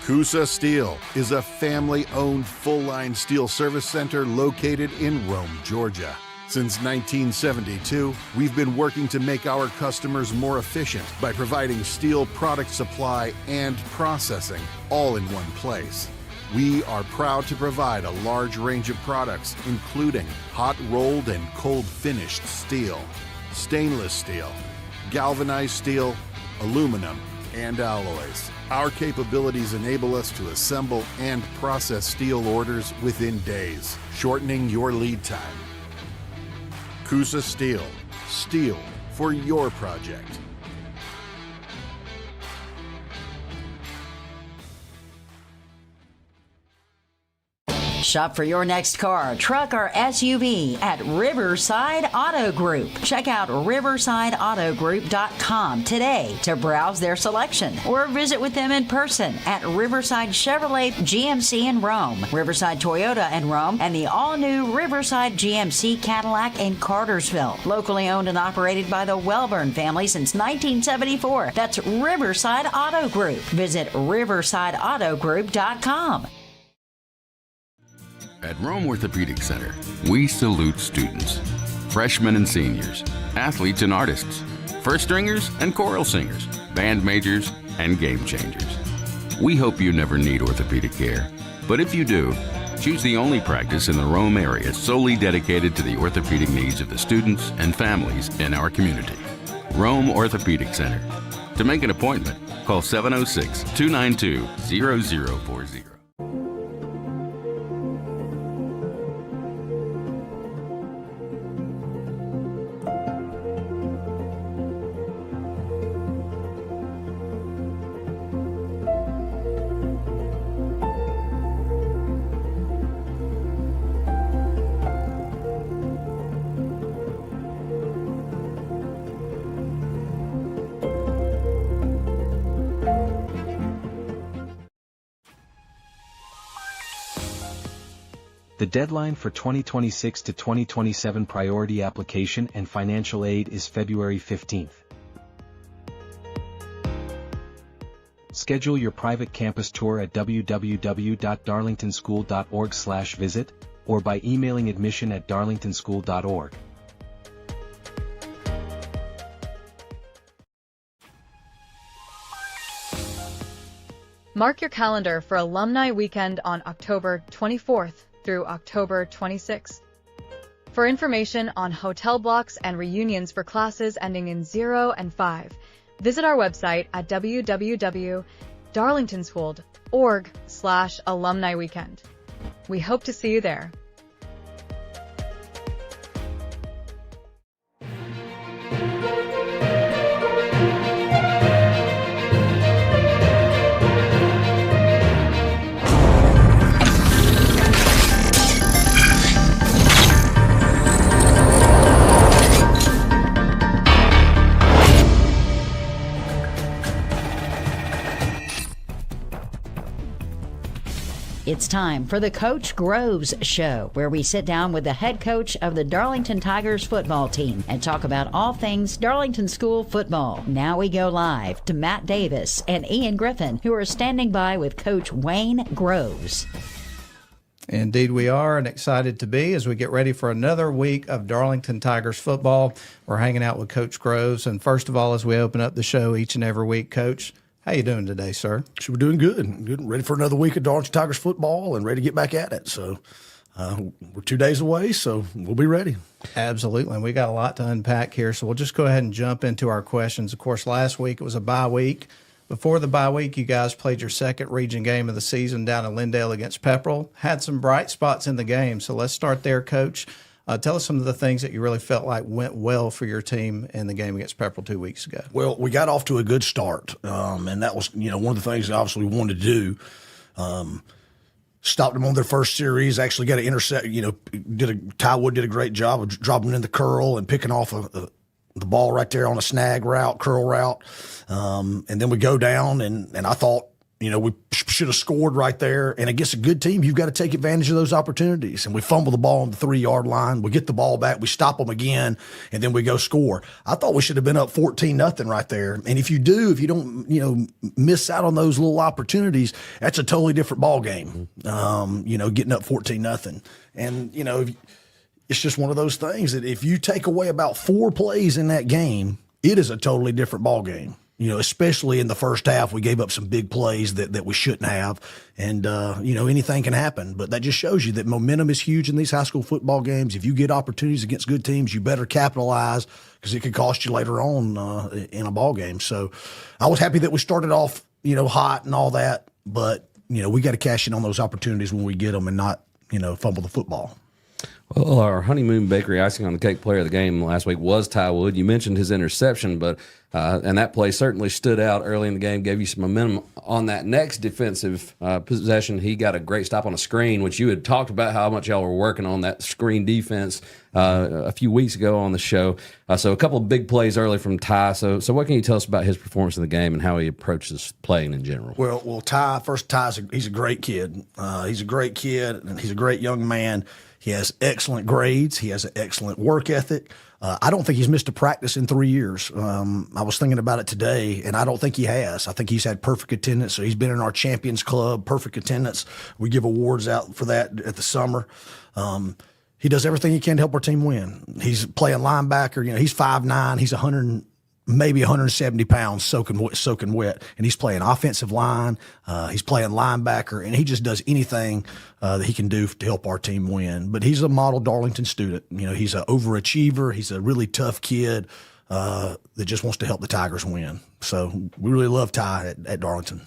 Coosa Steel is a family-owned full-line steel service center located in Rome, Georgia. Since 1972, we've been working to make our customers more efficient by providing steel product supply and processing all in one place. We are proud to provide a large range of products, including hot rolled and cold finished steel, stainless steel, galvanized steel, aluminum, and alloys. Our capabilities enable us to assemble and process steel orders within days, shortening your lead time. Coosa Steel. Steel for your project. Shop for your next car, truck, or SUV at Riverside Auto Group. Check out riversideautogroup.com today to browse their selection or visit with them in person at Riverside Chevrolet GMC in Rome, Riverside Toyota in Rome, and the all-new Riverside GMC Cadillac in Cartersville. Locally owned and operated by the Welburn family since 1974. That's Riverside Auto Group. Visit riversideautogroup.com. At Rome Orthopedic Center, we salute students, freshmen and seniors, athletes and artists, first stringers and choral singers, band majors and game changers. We hope you never need orthopedic care, but if you do, choose the only practice in the Rome area solely dedicated to the orthopedic needs of the students and families in our community. Rome Orthopedic Center. To make an appointment, call 706-292-0040. The deadline for 2026 to 2027 priority application and financial aid is February 15th. Schedule your private campus tour at www.darlingtonschool.org/visit or by emailing admission@darlingtonschool.org. Mark your calendar for Alumni Weekend on October 24th through October 26th. For information on hotel blocks and reunions for classes ending in 0 and 5, visit our website at www.darlingtonschool.org/alumni weekend. We hope to see you there. It's time for the Coach Groves Show, where we sit down with the head coach of the Darlington Tigers football team and talk about all things Darlington School football. Now we go live to Matt Davis and Ian Griffin, who are standing by with Coach Wayne Groves. Indeed we are, and excited to be as we get ready for another week of Darlington Tigers football. We're hanging out with Coach Groves, and first of all, as we open up the show each and every week, Coach, how you doing today, sir? So we're doing good. Good. Ready for another week of Darlington Tigers football and ready to get back at it. So we're 2 days away, so we'll be ready. Absolutely. And we got a lot to unpack here, so we'll just go ahead and jump into our questions. Of course, last week it was a bye week. Before the bye week, you guys played your second region game of the season down in Lindale against Pepperell. Had some bright spots in the game, so let's start there, Coach. Tell us some of the things that you really felt like went well for your team in the game against Pepperell 2 weeks ago. Well, we got off to a good start, and that was, one of the things that obviously we wanted to do. Stopped them on their first series, actually got an intercept, Ty Wood did a great job of dropping in the curl and picking off the ball right there on a snag route, curl route. And then we go down, and I thought We should have scored right there. And against a good team, you've got to take advantage of those opportunities. And we fumble the ball on the 3-yard line. We get the ball back. We stop them again, and then we go score. I thought we should have been up 14-0 right there. And if you don't, miss out on those little opportunities, that's a totally different ball game. Getting up 14-0. And, it's just one of those things that if you take away about 4 plays in that game, it is a totally different ball game. Especially in the first half, we gave up some big plays that we shouldn't have. And, anything can happen. But that just shows you that momentum is huge in these high school football games. If you get opportunities against good teams, you better capitalize because it could cost you later on in a ball game. So I was happy that we started off, hot and all that. But, we got to cash in on those opportunities when we get them and not, fumble the football. Well, our honeymoon bakery icing on the cake player of the game last week was Ty Wood. You mentioned his interception, but and that play certainly stood out early in the game, gave you some momentum on that next defensive possession. He got a great stop on a screen, which you had talked about how much y'all were working on that screen defense a few weeks ago on the show. So a couple of big plays early from Ty. So what can you tell us about his performance in the game and how he approaches playing in general? Well, he's a great kid. He's a great kid, and he's a great young man. He has excellent grades. He has an excellent work ethic. I don't think he's missed a practice in 3 years. I was thinking about it today, and I don't think he has. I think he's had perfect attendance. So he's been in our Champions Club, perfect attendance. We give awards out for that at the summer. He does everything he can to help our team win. He's playing linebacker. He's 5'9". He's 170 pounds soaking wet, and he's playing offensive line. He's playing linebacker, and he just does anything that he can do to help our team win. But he's a model Darlington student. He's an overachiever. He's a really tough kid that just wants to help the Tigers win. So we really love Ty at Darlington.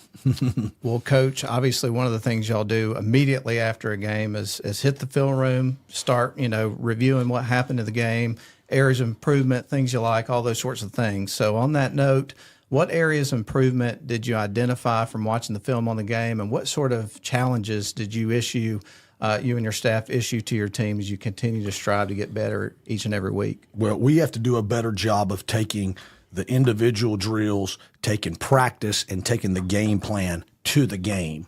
Well, Coach, obviously one of the things y'all do immediately after a game is hit the film room, start reviewing what happened in the game, areas of improvement, things you like, all those sorts of things. So on that note, what areas of improvement did you identify from watching the film on the game, and what sort of challenges did you you and your staff issue to your team as you continue to strive to get better each and every week? Well, we have to do a better job of taking the individual drills, taking practice, and taking the game plan to the game.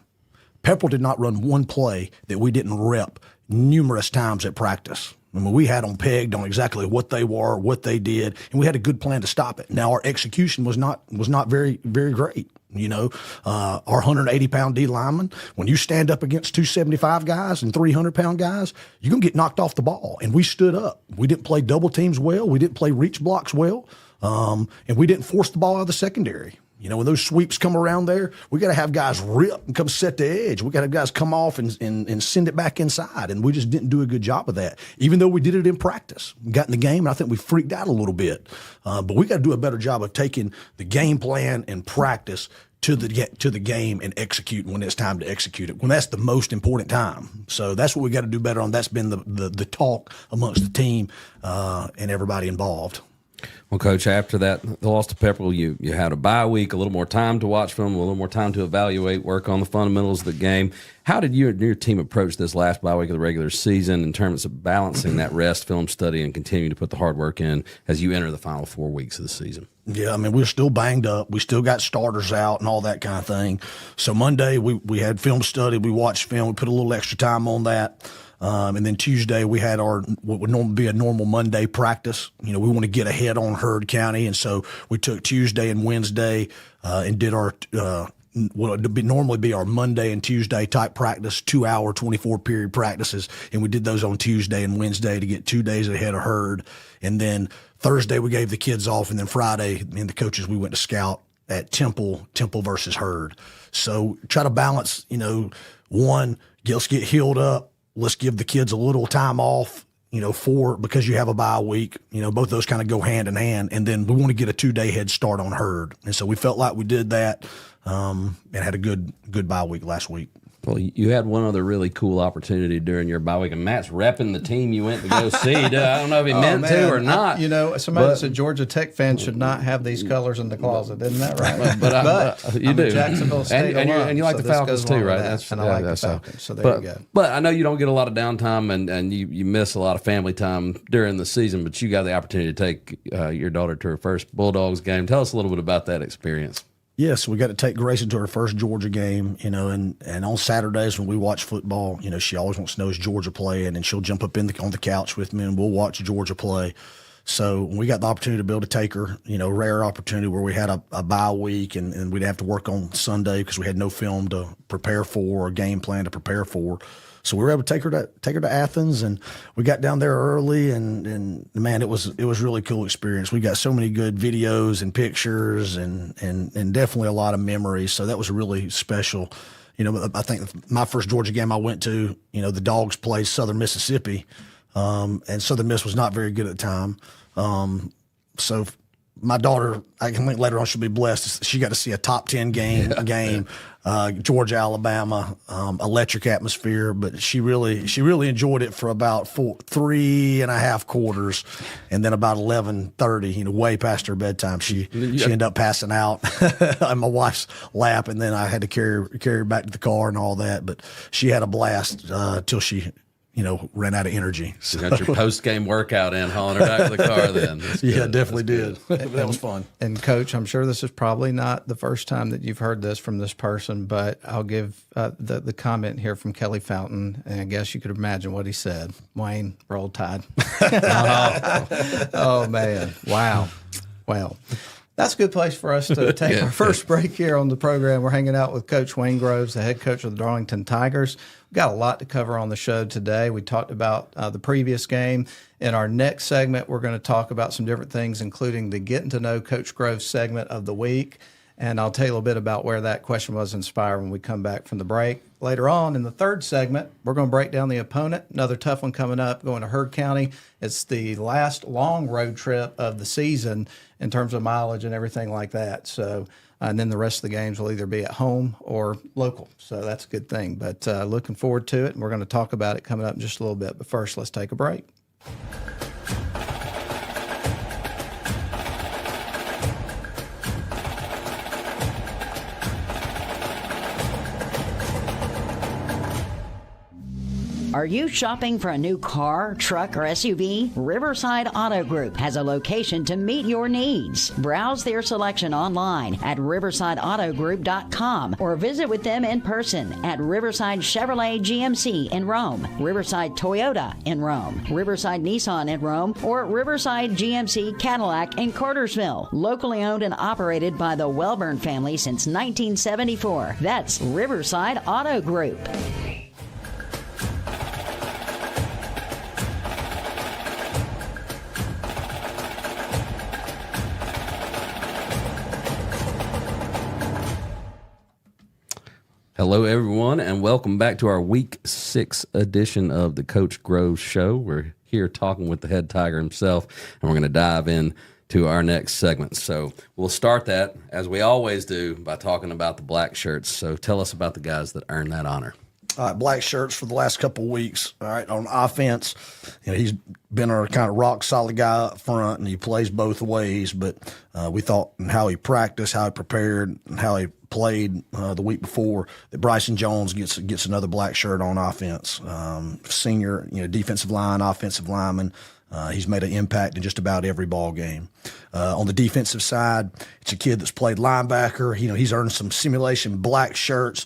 Pepperell did not run one play that we didn't rep numerous times at practice. We had them pegged on exactly what they were, what they did, and we had a good plan to stop it. Now, our execution was not very, very great. Our 180-pound D lineman, when you stand up against 275 guys and 300-pound guys, you're going to get knocked off the ball. And we stood up. We didn't play double teams well. We didn't play reach blocks well. And we didn't force the ball out of the secondary. When those sweeps come around there, we got to have guys rip and come set the edge. We got to have guys come off and send it back inside. And we just didn't do a good job of that, even though we did it in practice. We got in the game, and I think we freaked out a little bit. But we got to do a better job of taking the game plan and practice to the game and executing when it's time to execute it, when that's the most important time. So that's what we got to do better on. That's been the talk amongst the team and everybody involved. Well, Coach, after that, the loss to Pepperell, you had a bye week, a little more time to watch film, a little more time to evaluate, work on the fundamentals of the game. How did you and your team approach this last bye week of the regular season in terms of balancing that rest, film study, and continuing to put the hard work in as you enter the final 4 weeks of the season? Yeah, we're still banged up. We still got starters out and all that kind of thing. So Monday, we had film study. We watched film. We put a little extra time on that. And then Tuesday we had what would normally be a normal Monday practice. We want to get ahead on Heard County, and so we took Tuesday and Wednesday and did our what would normally be our Monday and Tuesday type practice, 2-hour, 24-period practices, and we did those on Tuesday and Wednesday to get 2 days ahead of Heard. And then Thursday we gave the kids off, and then Friday, me and the coaches, we went to scout at Temple versus Heard. So try to balance, one, let's get healed up. Let's give the kids a little time off, because you have a bye week. Both those kind of go hand in hand. And then we want to get a 2-day head start on Heard. And so we felt like we did that and had a good bye week last week. Well, you had one other really cool opportunity during your bye week, and Matt's repping the team you went to go see. I don't know if he meant to or not. Somebody that's a Georgia Tech fan should not have these colors in the closet. Isn't that right? But you do. Jacksonville State and you like the Falcons too, right? And I like the Falcons, so there you go. But I know you don't get a lot of downtime, and you miss a lot of family time during the season, but you got the opportunity to take your daughter to her first Bulldogs game. Tell us a little bit about that experience. Yes, we got to take Grayson to her first Georgia game, and on Saturdays when we watch football, she always wants to know is Georgia playing, and she'll jump up on the couch with me and we'll watch Georgia play. So when we got the opportunity to be able to take her, rare opportunity where we had a bye week and we'd have to work on Sunday because we had no film to prepare for or game plan to prepare for. So we were able to take her to Athens, and we got down there early, and man, it was really cool experience. We got so many good videos and pictures, and definitely a lot of memories. So that was really special. I think my first Georgia game I went to, the Dogs played Southern Mississippi, and Southern Miss was not very good at the time. So my daughter, I think later on she'll be blessed. She got to see a top 10 game. Georgia, Alabama, electric atmosphere, but she really enjoyed it for about 3.5 quarters, and then about 11:30, way past her bedtime, she ended up passing out on my wife's lap, and then I had to carry her back to the car and all that. But she had a blast till she ran out of energy. So. You got your post-game workout in, hauling her back to the car then. Yeah, definitely did. That was fun. And, Coach, I'm sure this is probably not the first time that you've heard this from this person, but I'll give the comment here from Kelly Fountain, and I guess you could imagine what he said. Wayne, Roll Tide. Oh, man. Wow. Well, that's a good place for us to take our first break here on the program. We're hanging out with Coach Wayne Groves, the head coach of the Darlington Tigers. We've got a lot to cover on the show today. We talked about the previous game. In our next segment, we're going to talk about some different things, including the Getting to Know Coach Groves segment of the week. And I'll tell you a little bit about where that question was inspired when we come back from the break. Later on in the third segment, we're going to break down the opponent. Another tough one coming up, going to Heard County. It's the last long road trip of the season in terms of mileage and everything like that. So, and then the rest of the games will either be at home or local. So that's a good thing. But looking forward to it, and we're going to talk about it coming up in just a little bit. But first, let's take a break. Are you shopping for a new car, truck, or SUV? Riverside Auto Group has a location to meet your needs. Browse their selection online at riversideautogroup.com or visit with them in person at Riverside Chevrolet GMC in Rome, Riverside Toyota in Rome, Riverside Nissan in Rome, or Riverside GMC Cadillac in Cartersville. Locally owned and operated by the Welburn family since 1974. That's Riverside Auto Group. Hello, everyone, and welcome back to our Week 6 edition of the Coach Groves Show. We're here talking with the head Tiger himself, and we're going to dive in to our next segment. So we'll start that, as we always do, by talking about the black shirts. So tell us about the guys that earned that honor. All right, black shirts for the last couple of weeks. All right, on offense, he's been our kind of rock solid guy up front, and he plays both ways. But we thought in how he practiced, how he prepared, and how he played the week before that Bryson Jones gets another black shirt on offense. Senior, defensive line, offensive lineman. He's made an impact in just about every ball game. On the defensive side, it's a kid that's played linebacker. He's earned some simulation black shirts,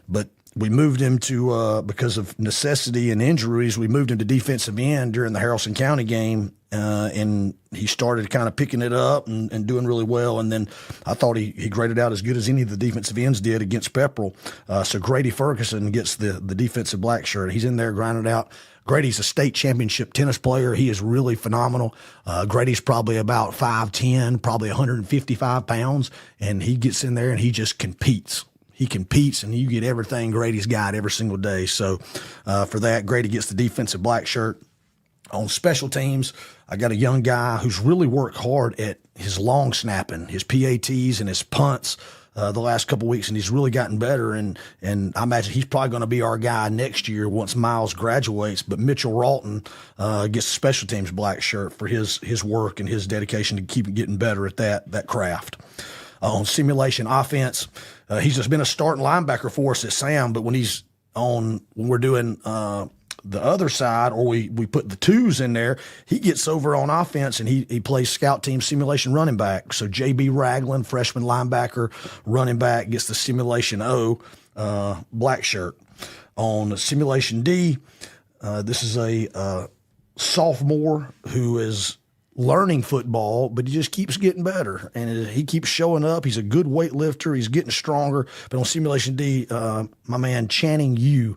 but we moved him to, because of necessity and injuries, we moved him to defensive end during the Haralson County game, and he started kind of picking it up and doing really well. And then I thought he graded out as good as any of the defensive ends did against Pepperell. So Grady Ferguson gets the defensive black shirt. He's in there grinding out. Grady's a state championship tennis player. He is really phenomenal. Grady's probably about 5'10", probably 155 pounds, and he gets in there and he just competes. He competes, and you get everything Grady's got every single day. So for that, Grady gets the defensive black shirt. On special teams, I got a young guy who's really worked hard at his long snapping, his PATs and his punts the last couple of weeks, and he's really gotten better. And I imagine he's probably going to be our guy next year once Miles graduates. But Mitchell Ralton gets the special teams black shirt for his work and his dedication to keep getting better at that craft. On simulation offense, he's just been a starting linebacker for us at Sam, but when we're doing the other side, or we put the twos in there, he gets over on offense and he plays scout team simulation running back. So J.B. Ragland, freshman linebacker, running back, gets the simulation O, black shirt. On simulation D, this is a sophomore who is learning football, but he just keeps getting better, and he keeps showing up. He's a good weightlifter. He's getting stronger. But on simulation D, my man Channing Yu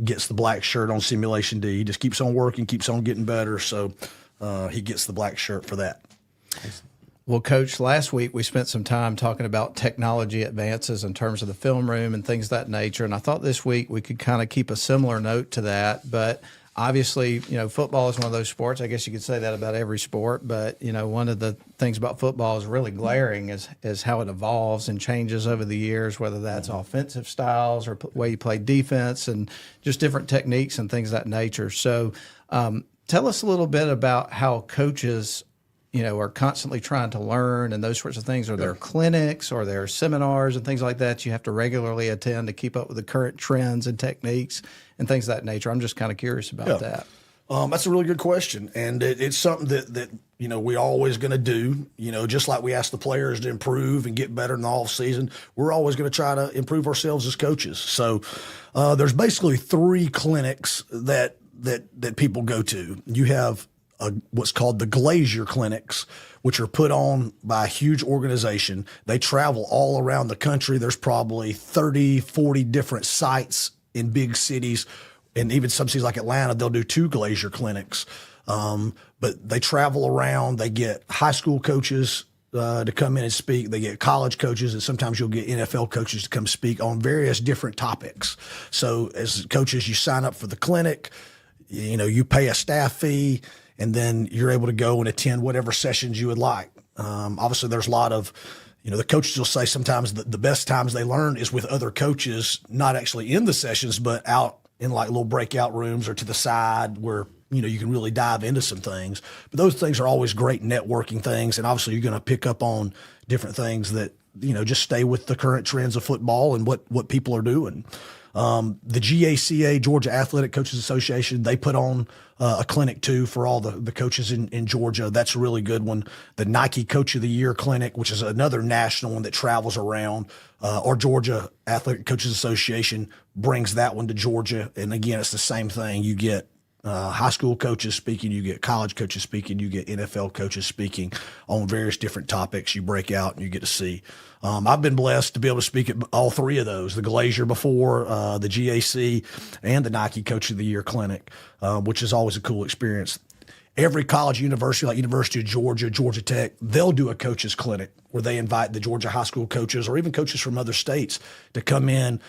gets the black shirt on simulation D. He just keeps on working, keeps on getting better. So he gets the black shirt for that. Well, Coach, last week we spent some time talking about technology advances in terms of the film room and things of that nature. And I thought this week we could kind of keep a similar note to that. But obviously, football is one of those sports. I guess you could say that about every sport. But, one of the things about football is really glaring is how it evolves and changes over the years, whether that's offensive styles or way you play defense and just different techniques and things of that nature. So tell us a little bit about how coaches are constantly trying to learn and those sorts of things. Are there clinics or there are seminars and things like that you have to regularly attend to keep up with the current trends and techniques and things of that nature? I'm just kind of curious about that. That's a really good question. And it's something that we're always going to do, just like we ask the players to improve and get better in the off season, we're always going to try to improve ourselves as coaches. So there's basically 3 clinics that people go to. You have what's called the Glazier Clinics, which are put on by a huge organization. They travel all around the country. There's probably 30, 40 different sites in big cities, and even some cities like Atlanta, they'll do 2 Glazier Clinics. But they travel around. They get high school coaches to come in and speak. They get college coaches, and sometimes you'll get NFL coaches to come speak on various different topics. So as coaches, you sign up for the clinic, you pay a staff fee, and then you're able to go and attend whatever sessions you would like. Obviously, there's a lot of, the coaches will say sometimes the best times they learn is with other coaches, not actually in the sessions, but out in like little breakout rooms or to the side where, you can really dive into some things. But those things are always great networking things. And obviously, you're going to pick up on different things that, just stay with the current trends of football and what people are doing. The GACA, Georgia Athletic Coaches Association, they put on a clinic too for all the coaches in Georgia. That's a really good one. The Nike Coach of the Year Clinic, which is another national one that travels around, or Georgia Athletic Coaches Association brings that one to Georgia. And again, it's the same thing. You get high school coaches speaking, you get college coaches speaking, you get NFL coaches speaking on various different topics. You break out and you get to see. I've been blessed to be able to speak at all 3 of those, the Glazier before, the GAC, and the Nike Coach of the Year Clinic, which is always a cool experience. Every college university, like University of Georgia, Georgia Tech, they'll do a coaches clinic where they invite the Georgia high school coaches or even coaches from other states to come in,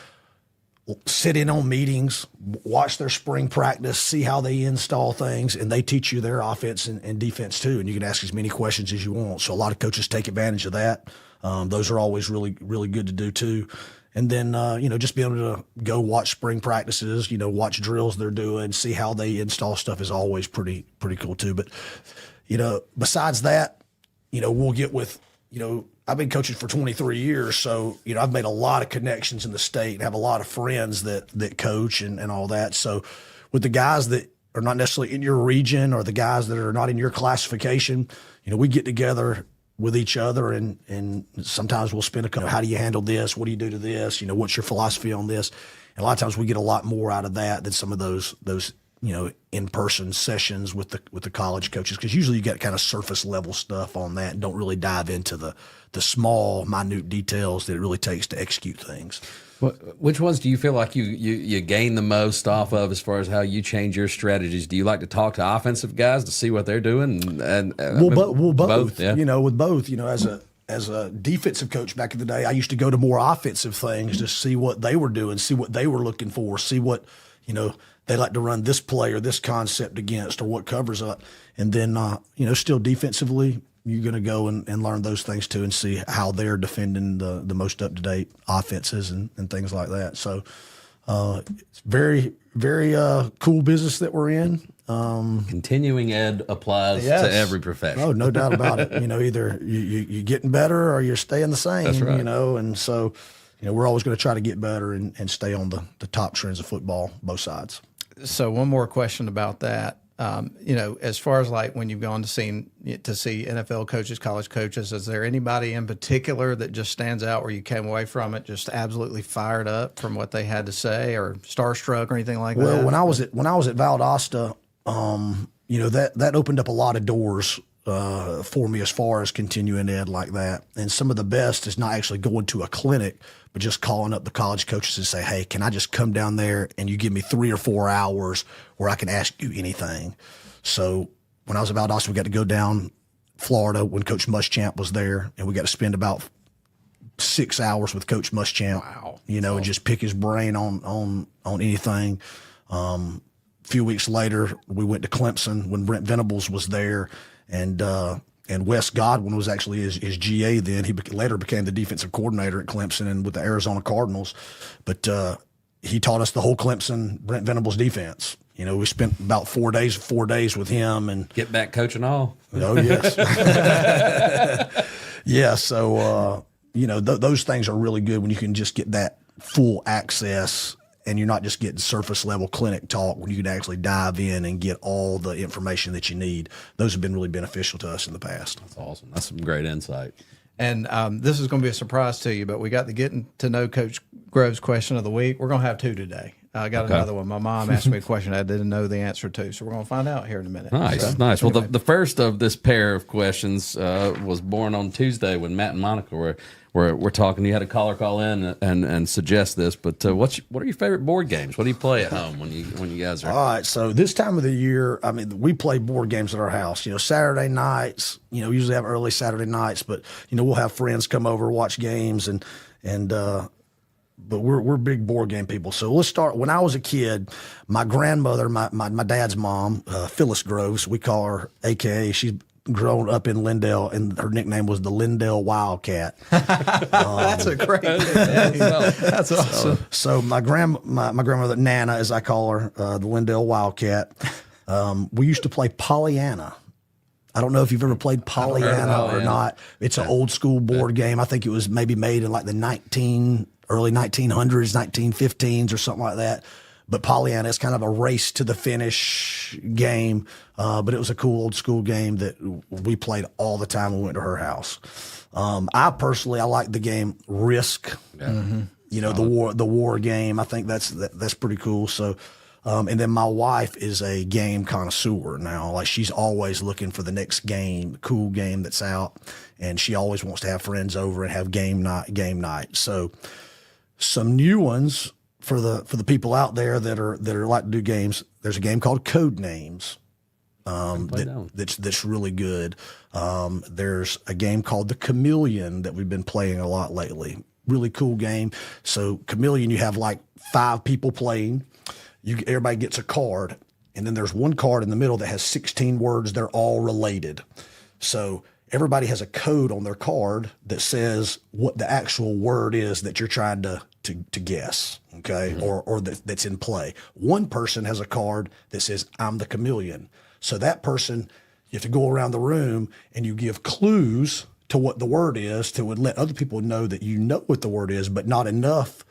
sit in on meetings, watch their spring practice, see how they install things, and they teach you their offense and defense too. And you can ask as many questions as you want. So a lot of coaches take advantage of that. Those are always really, really good to do too. And then, just be able to go watch spring practices, watch drills they're doing, see how they install stuff is always pretty cool too. But, besides that, we'll get with, I've been coaching for 23 years. So, I've made a lot of connections in the state and have a lot of friends that coach and all that. So with the guys that are not necessarily in your region or the guys that are not in your classification, we get together with each other and sometimes we'll spend how do you handle this? What do you do to this? What's your philosophy on this? And a lot of times we get a lot more out of that than some of those in-person sessions with the college coaches, because usually you get kind of surface level stuff on that and don't really dive into the small, minute details that it really takes to execute things. Which ones do you feel like you gain the most off of as far as how you change your strategies? Do you like to talk to offensive guys to see what they're doing? Both. Yeah. With both. As a defensive coach back in the day, I used to go to more offensive things to see what they were doing, see what they were looking for, see what they like to run this play or this concept against or what covers up. And then still defensively, you're going to go and learn those things too and see how they're defending the most up-to-date offenses and things like that. So it's very, very cool business that we're in. Continuing ed applies to every profession. Oh, no doubt about it. Either you're getting better or you're staying the same. That's right. And so we're always going to try to get better and stay on the top trends of football, both sides. So one more question about that. As far as like when you've gone to see NFL coaches, college coaches, is there anybody in particular that just stands out where you came away from it just absolutely fired up from what they had to say, or starstruck or anything like that? Well, when I was at Valdosta, that opened up a lot of doors for me as far as continuing ed like that. And some of the best is not actually going to a clinic, but just calling up the college coaches and say, hey, can I just come down there and you give me 3 or 4 hours where I can ask you anything? So when I was at Valdosta, we got to go down Florida when Coach Muschamp was there, and we got to spend about 6 hours with Coach Muschamp. Wow. And just pick his brain on anything. A few weeks later, we went to Clemson when Brent Venables was there, and Wes Godwin was actually his GA then. He later became the defensive coordinator at Clemson and with the Arizona Cardinals. But he taught us the whole Clemson Brent Venables defense. We spent about 4 days with him. And get back coaching all. Oh, yes. Yeah, so, those things are really good when you can just get that full access and you're not just getting surface level clinic talk, when you can actually dive in and get all the information that you need. Those have been really beneficial to us in the past. That's awesome. That's some great insight. And this is going to be a surprise to you, but we got the getting to know Coach Groves question of the week. We're going to have 2 today. I got another one. My mom asked me a question I didn't know the answer to, so we're going to find out here in a minute. Nice, nice. Well, the first of this pair of questions was born on Tuesday when Matt and Monica were talking. You had a caller call in and suggest this, but what are your favorite board games? What do you play at home when you guys are? All right, so this time of the year, we play board games at our house. Saturday nights. We usually have early Saturday nights, but we'll have friends come over, watch games, but we're big board game people. So let's start. When I was a kid, my grandmother, my dad's mom, Phyllis Groves, we call her, AKA, she's grown up in Lindale, and her nickname was the Lindale Wildcat. That's a great name. That's awesome. So my grandmother, Nana, as I call her, the Lindale Wildcat, we used to play Pollyanna. I don't know if you've ever played Pollyanna or not. It's an old school board game. I think it was maybe made in like the early 1900s, 1915s or something like that. But Pollyanna is kind of a race to the finish game. But it was a cool old school game that we played all the time when we went to her house. I like the game Risk. Yeah. Mm-hmm. The war game. I think that's pretty cool. So, and then my wife is a game connoisseur now. Like, she's always looking for the next game, cool game that's out, and she always wants to have friends over and have game night. So, some new ones for the people out there that are like to do games. There's a game called Code Names. That's really good. There's a game called The Chameleon that we've been playing a lot lately. Really cool game. So Chameleon, you have like 5 people playing. Everybody gets a card, and then there's one card in the middle that has 16 words. They're all related. So everybody has a code on their card that says what the actual word is that you're trying to guess, okay, mm-hmm. or that's in play. One person has a card that says, I'm the chameleon. So that person, you have to go around the room and you give clues to what the word is to let other people know that you know what the word is, but not enough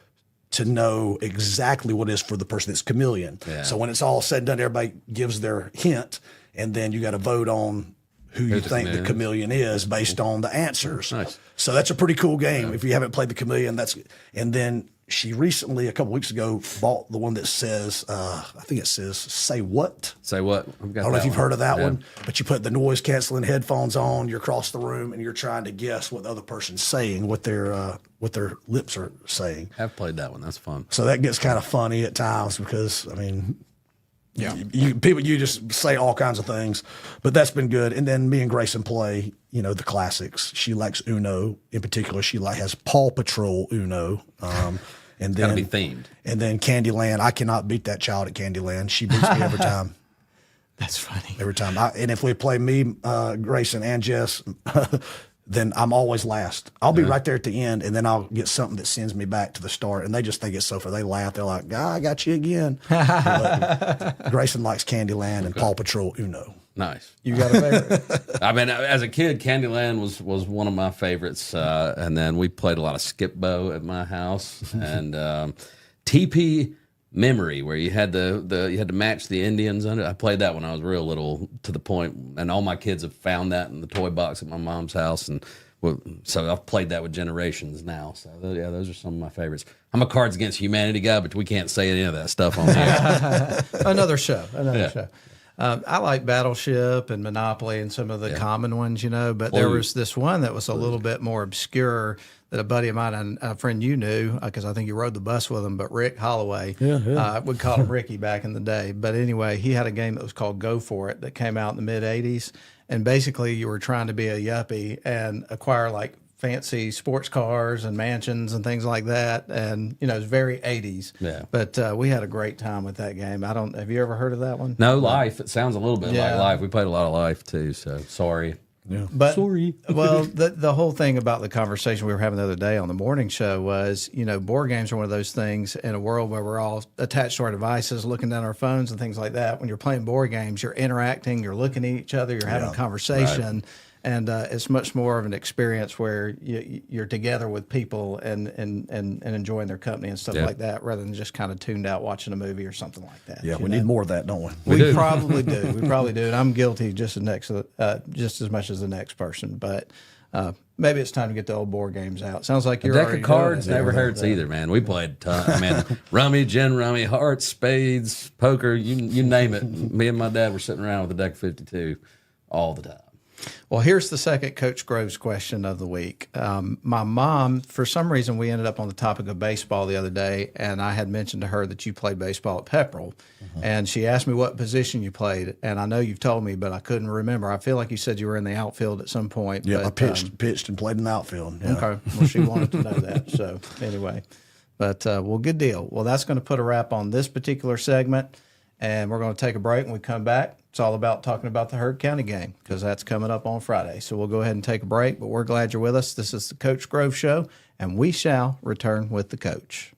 to know exactly what it is for the person that's chameleon. Yeah. So when it's all said and done, everybody gives their hint, and then you got to vote on who you think the chameleon is based on the answers. Nice. So that's a pretty cool game. Yeah. If you haven't played the chameleon, and then she recently, a couple weeks ago, bought the one that says, I think it says, Say What? Say What? I don't know if you've heard of that one, but you put the noise canceling headphones on, you're across the room, and you're trying to guess what the other person's saying, what their lips are saying. I've played that one. That's fun. So that gets kind of funny at times because, you just say all kinds of things, but that's been good. And then me and Grayson play, the classics. She likes Uno in particular. She has Paw Patrol Uno. And then gotta be themed. And then Candyland. I cannot beat that child at Candyland. She beats me every time. That's funny. Every time. And if we play me, Grayson, and Jess, then I'm always last. I'll be right there at the end, and then I'll get something that sends me back to the start, and they just think it's so funny. They laugh. They're like, I got you again. Grayson likes Candyland and Paw Patrol Uno. Nice. You got a favorite? As a kid, Candyland was one of my favorites, and then we played a lot of Skip Bo at my house, and TP memory where you had you had to match the Indians on it. I played that when I was real little, to the point, and all my kids have found that in the toy box at my mom's house, and so I've played that with generations now. So yeah, those are some of my favorites. I'm a Cards Against Humanity guy, but we can't say any of that stuff on there. Another show. I like Battleship and Monopoly and some of the common ones, but there was this one that was a little bit more obscure that a buddy of mine and a friend you knew, because I think you rode the bus with him, but Rick Holloway, we'd call him Ricky back in the day. But anyway, he had a game that was called Go For It that came out in the mid-'80s. And basically you were trying to be a yuppie and acquire like fancy sports cars and mansions and things like that. And, it's very 80s. Yeah. But we had a great time with that game. Have you ever heard of that one? No, Life. It sounds a little bit like Life. We played a lot of Life too, so sorry. Yeah. But sorry. Well, the whole thing about the conversation we were having the other day on the morning show was, board games are one of those things in a world where we're all attached to our devices, looking down our phones and things like that. When you're playing board games, you're interacting, you're looking at each other, you're having a conversation. Right. And it's much more of an experience where you're together with people and enjoying their company and stuff like that, rather than just kind of tuned out watching a movie or something like that. Yeah, we need more of that, don't we? We probably do. We probably do. And I'm guilty just as much as the next person. But maybe it's time to get the old board games out. Sounds like you're a deck of cards never hurts either, man. We played a ton. Rummy, gin rummy, hearts, spades, poker, you name it. Me and my dad were sitting around with a deck of 52 all the time. Well, here's the second Coach Groves question of the week. My mom, for some reason, we ended up on the topic of baseball the other day, and I had mentioned to her that you played baseball at Pepperell, and she asked me what position you played, and I know you've told me, but I couldn't remember. I feel like you said you were in the outfield at some point. Yeah, but, I pitched and played in the outfield. Yeah. Okay, well, she wanted to know that, so anyway. But, good deal. Well, that's going to put a wrap on this particular segment, and we're going to take a break. When we come back, it's all about talking about the Heard County game, because that's coming up on Friday. So we'll go ahead and take a break, but we're glad you're with us. This is the Coach Grove Show, and we shall return with the coach.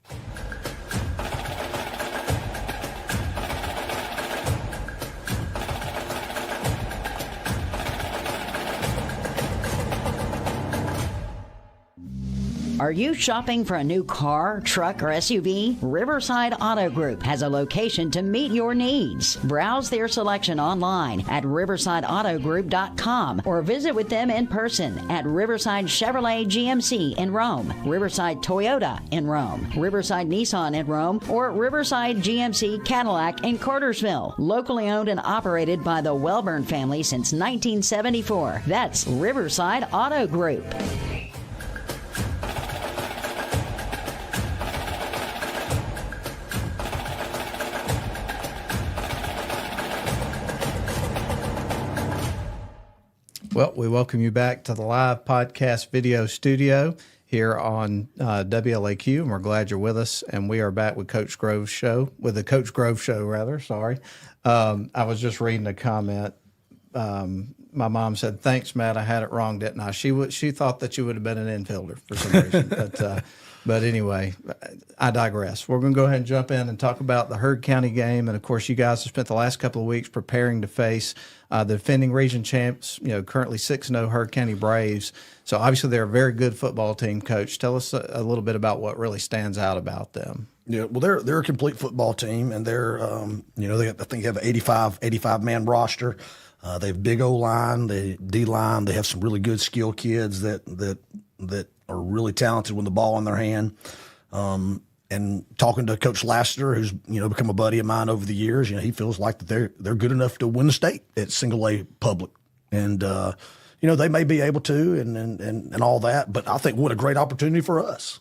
Are you shopping for a new car, truck, or SUV? Riverside Auto Group has a location to meet your needs. Browse their selection online at riversideautogroup.com or visit with them in person at Riverside Chevrolet GMC in Rome, Riverside Toyota in Rome, Riverside Nissan in Rome, or Riverside GMC Cadillac in Cartersville. Locally owned and operated by the Welburn family since 1974. That's Riverside Auto Group. Well, we welcome you back to the live podcast video studio here on WLAQ, and we're glad you're with us. And we are back with the Coach Grove Show, Sorry. I was just reading a comment. My mom said, "Thanks, Matt. I had it wrong, didn't I?" She thought that you would have been an infielder for some reason, but anyway, I digress. We're going to go ahead and jump in and talk about the Heard County game. And, of course, you guys have spent the last couple of weeks preparing to face the defending region champs, currently 6-0 Heard County Braves. So, obviously, they're a very good football team, Coach. Tell us a little bit about what really stands out about them. Yeah, well, they're a complete football team, and they're, I think they have an 85-man roster. They have big O-line, the D-line. They have some really good skill kids that are really talented with the ball in their hand. And talking to Coach Lassiter, who's become a buddy of mine over the years, he feels like that they're good enough to win the state at single A public, and they may be able to and all that. But I think what a great opportunity for us.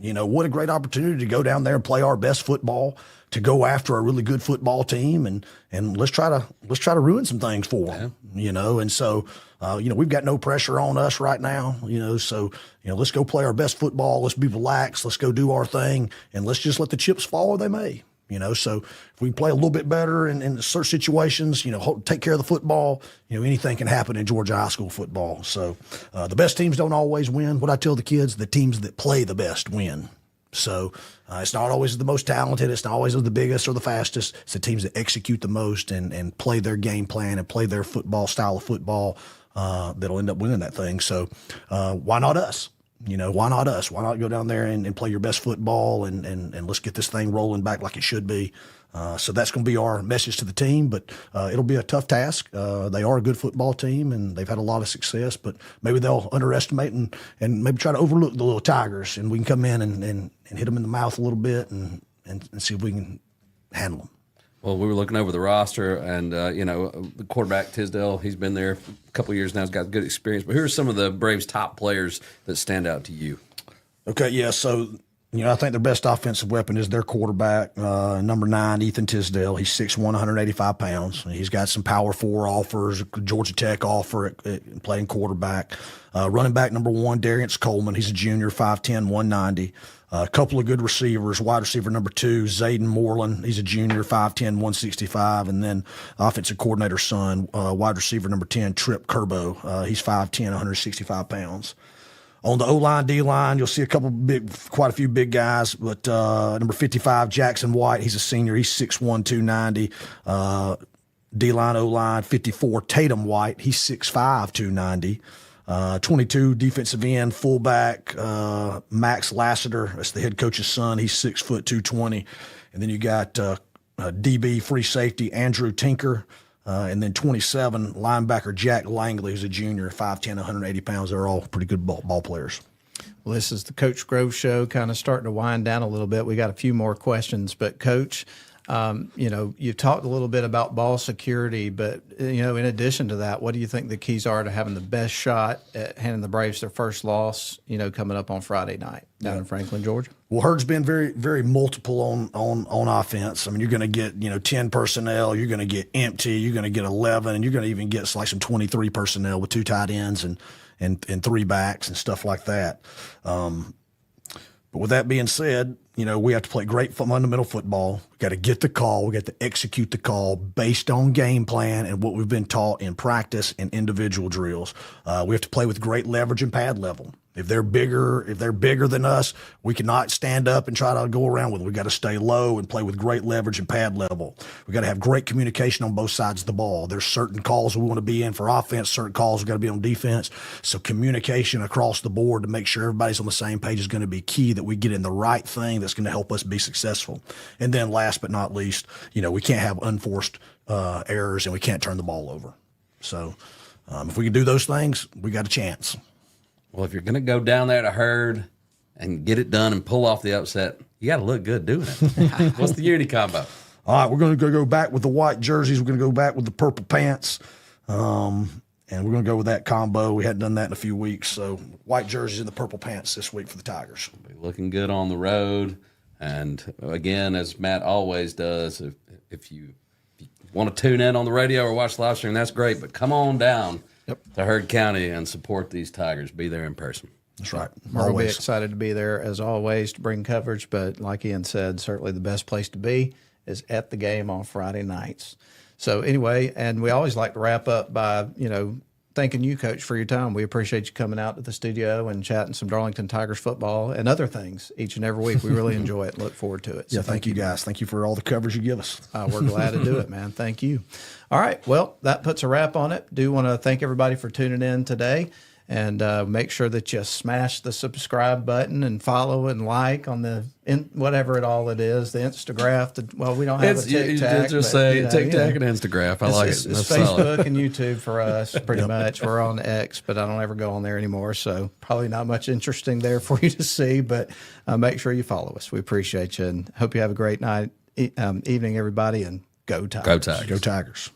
What a great opportunity to go down there and play our best football, to go after a really good football team, and let's try to ruin some things for them, And so, we've got no pressure on us right now, So, let's go play our best football. Let's be relaxed. Let's go do our thing, and let's just let the chips fall where they may. So if we play a little bit better in certain situations, take care of the football, anything can happen in Georgia high school football. So the best teams don't always win. What I tell the kids, the teams that play the best win. So it's not always the most talented. It's not always the biggest or the fastest. It's the teams that execute the most and play their game plan and play their football style of football that'll end up winning that thing. So why not us? why not us? Why not go down there and play your best football and let's get this thing rolling back like it should be. So that's going to be our message to the team, but it'll be a tough task. They are a good football team, and they've had a lot of success, but maybe they'll underestimate and maybe try to overlook the little Tigers, and we can come in and hit them in the mouth a little bit and see if we can handle them. Well, we were looking over the roster, and, the quarterback, Tisdale, he's been there a couple of years now. He's got good experience. But who are some of the Braves' top players that stand out to you? Okay, yeah, so I think their best offensive weapon is their quarterback, number 9, Ethan Tisdale. He's 6'1", 185 pounds. He's got some Power 4 offers, Georgia Tech offer at playing quarterback. Running back number 1, Darius Coleman. He's a junior, 5'10", 190. A couple of good receivers. Wide receiver number 2, Zayden Moreland. He's a junior, 5'10", 165. And then offensive coordinator's son, wide receiver number 10, Trip Kerbo. He's 5'10", 165 pounds. On the O-line, D-line, you'll see quite a few big guys. But number 55, Jackson White, he's a senior. He's 6'1", 290. D-line, O-line, 54, Tatum White. He's 6'5", 290. 22, defensive end, fullback, Max Lassiter. That's the head coach's son. He's 6 foot, 220. And then you got DB, free safety, Andrew Tinker. And then 27, linebacker Jack Langley, who's a junior, 5'10", 180 pounds. They're all pretty good ball players. Well, this is the Coach Grove Show, kind of starting to wind down a little bit. We got a few more questions, but Coach, you talked a little bit about ball security, but, in addition to that, what do you think the keys are to having the best shot at handing the Braves their first loss, coming up on Friday night down in Franklin, Georgia? Well, Herd's been very, very multiple on offense. I mean, you're going to get, 10 personnel, you're going to get empty, you're going to get 11, and you're going to even get like some 23 personnel with 2 tight ends and 3 backs and stuff like that. But with that being said, we have to play great fundamental football. We got to get the call. We got to execute the call based on game plan and what we've been taught in practice and individual drills. We have to play with great leverage and pad level. If they're bigger than us, we cannot stand up and try to go around with them. We got to stay low and play with great leverage and pad level. We got to have great communication on both sides of the ball. There's certain calls we want to be in for offense, certain calls we got to be on defense. So communication across the board to make sure everybody's on the same page is going to be key, that we get in the right thing that's going to help us be successful. And then last but not least, we can't have unforced errors, and we can't turn the ball over. So if we can do those things, we got a chance. Well, if you're going to go down there to Herd and get it done and pull off the upset, you got to look good doing it. What's the unity combo? All right, we're going to go back with the white jerseys. We're going to go back with the purple pants. And we're going to go with that combo. We hadn't done that in a few weeks. So white jerseys and the purple pants this week for the Tigers. Be looking good on the road. And, again, as Matt always does, if you want to tune in on the radio or watch the live stream, that's great. But come on down to Herd County and support these Tigers. Be there in person. That's right. We'll be excited to be there, as always, to bring coverage. But like Ian said, certainly the best place to be is at the game on Friday nights. So anyway, and we always like to wrap up by, thanking you, Coach, for your time. We appreciate you coming out to the studio and chatting some Darlington Tigers football and other things each and every week. We really enjoy it. Look forward to it. So yeah, thank you guys. Thank you for all the coverage you give us. We're glad to do it, man. Thank you. All right. Well, that puts a wrap on it. Do want to thank everybody for tuning in today. And make sure that you smash the subscribe button and follow and like on the whatever it is, the Instagram. Well, we don't have a TikTok. Just say TikTok and Instagram. I like it. It's Facebook and YouTube for us, pretty much. We're on X, but I don't ever go on there anymore, so probably not much interesting there for you to see. But make sure you follow us. We appreciate you, and hope you have a great night, evening, everybody, and go Tigers. Go Tigers. Go Tigers.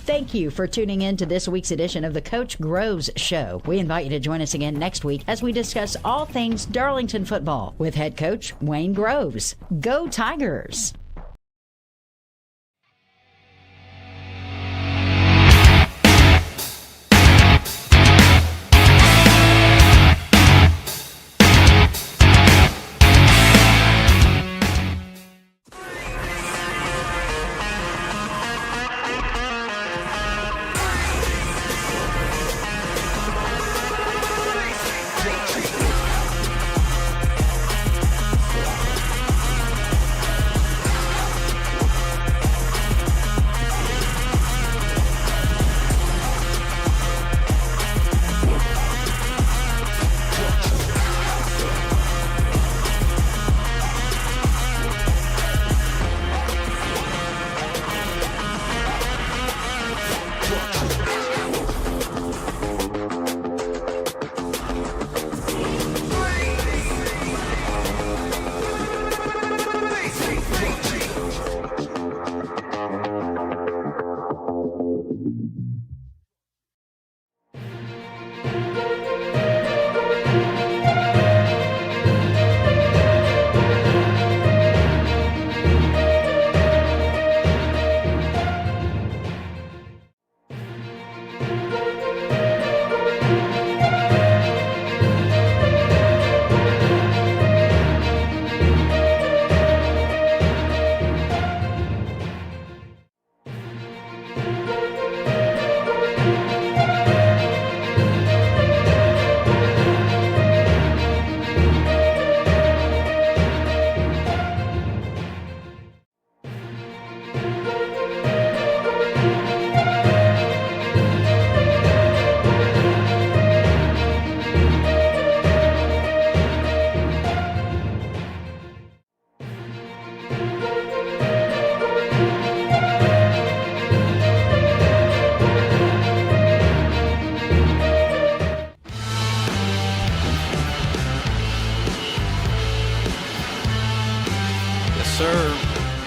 Thank you for tuning in to this week's edition of the Coach Groves Show. We invite you to join us again next week as we discuss all things Darlington football with head coach Wayne Groves. Go Tigers! sir.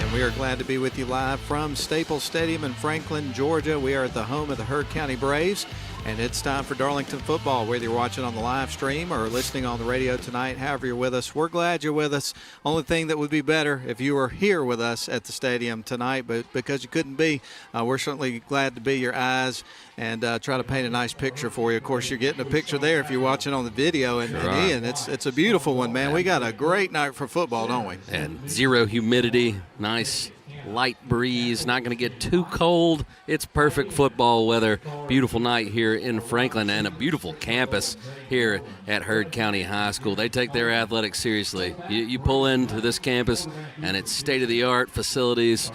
And we are glad to be with you live from Staples Stadium in Franklin, Georgia. We are at the home of the Heard County Braves, and it's time for Darlington football. Whether you're watching on the live stream or listening on the radio tonight, however you're with us, we're glad you're with us. Only thing that would be better if you were here with us at the stadium tonight, but because you couldn't be, we're certainly glad to be your eyes and try to paint a nice picture for you. Of course, you're getting a picture there if you're watching on the video. And, Sure and Ian, it's a beautiful one, man. We got a great night for football, don't we? And zero humidity, nice light breeze, not going to get too cold. It's perfect football weather. Beautiful night here in Franklin and a beautiful campus here at Heard County High School. They take their athletics seriously. You pull into this campus and it's state-of-the-art facilities,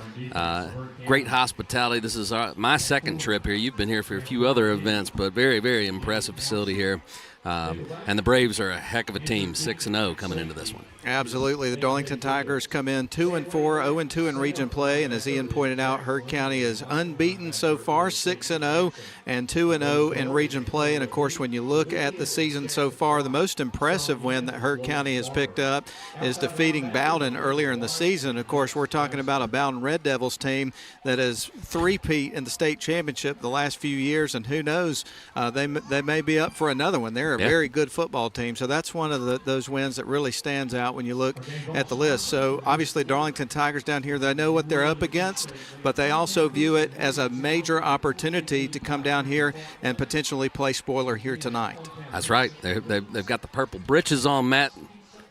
great hospitality. This is my second trip here. You've been here for a few other events, but very, very impressive facility here. And the Braves are a heck of a team, 6-0 coming into this one. Absolutely. The Darlington Tigers come in 2-4, 0-2 in region play, and as Ian pointed out, Heard County is unbeaten so far, 6-0 and 2-0 in region play. And of course, when you look at the season so far, the most impressive win that Heard County has picked up is defeating Bowden earlier in the season. Of course, we're talking about a Bowden Red Devils team that is three-peat in the state championship the last few years, and who knows, they may be up for another one. They're a very good football team, so that's one of those wins that really stands out when you look at the list. So obviously Darlington Tigers down here, they know what they're up against, but they also view it as a major opportunity to come down here and potentially play spoiler here tonight. That's right. They've got the purple britches on, Matt.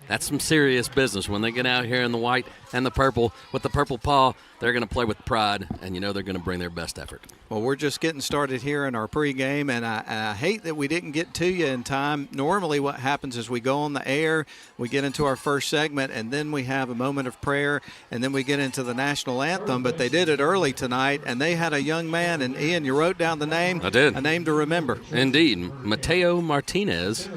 That's some serious business. When they get out here in the white and the purple with the purple paw, they're going to play with pride, and you know they're going to bring their best effort. Well, we're just getting started here in our pregame, and I hate that we didn't get to you in time. Normally what happens is we go on the air, we get into our first segment, and then we have a moment of prayer, and then we get into the national anthem. But they did it early tonight, and they had a young man, and Ian, you wrote down the name. I did. A name to remember. Indeed. Mateo Martinez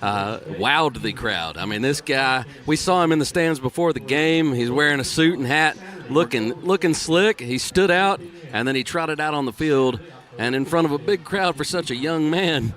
wowed the crowd. I mean, this guy, we saw him in the stands before the game. He's wearing a suit and hat, looking slick. He stood out, and then he trotted out on the field, and in front of a big crowd for such a young man,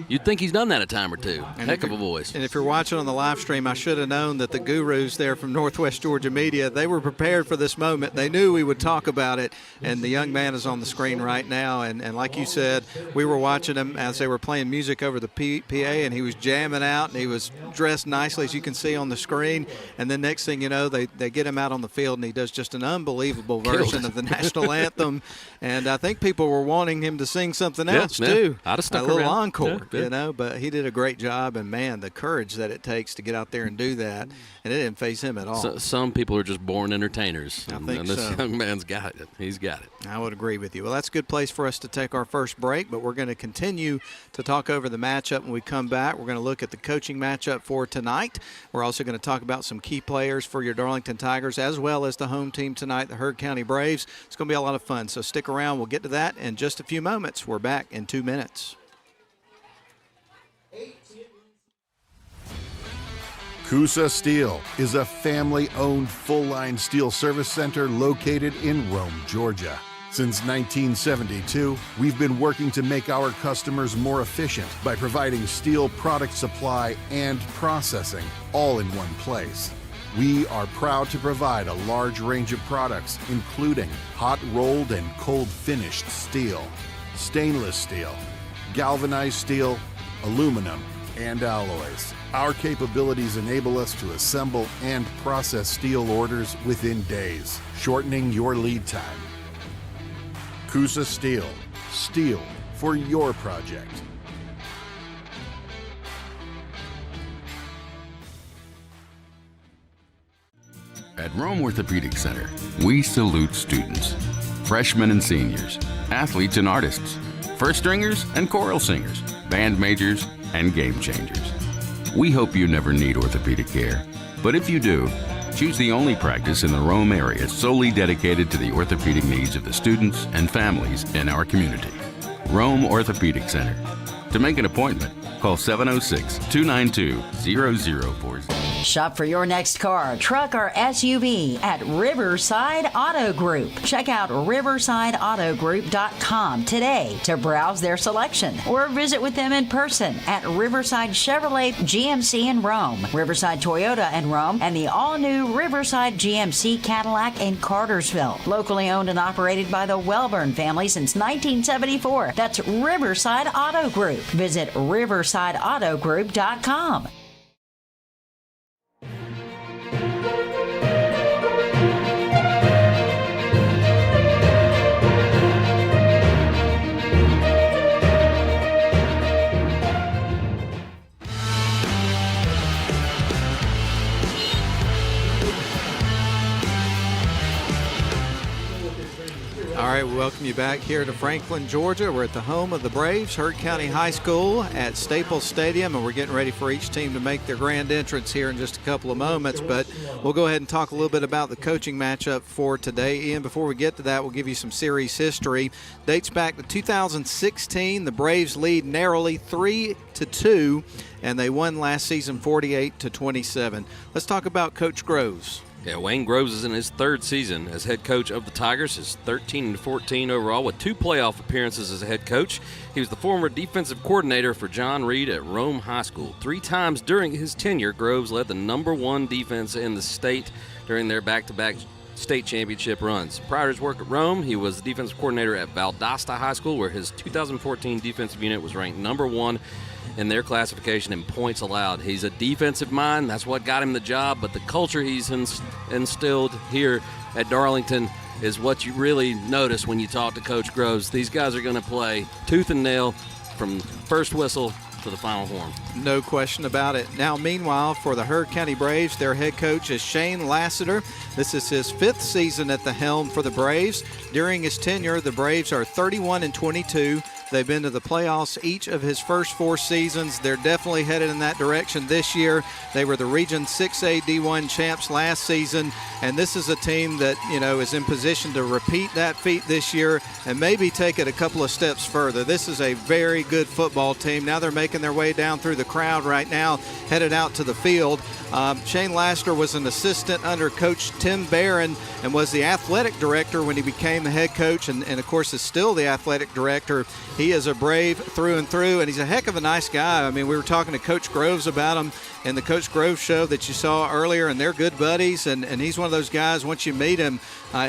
you'd think he's done that a time or two. Heck of a voice. And if you're watching on the live stream, I should have known that the gurus there from Northwest Georgia Media, they were prepared for this moment. They knew we would talk about it, and the young man is on the screen right now. And like you said, we were watching him as they were playing music over the PA, and he was jamming out, and he was dressed nicely, as you can see on the screen. And then next thing you know, they get him out on the field, and he does just an unbelievable version of the national anthem. And I think people were wanting him to sing something else, too. I'd have stuck a little around. encore. You know, but he did a great job, and man, the courage that it takes to get out there and do that, and it didn't faze him at all. So, some people are just born entertainers, I and think this so. young man's got it. He's got it. I would agree with you. Well, that's a good place for us to take our first break, but we're going to continue to talk over the matchup when we come back. We're going to look at the coaching matchup for tonight. We're also going to talk about some key players for your Darlington Tigers, as well as the home team tonight, the Heard County Braves. It's going to be a lot of fun, so stick around. We'll get to that in just a few moments. We're back in 2 minutes. Coosa Steel is a family-owned full-line steel service center located in Rome, Georgia. Since 1972, we've been working to make our customers more efficient by providing steel product supply and processing all in one place. We are proud to provide a large range of products, including hot-rolled and cold-finished steel, stainless steel, galvanized steel, aluminum, and alloys. Our capabilities enable us to assemble and process steel orders within days, shortening your lead time. Coosa Steel. Steel for your project. At Rome Orthopedic Center, we salute students, freshmen and seniors, athletes and artists, first stringers and choral singers, band majors and game changers. We hope you never need orthopedic care, but if you do, choose the only practice in the Rome area solely dedicated to the orthopedic needs of the students and families in our community. Rome Orthopedic Center. To make an appointment, call 706-292-0040. Shop for your next car, truck, or SUV at Riverside Auto Group. Check out riversideautogroup.com today to browse their selection or visit with them in person at Riverside Chevrolet GMC in Rome, Riverside Toyota in Rome, and the all-new Riverside GMC Cadillac in Cartersville. Locally owned and operated by the Welburn family since 1974. That's Riverside Auto Group. Visit riversideautogroup.com. All right, we welcome you back here to Franklin, Georgia. We're at the home of the Braves, Hurt County High School at Staples Stadium, and we're getting ready for each team to make their grand entrance here in just a couple of moments. But we'll go ahead and talk a little bit about the coaching matchup for today. Ian, before we get to that, we'll give you some series history. Dates back to 2016. The Braves lead narrowly 3-2, and they won last season 48-27. Let's talk about Coach Groves. Yeah, Wayne Groves is in his third season as head coach of the Tigers. Is 13-14 overall with 2 playoff appearances as a head coach. He was the former defensive coordinator for John Reed at Rome High School. 3 times during his tenure, Groves led the #1 defense in the state during their back-to-back state championship runs. Prior to his work at Rome, he was the defensive coordinator at Valdosta High School, where his 2014 defensive unit was ranked #1 in their classification in points allowed. He's a defensive mind. That's what got him the job, but the culture he's instilled here at Darlington is what you really notice when you talk to Coach Groves. These guys are going to play tooth and nail from first whistle to the final horn. No question about it. Now, meanwhile, for the Herd County Braves, their head coach is Shane Lassiter. This is his 5th season at the helm for the Braves. During his tenure, the Braves are 31-22. They've been to the playoffs each of his first 4 seasons. They're definitely headed in that direction this year. They were the Region 6A D1 champs last season, and this is a team that, is in position to repeat that feat this year and maybe take it a couple of steps further. This is a very good football team. Now they're making their way down through the crowd right now, headed out to the field. Shane Lassiter was an assistant under Coach Tim Barron and was the athletic director when he became the head coach, and of course is still the athletic director. He is a Brave through and through, and he's a heck of a nice guy. I mean, we were talking to Coach Groves about him in the Coach Groves show that you saw earlier, and they're good buddies, and he's one of those guys, once you meet him,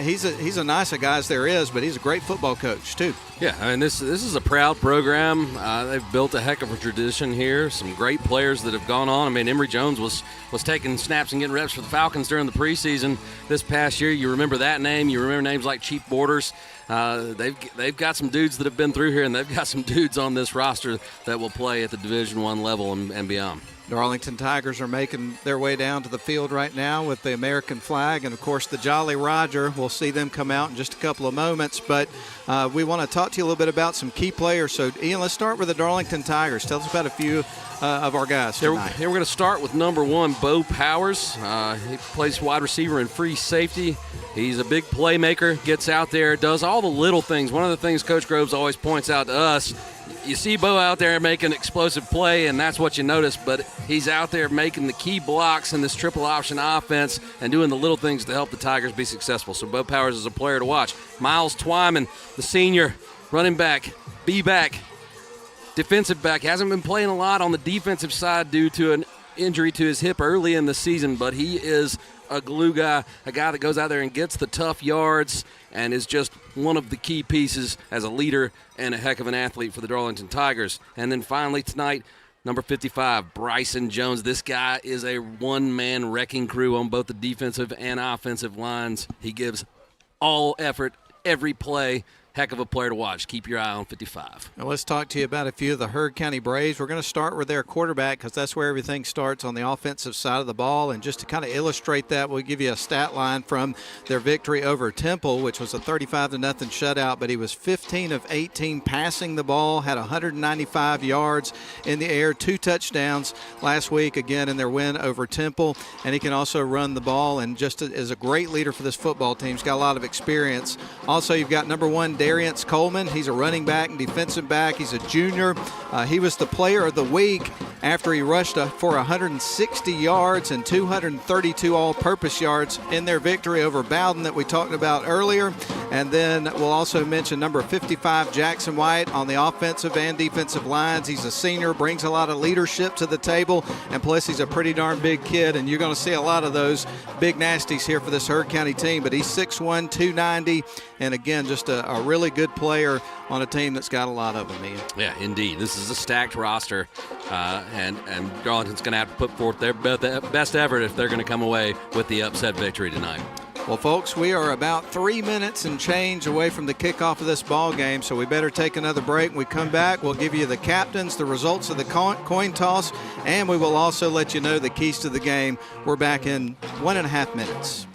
he's a nice a guy as there is, but he's a great football coach too. Yeah, I mean, this is a proud program. They've built a heck of a tradition here. Some great players that have gone on. I mean, Emory Jones was taking snaps and getting reps for the Falcons during the preseason this past year. You remember that name. You remember names like Chief Borders. They've got some dudes that have been through here, and they've got some dudes on this roster that will play at the Division I level and beyond. Darlington Tigers are making their way down to the field right now with the American flag and, of course, the Jolly Roger. We'll see them come out in just a couple of moments, but we want to talk to you a little bit about some key players. So, Ian, let's start with the Darlington Tigers. Tell us about a few of our guys tonight. Here we're going to start with #1, Bo Powers. He plays wide receiver and free safety. He's a big playmaker, gets out there, does all the little things. One of the things Coach Groves always points out to us, you see Bo out there making explosive play, and that's what you notice, but he's out there making the key blocks in this triple option offense and doing the little things to help the Tigers be successful. So Bo Powers is a player to watch. Miles Twyman, the senior running back, B-back, defensive back, hasn't been playing a lot on the defensive side due to an injury to his hip early in the season, but he is a glue guy, a guy that goes out there and gets the tough yards and is just one of the key pieces as a leader and a heck of an athlete for the Darlington Tigers. And then finally tonight, number 55, Bryson Jones. This guy is a one-man wrecking crew on both the defensive and offensive lines. He gives all effort every play. Heck of a player to watch. Keep your eye on 55. Now let's talk to you about a few of the Herd County Braves. We're going to start with their quarterback because that's where everything starts on the offensive side of the ball. And just to kind of illustrate that, we'll give you a stat line from their victory over Temple, which was a 35-0 shutout. But he was 15 of 18 passing the ball, had 195 yards in the air, 2 touchdowns last week, again, in their win over Temple. And he can also run the ball and just is a great leader for this football team. He's got a lot of experience. Also, you've got #1, Darius Coleman. He's a running back and defensive back. He's a junior. He was the player of the week after he rushed for 160 yards and 232 all-purpose yards in their victory over Bowden that we talked about earlier. And then we'll also mention number 55, Jackson White, on the offensive and defensive lines. He's a senior, brings a lot of leadership to the table, and plus he's a pretty darn big kid, and you're going to see a lot of those big nasties here for this Heard County team. But he's 6'1", 290, and again, just a really good player on a team that's got a lot of them, Ian. Yeah, indeed. This is a stacked roster, and Darlington's going to have to put forth their best effort if they're going to come away with the upset victory tonight. Well, folks, we are about 3 minutes and change away from the kickoff of this ball game, so we better take another break. When we come back, we'll give you the captains, the results of the coin toss, and we will also let you know the keys to the game. We're back in 1.5 minutes.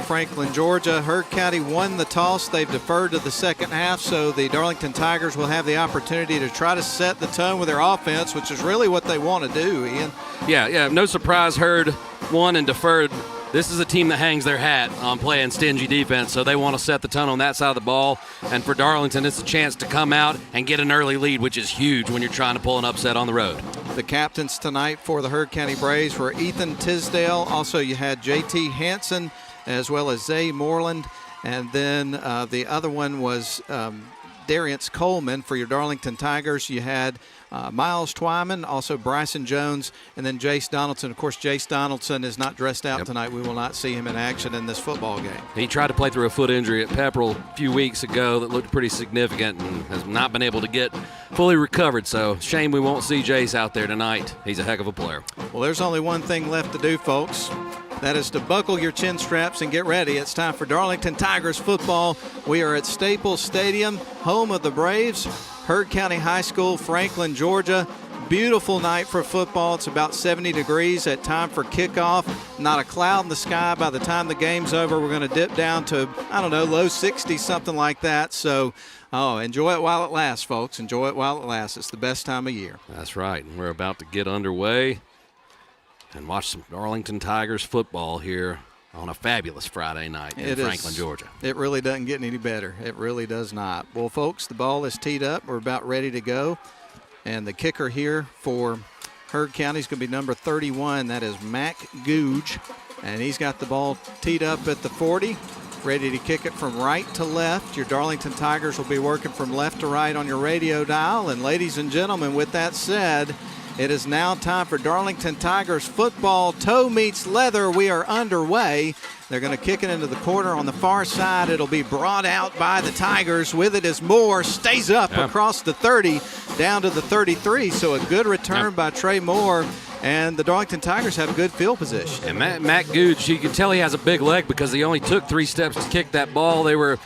Franklin, Georgia. Heard County won the toss. They've deferred to the second half, so the Darlington Tigers will have the opportunity to try to set the tone with their offense, which is really what they want to do, Ian. Yeah, no surprise. Heard won and deferred. This is a team that hangs their hat on playing stingy defense, so they want to set the tone on that side of the ball. And for Darlington, it's a chance to come out and get an early lead, which is huge when you're trying to pull an upset on the road. The captains tonight for the Heard County Braves were Ethan Tisdale. Also, you had J.T. Hansen as well as Zay Moreland. And then the other one was Darius Coleman. For your Darlington Tigers, you had Miles Twyman, also Bryson Jones, and then Jace Donaldson. Of course, Jace Donaldson is not dressed out tonight. We will not see him in action in this football game. He tried to play through a foot injury at Pepperell a few weeks ago that looked pretty significant and has not been able to get fully recovered. So shame we won't see Jace out there tonight. He's a heck of a player. Well, there's only one thing left to do, folks. That is to buckle your chin straps and get ready. It's time for Darlington Tigers football. We are at Staples Stadium, home of the Braves, Heard County High School, Franklin, Georgia. Beautiful night for football. It's about 70 degrees at time for kickoff. Not a cloud in the sky by the time the game's over. We're going to dip down to, low 60s, something like that. So, enjoy it while it lasts, folks. Enjoy it while it lasts. It's the best time of year. That's right. We're about to get underway and watch some Darlington Tigers football here on a fabulous Friday night in Franklin, Georgia. It really doesn't get any better. It really does not. Well, folks, the ball is teed up. We're about ready to go. And the kicker here for Heard County is going to be number 31. That is Mac Googe. And he's got the ball teed up at the 40, ready to kick it from right to left. Your Darlington Tigers will be working from left to right on your radio dial. And ladies and gentlemen, with that said, it is now time for Darlington Tigers football. Toe meets leather. We are underway. They're going to kick it into the corner on the far side. It'll be brought out by the Tigers. With it is Moore. Stays up across the 30 down to the 33. So a good return by Trey Moore. And the Darlington Tigers have good field position. And Matt Googe, you can tell he has a big leg because he only took 3 steps to kick that ball. They were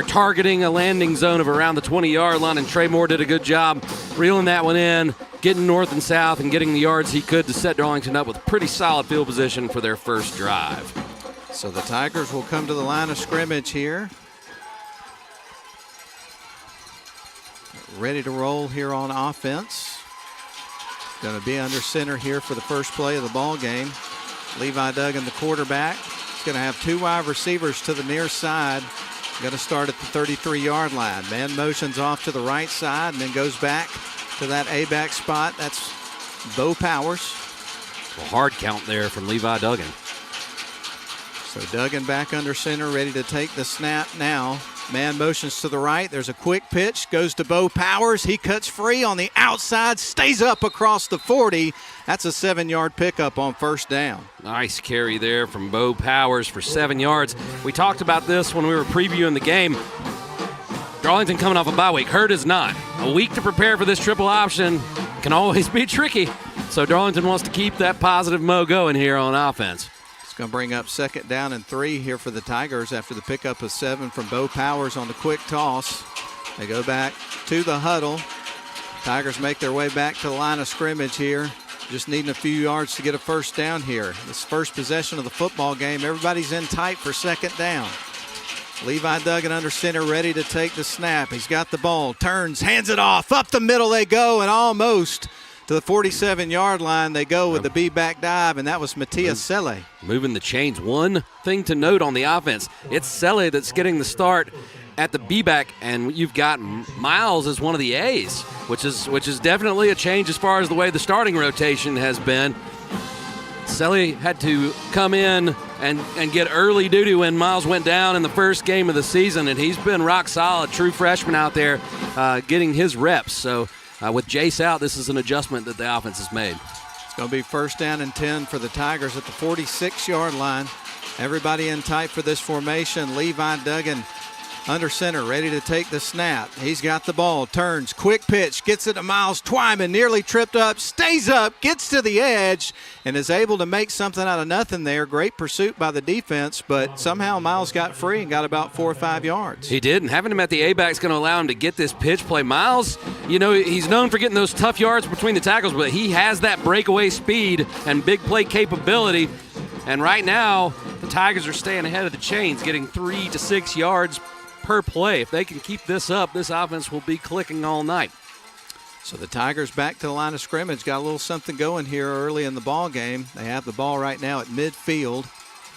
targeting a landing zone of around the 20-yard line, and Trey Moore did a good job reeling that one in, getting north and south and getting the yards he could to set Darlington up with pretty solid field position for their first drive. So the Tigers will come to the line of scrimmage here. Ready to roll here on offense. Going to be under center here for the first play of the ball game. Levi Duggan, the quarterback. He's going to have 2 wide receivers to the near side. Going to start at the 33-yard line. Man motions off to the right side and then goes back to that A-back spot. That's Bo Powers. A hard count there from Levi Duggan. So Duggan back under center, ready to take the snap now. Man motions to the right. There's a quick pitch. Goes to Bo Powers. He cuts free on the outside. Stays up across the 40. That's a 7-yard pickup on first down. Nice carry there from Bo Powers for 7 yards. We talked about this when we were previewing the game. Darlington coming off a bye week. Hurt is not. A week to prepare for this triple option can always be tricky. So Darlington wants to keep that positive mo going here on offense. Going to bring up 2nd down and 3 here for the Tigers after the pickup of 7 from Bo Powers on the quick toss. They go back to the huddle. Tigers make their way back to the line of scrimmage here. Just needing a few yards to get a first down here. This first possession of the football game, everybody's in tight for 2nd down. Levi Duggan under center, ready to take the snap. He's got the ball, turns, hands it off. Up the middle they go, and almost to the 47-yard line they go with the B-back dive, and that was Matias Selle. Moving the chains. One thing to note on the offense, it's Selle that's getting the start at the B-back, and you've got Miles as one of the A's, which is definitely a change as far as the way the starting rotation has been. Selle had to come in and get early duty when Miles went down in the first game of the season, and he's been rock solid, true freshman out there getting his reps. So with Jace out, this is an adjustment that the offense has made. It's going to be 1st down and 10 for the Tigers at the 46-yard line. Everybody in tight for this formation. Levi Duggan under center, ready to take the snap. He's got the ball, turns, quick pitch, gets it to Miles Twyman, nearly tripped up, stays up, gets to the edge, and is able to make something out of nothing there. Great pursuit by the defense, but somehow Miles got free and got about 4 or 5 yards. He did, and having him at the A-back is going to allow him to get this pitch play. Miles, he's known for getting those tough yards between the tackles, but he has that breakaway speed and big play capability. And right now, the Tigers are staying ahead of the chains, getting 3 to 6 yards per play. If they can keep this up, this offense will be clicking all night. So the Tigers back to the line of scrimmage. Got a little something going here early in the ball game. They have the ball right now at midfield.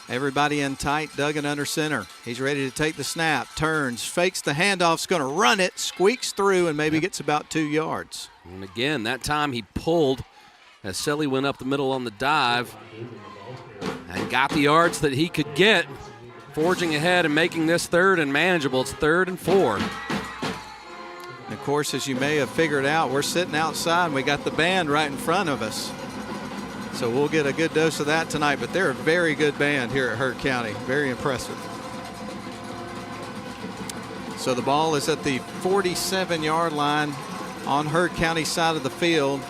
Everybody in tight. Duggan under center. He's ready to take the snap. Turns, fakes the handoff's going to run it, squeaks through, and maybe gets about 2 yards. And again, that time he pulled as Selle went up the middle on the dive and got the yards that he could get, forging ahead and making this 3rd and manageable. It's 3rd and 4. And of course, as you may have figured out, we're sitting outside and we got the band right in front of us. So we'll get a good dose of that tonight, but they're a very good band here at Hurt County. Very impressive. So the ball is at the 47-yard line on Hurt County side of the field.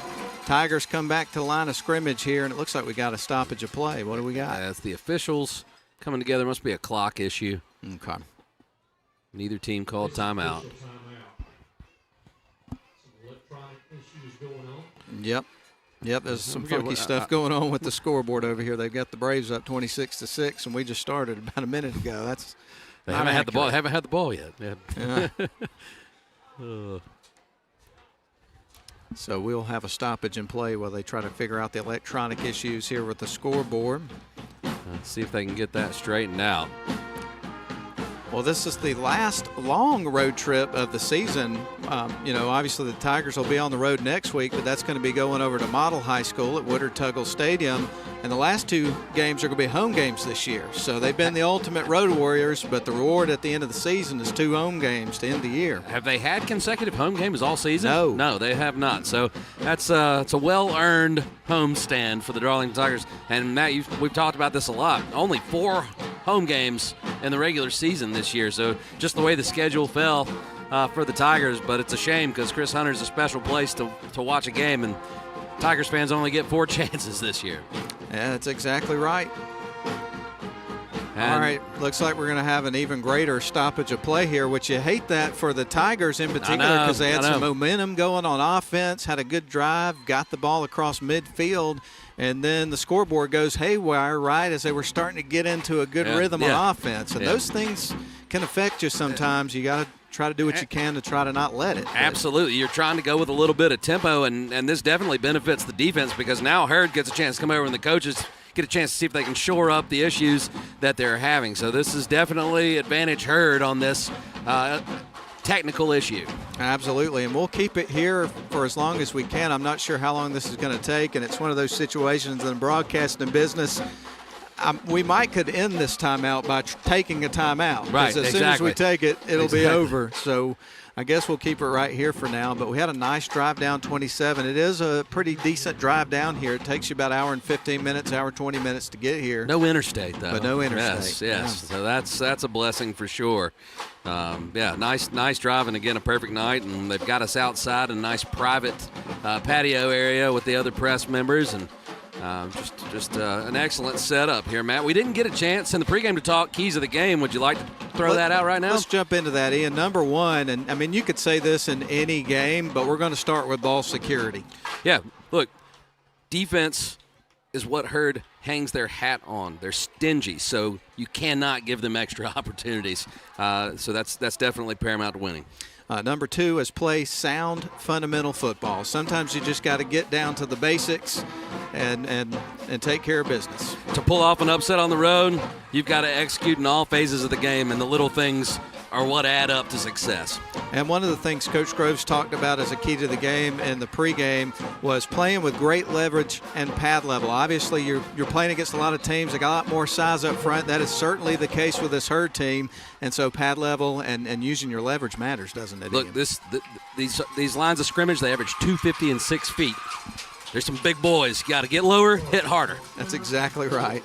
Tigers come back to the line of scrimmage here, and it looks like we got a stoppage of play. What do we got? That's the officials coming together. Must be a clock issue. Okay. Neither team called timeout. Yep, there's some funky stuff going on with the scoreboard over here. They've got the Braves up 26-6, and we just started about a minute ago. They haven't had the ball. Haven't had the ball yet. Yeah. So we'll have a stoppage in play while they try to figure out the electronic issues here with the scoreboard. Let's see if they can get that straightened out. Well, this is the last long road trip of the season. Obviously the Tigers will be on the road next week, but that's going to be going over to Model High School at Woodard Tuggle Stadium. And the last 2 games are going to be home games this year. So they've been the ultimate road warriors, but the reward at the end of the season is 2 home games to end the year. Have they had consecutive home games all season? No. No, they have not. So it's a well-earned homestand for the Darlington Tigers. And Matt, we've talked about this a lot. Only 4 home games in the regular season this year. So just the way the schedule fell for the Tigers, but it's a shame because Chris Hunter's a special place to watch a game, and Tigers fans only get 4 chances this year. Yeah, that's exactly right. All right, looks like we're going to have an even greater stoppage of play here, which you hate that for the Tigers in particular because they had some momentum going on offense, had a good drive, got the ball across midfield, and then the scoreboard goes haywire right as they were starting to get into a good rhythm on offense. And those things can affect you sometimes. You got to try to do what you can to try to not let it. Absolutely. You're trying to go with a little bit of tempo, and this definitely benefits the defense because now Hurd gets a chance to come over and the coaches get a chance to see if they can shore up the issues that they're having. So this is definitely advantage Hurd on this technical issue. Absolutely, and we'll keep it here for as long as we can. I'm not sure how long this is going to take, and it's one of those situations in broadcasting business. We might could end this timeout by taking a timeout. Right, as soon as we take it, it'll be over. So I guess we'll keep it right here for now. But we had a nice drive down 27. It is a pretty decent drive down here. It takes you about an hour and 15 minutes, hour 20 minutes to get here. No interstate, though. But no interstate. Yes. So that's a blessing for sure. Nice drive, and again, a perfect night. And they've got us outside in a nice private patio area with the other press members, and just an excellent setup here, Matt. We didn't get a chance in the pregame to talk keys of the game. Would you like to throw that out right now? Let's jump into that, Ian. Number one, and I mean, you could say this in any game, but we're going to start with ball security. Yeah, look, defense is what Hurd hangs their hat on. They're stingy, so you cannot give them extra opportunities. So that's definitely paramount to winning. Number two is play sound, fundamental football. Sometimes you just got to get down to the basics and take care of business. To pull off an upset on the road, you've got to execute in all phases of the game, and the little things are what add up to success. And one of the things Coach Groves talked about as a key to the game in the pregame was playing with great leverage and pad level. Obviously, you're playing against a lot of teams that got a lot more size up front. That is certainly the case with this Hurd team. And so pad level and using your leverage matters, doesn't it? Look, these lines of scrimmage, they average 250 and 6 feet. There's some big boys. You got to get lower, hit harder. That's exactly right.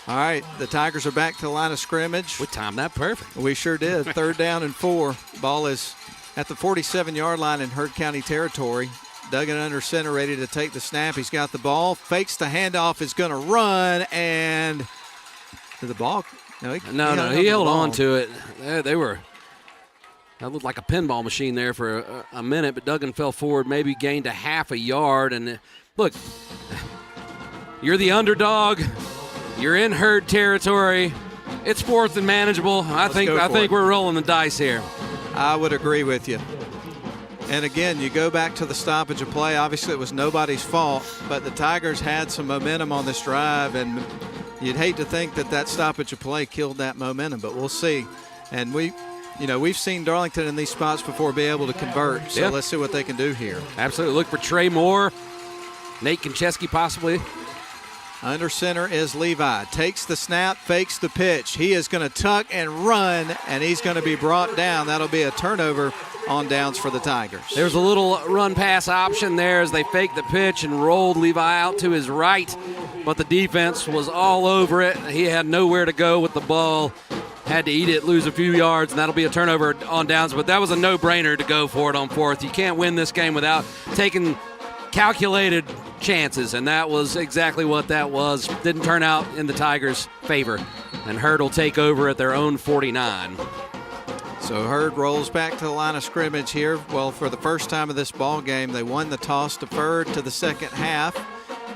All right, the Tigers are back to the line of scrimmage. We timed that perfect. We sure did. 3rd down and 4. Ball is at the 47-yard line in Hurd County territory. Duggan under center, ready to take the snap. He's got the ball, fakes the handoff, is going to run, and to the ball. He held on to it. That looked like a pinball machine there for a minute, but Duggan fell forward, maybe gained a half a yard. And look, you're the underdog. You're in Hurd territory. It's 4th and manageable. I think we're rolling the dice here. I would agree with you. And again, you go back to the stoppage of play. Obviously, it was nobody's fault, but the Tigers had some momentum on this drive, and you'd hate to think that stoppage of play killed that momentum, but we'll see. And we've seen Darlington in these spots before be able to convert, so let's see what they can do here. Absolutely. Look for Trey Moore, Nate Konchesky possibly. Under center is Levi. Takes the snap, fakes the pitch. He is going to tuck and run, and he's going to be brought down. That'll be a turnover on downs for the Tigers. There's a little run-pass option there as they faked the pitch and rolled Levi out to his right, but the defense was all over it. He had nowhere to go with the ball. Had to eat it, lose a few yards, and that'll be a turnover on downs. But that was a no-brainer to go for it on 4th. You can't win this game without taking calculated chances, and that was exactly what that was. Didn't turn out in the Tigers' favor, and Hurd will take over at their own 49. So Hurd rolls back to the line of scrimmage here. Well, for the first time of this ball game, they won the toss, deferred to the second half.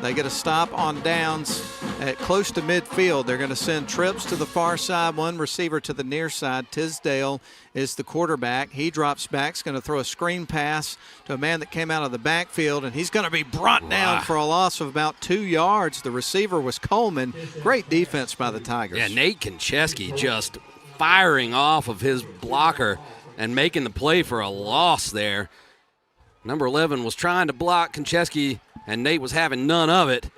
They get a stop on downs at close to midfield. They're going to send trips to the far side, one receiver to the near side. Tisdale is the quarterback. He drops back, is going to throw a screen pass to a man that came out of the backfield, and he's going to be brought down for a loss of about 2 yards. The receiver was Coleman. Great defense by the Tigers. Yeah, Nate Konchesky just firing off of his blocker and making the play for a loss there. Number 11 was trying to block Konchesky, and Nate was having none of it.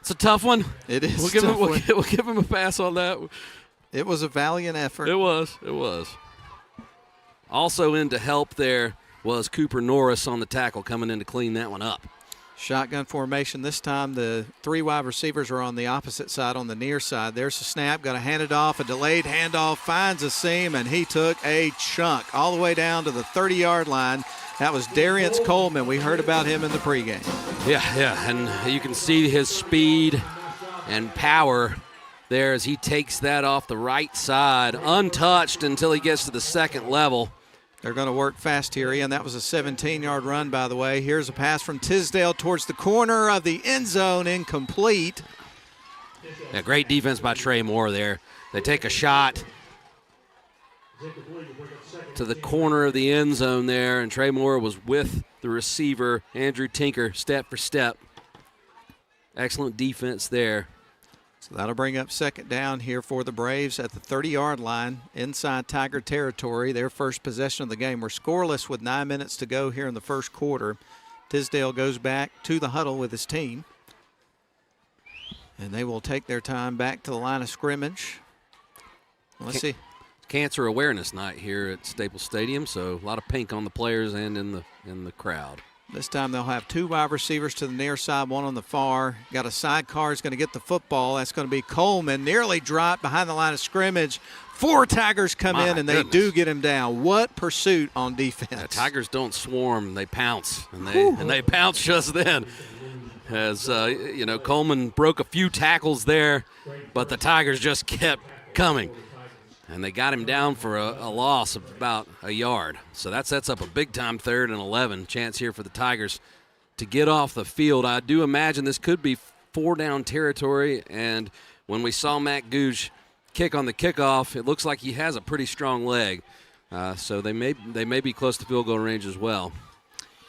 It's a tough one. It is. We'll give him a pass on that. It was a valiant effort. It was. Also in to help there was Cooper Norris on the tackle, coming in to clean that one up. Shotgun formation this time. The 3 wide receivers are on the opposite side, on the near side. There's a snap, got to hand it off. A delayed handoff, finds a seam, and he took a chunk all the way down to the 30-yard line. That was Darius Coleman. We heard about him in the pregame. Yeah, and you can see his speed and power there as he takes that off the right side, untouched until he gets to the second level. They're going to work fast here, Ian. That was a 17-yard run, by the way. Here's a pass from Tisdale towards the corner of the end zone, incomplete. Yeah, great defense by Trey Moore there. They take a shot to the corner of the end zone there, and Trey Moore was with the receiver, Andrew Tinker, step for step. Excellent defense there. So that'll bring up second down here for the Braves at the 30-yard line inside Tiger territory. Their first possession of the game. We're scoreless with 9 minutes to go here in the first quarter. Tisdale goes back to the huddle with his team. And they will take their time back to the line of scrimmage. Let's see. Cancer Awareness Night here at Staples Stadium, so a lot of pink on the players and in the crowd. This time they'll have two wide receivers to the near side, one on the far. Got a sidecar who's going to get the football. That's going to be Coleman, nearly dropped behind the line of scrimmage. 4 Tigers come in, and they do get him down. What pursuit on defense. Yeah, Tigers don't swarm, they pounce, and they pounce just then. As, Coleman broke a few tackles there, but the Tigers just kept coming. And they got him down for a loss of about a yard. So that sets up a big-time 3rd and 11 chance here for the Tigers to get off the field. I do imagine this could be 4-down territory, and when we saw Matt Googe kick on the kickoff, it looks like he has a pretty strong leg. So they may be close to field goal range as well.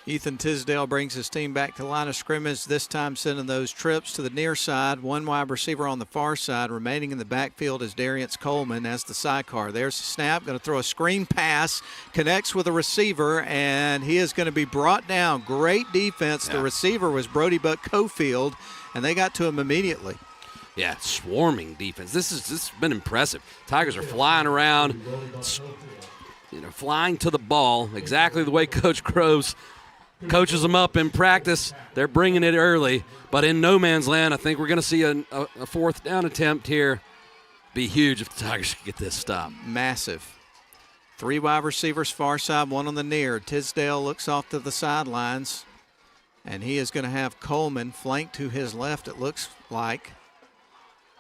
Ethan Tisdale brings his team back to the line of scrimmage, this time sending those trips to the near side. One wide receiver on the far side. Remaining in the backfield is Darius Coleman as the sidecar. There's the snap, going to throw a screen pass, connects with a receiver, and he is going to be brought down. Great defense. Yeah. The receiver was Brody Buck Cofield, and they got to him immediately. Yeah, swarming defense. This has been impressive. Tigers are flying around, flying to the ball, exactly the way Coach Groves coaches them up in practice. They're bringing it early, but in no man's land, I think we're going to see a 4th down attempt here. Be huge if the Tigers can get this stop. Massive. 3 wide receivers far side, 1 on the near. Tisdale looks off to the sidelines, and he is going to have Coleman flanked to his left, it looks like.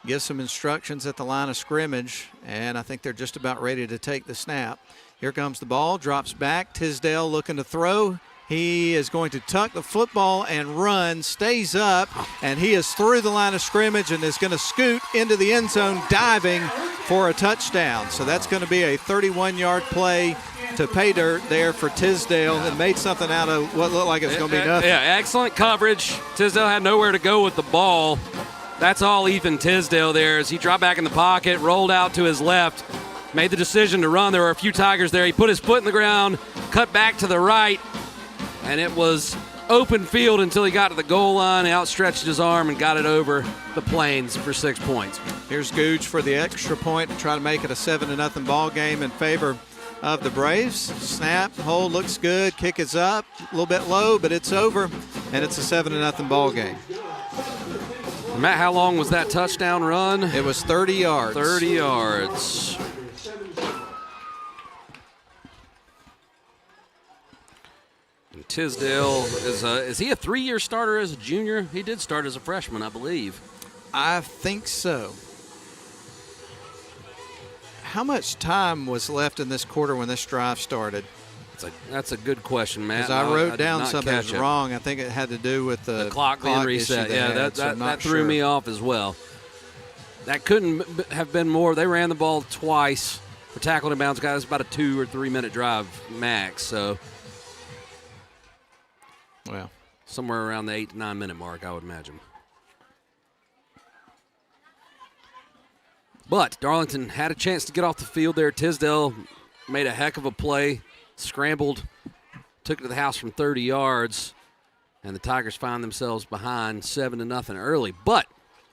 Gives some instructions at the line of scrimmage, and I think they're just about ready to take the snap. Here comes the ball, drops back. Tisdale looking to throw. He is going to tuck the football and run, stays up, and he is through the line of scrimmage and is going to scoot into the end zone, diving for a touchdown. So that's going to be a 31-yard play to pay dirt there for Tisdale, and made something out of what looked like it was going to be nothing. Yeah, excellent coverage. Tisdale had nowhere to go with the ball. That's all Ethan Tisdale there as he dropped back in the pocket, rolled out to his left, made the decision to run. There were a few Tigers there. He put his foot in the ground, cut back to the right, and it was open field until he got to the goal line. He outstretched his arm and got it over the plains for 6 points. Here's Googe for the extra point to try to make it a 7-0 ball game in favor of the Braves. Snap, hold looks good. Kick is up, a little bit low, but it's over, and it's a 7-0 ball game. Matt, how long was that touchdown run? It was 30 yards. 30 yards. And Tisdale, is he a 3-year starter as a junior? He did start as a freshman, I believe. I think so. How much time was left in this quarter when this drive started? That's a good question, Matt. Because I wrote down something that was wrong. I think it had to do with the clock being reset. Yeah, that threw me off as well. That couldn't have been more. They ran the ball twice. The tackle in bounds, guys, about a 2 or 3 minute drive max. So, well, somewhere around the 8 to 9 minute mark, I would imagine. But Darlington had a chance to get off the field there. Tisdale made a heck of a play. Scrambled, took it to the house from 30 yards, and the Tigers find themselves behind 7-0 early. But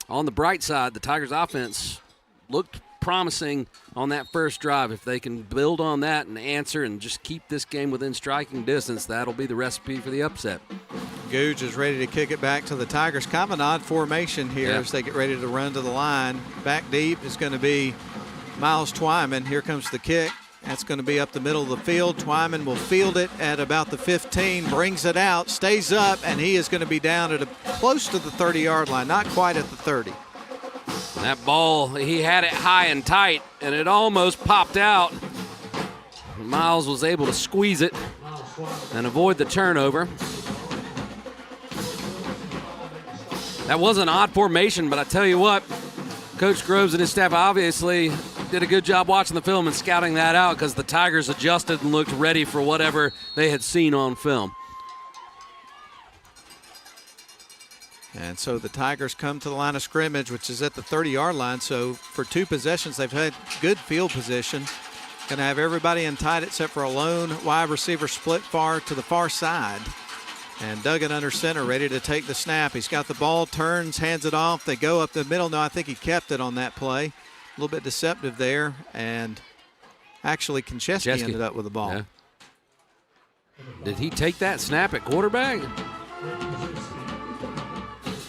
on the bright side, the Tigers' offense looked promising on that first drive. If they can build on that and answer and just keep this game within striking distance, that'll be the recipe for the upset. Googe is ready to kick it back to the Tigers. Kind of an odd formation here as they get ready to run to the line. Back deep is going to be Miles Twyman. Here comes the kick. That's going to be up the middle of the field. Twyman will field it at about the 15, brings it out, stays up, and he is going to be down at close to the 30-yard line, not quite at the 30. That ball, he had it high and tight, and it almost popped out. Miles was able to squeeze it and avoid the turnover. That was an odd formation, but I tell you what, Coach Groves and his staff obviously did a good job watching the film and scouting that out, because the Tigers adjusted and looked ready for whatever they had seen on film. And so the Tigers come to the line of scrimmage, which is at the 30-yard line. So for 2 possessions, they've had good field position. Going to have everybody in tight except for a lone wide receiver split far to the far side. And Duggan under center, ready to take the snap. He's got the ball, turns, hands it off. They go up the middle. No, I think he kept it on that play. A little bit deceptive there. And actually, Konchesky ended up with the ball. Yeah. Did he take that snap at quarterback?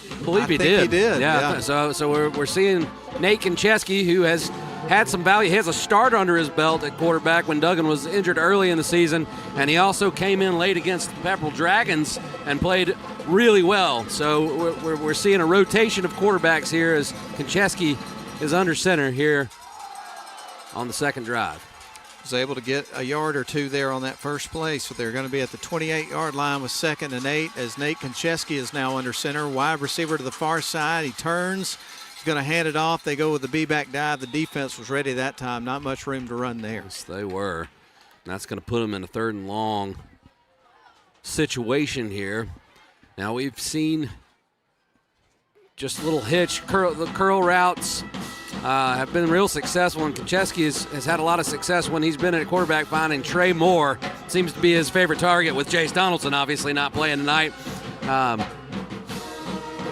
I believe he did. He did. Yeah. So we're seeing Nate Konchesky, who has had some value. He has a starter under his belt at quarterback when Duggan was injured early in the season, and he also came in late against the Pepperell Dragons and played really well. So we're seeing a rotation of quarterbacks here as Konchesky is under center here on the second drive. Was able to get a yard or 2 there on that first play, so they're going to be at the 28-yard line with 2nd and 8 as Nate Konchesky is now under center. Wide receiver to the far side. He turns. He's going to hand it off. They go with the B-back dive. The defense was ready that time. Not much room to run there. Yes, they were. And that's going to put them in a 3rd and long situation here. Now we've seen just a little hitch. The curl routes have been real successful, and Konchesky has had a lot of success when he's been at quarterback, finding Trey Moore. Seems to be his favorite target, with Jace Donaldson obviously not playing tonight.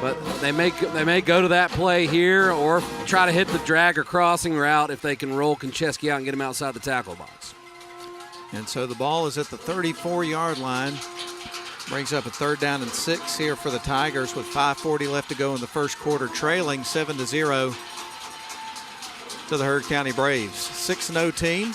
But they may go to that play here or try to hit the drag or crossing route if they can roll Konchesky out and get him outside the tackle box. And so the ball is at the 34-yard line. Brings up a 3rd down and 6 here for the Tigers with 5:40 left to go in the first quarter, trailing 7-0 to the Heard County Braves. 6-0 team.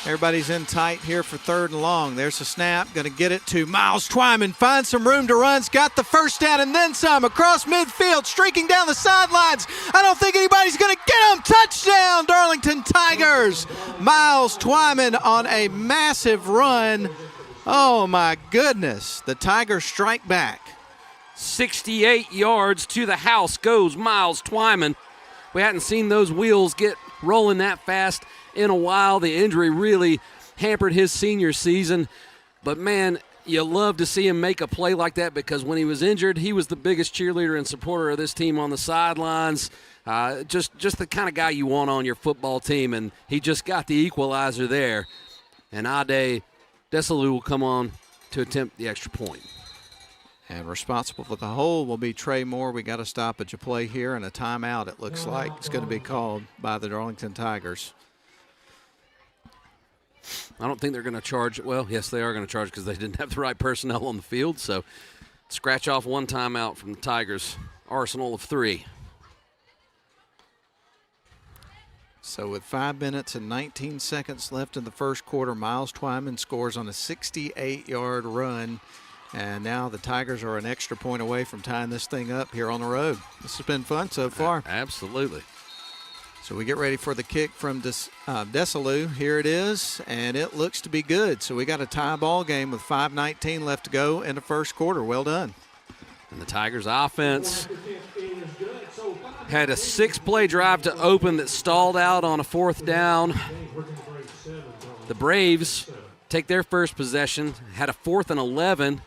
Everybody's in tight here for 3rd and long. There's a snap. Going to get it to Miles Twyman. Finds some room to run. Got the first down and then some. Across midfield, streaking down the sidelines. I don't think anybody's going to get him. Touchdown, Darlington Tigers. Miles Twyman on a massive run. Oh, my goodness. The Tigers strike back. 68 yards to the house goes Miles Twyman. We hadn't seen those wheels get rolling that fast in a while. The injury really hampered his senior season. But, man, you love to see him make a play like that, because when he was injured, he was the biggest cheerleader and supporter of this team on the sidelines. Just the kind of guy you want on your football team, and he just got the equalizer there. And Ade Desalu will come on to attempt the extra point. And responsible for the hold will be Trey Moore. We got to stoppage a play here, and a timeout, it looks like, it's going to be called by the Darlington Tigers. I don't think they're going to charge. Well, yes, they are going to charge, because they didn't have the right personnel on the field. So scratch off one timeout from the Tigers' arsenal of 3. So with 5 minutes and 19 seconds left in the first quarter, Miles Twyman scores on a 68-yard run. And now the Tigers are an extra point away from tying this thing up here on the road. This has been fun so far. Absolutely. So we get ready for the kick from Desalu. Here it is, and it looks to be good. So we got a tie ball game with 5:19 left to go in the first quarter. Well done. And the Tigers offense had a 6-play drive to open that stalled out on a 4th down. The Braves take their first possession, had a 4th and 11,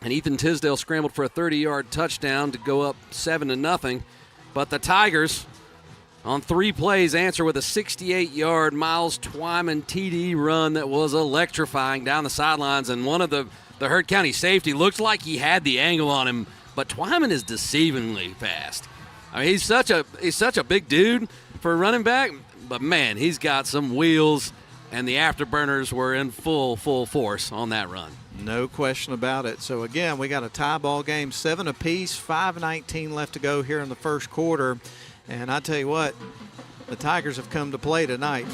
and Ethan Tisdale scrambled for a 30-yard touchdown to go up 7-0. But the Tigers, on 3 plays, answer with a 68-yard Miles Twyman TD run that was electrifying down the sidelines. And one of the Heard County safety looked like he had the angle on him, but Twyman is deceivingly fast. I mean, he's such a big dude for a running back, but man, he's got some wheels, and the afterburners were in full force on that run. No question about it. So again, we got a tie ball game, 7 apiece, 5:19 left to go here in the first quarter. And I tell you what, the Tigers have come to play tonight.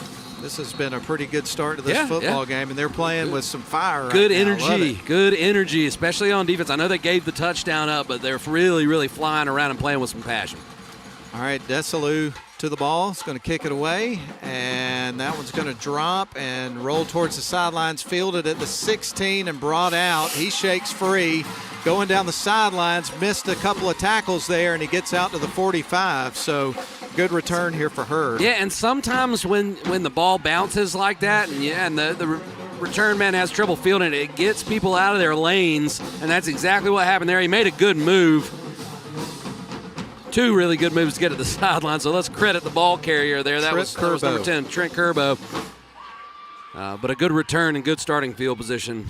This has been a pretty good start to this football game, and they're playing with some fire. Good right energy, now. good energy, especially on defense. I know they gave the touchdown up, but they're really, really flying around and playing with some passion. All right, Desalu to the ball. It's going to kick it away, and that one's going to drop and roll towards the sidelines, fielded at the 16 and brought out. He shakes free, going down the sidelines, missed a couple of tackles there, and he gets out to the 45. So good return here for Hurd. Yeah, and sometimes when the ball bounces like that, and the return man has trouble fielding it, it gets people out of their lanes, and that's exactly what happened there. He made a good move. 2 really good moves to get to the sideline, so let's credit the ball carrier there. That was number 10, Trent Curbo. But a good return and good starting field position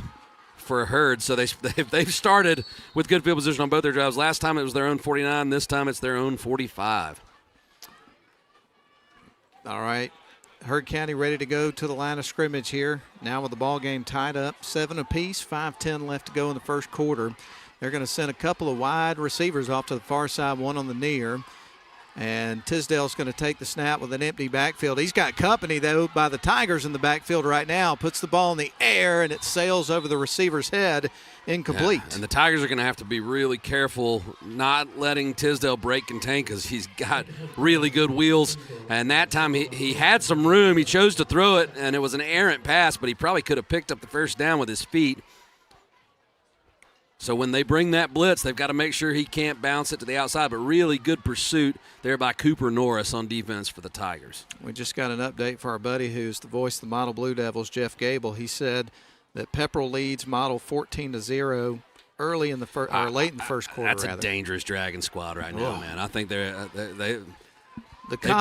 for Hurd. So they've started with good field position on both their drives. Last time it was their own 49. This time it's their own 45. All right. Hurd County ready to go to the line of scrimmage here. Now with the ball game tied up, 7 apiece, 5:10 left to go in the first quarter. They're going to send a couple of wide receivers off to the far side, one on the near. And Tisdale's going to take the snap with an empty backfield. He's got company, though, by the Tigers in the backfield right now. Puts the ball in the air, and it sails over the receiver's head, incomplete. Yeah, and the Tigers are going to have to be really careful not letting Tisdale break contain because he's got really good wheels. And that time he had some room. He chose to throw it, and it was an errant pass, but he probably could have picked up the first down with his feet. So when they bring that blitz, they've got to make sure he can't bounce it to the outside, but really good pursuit there by Cooper Norris on defense for the Tigers. We just got an update for our buddy who's the voice of the Model Blue Devils, Jeff Gable. He said that Pepperell leads Model 14-0 early in the first, or late in the first quarter. That's a dangerous Dragon squad right now, man. I think they've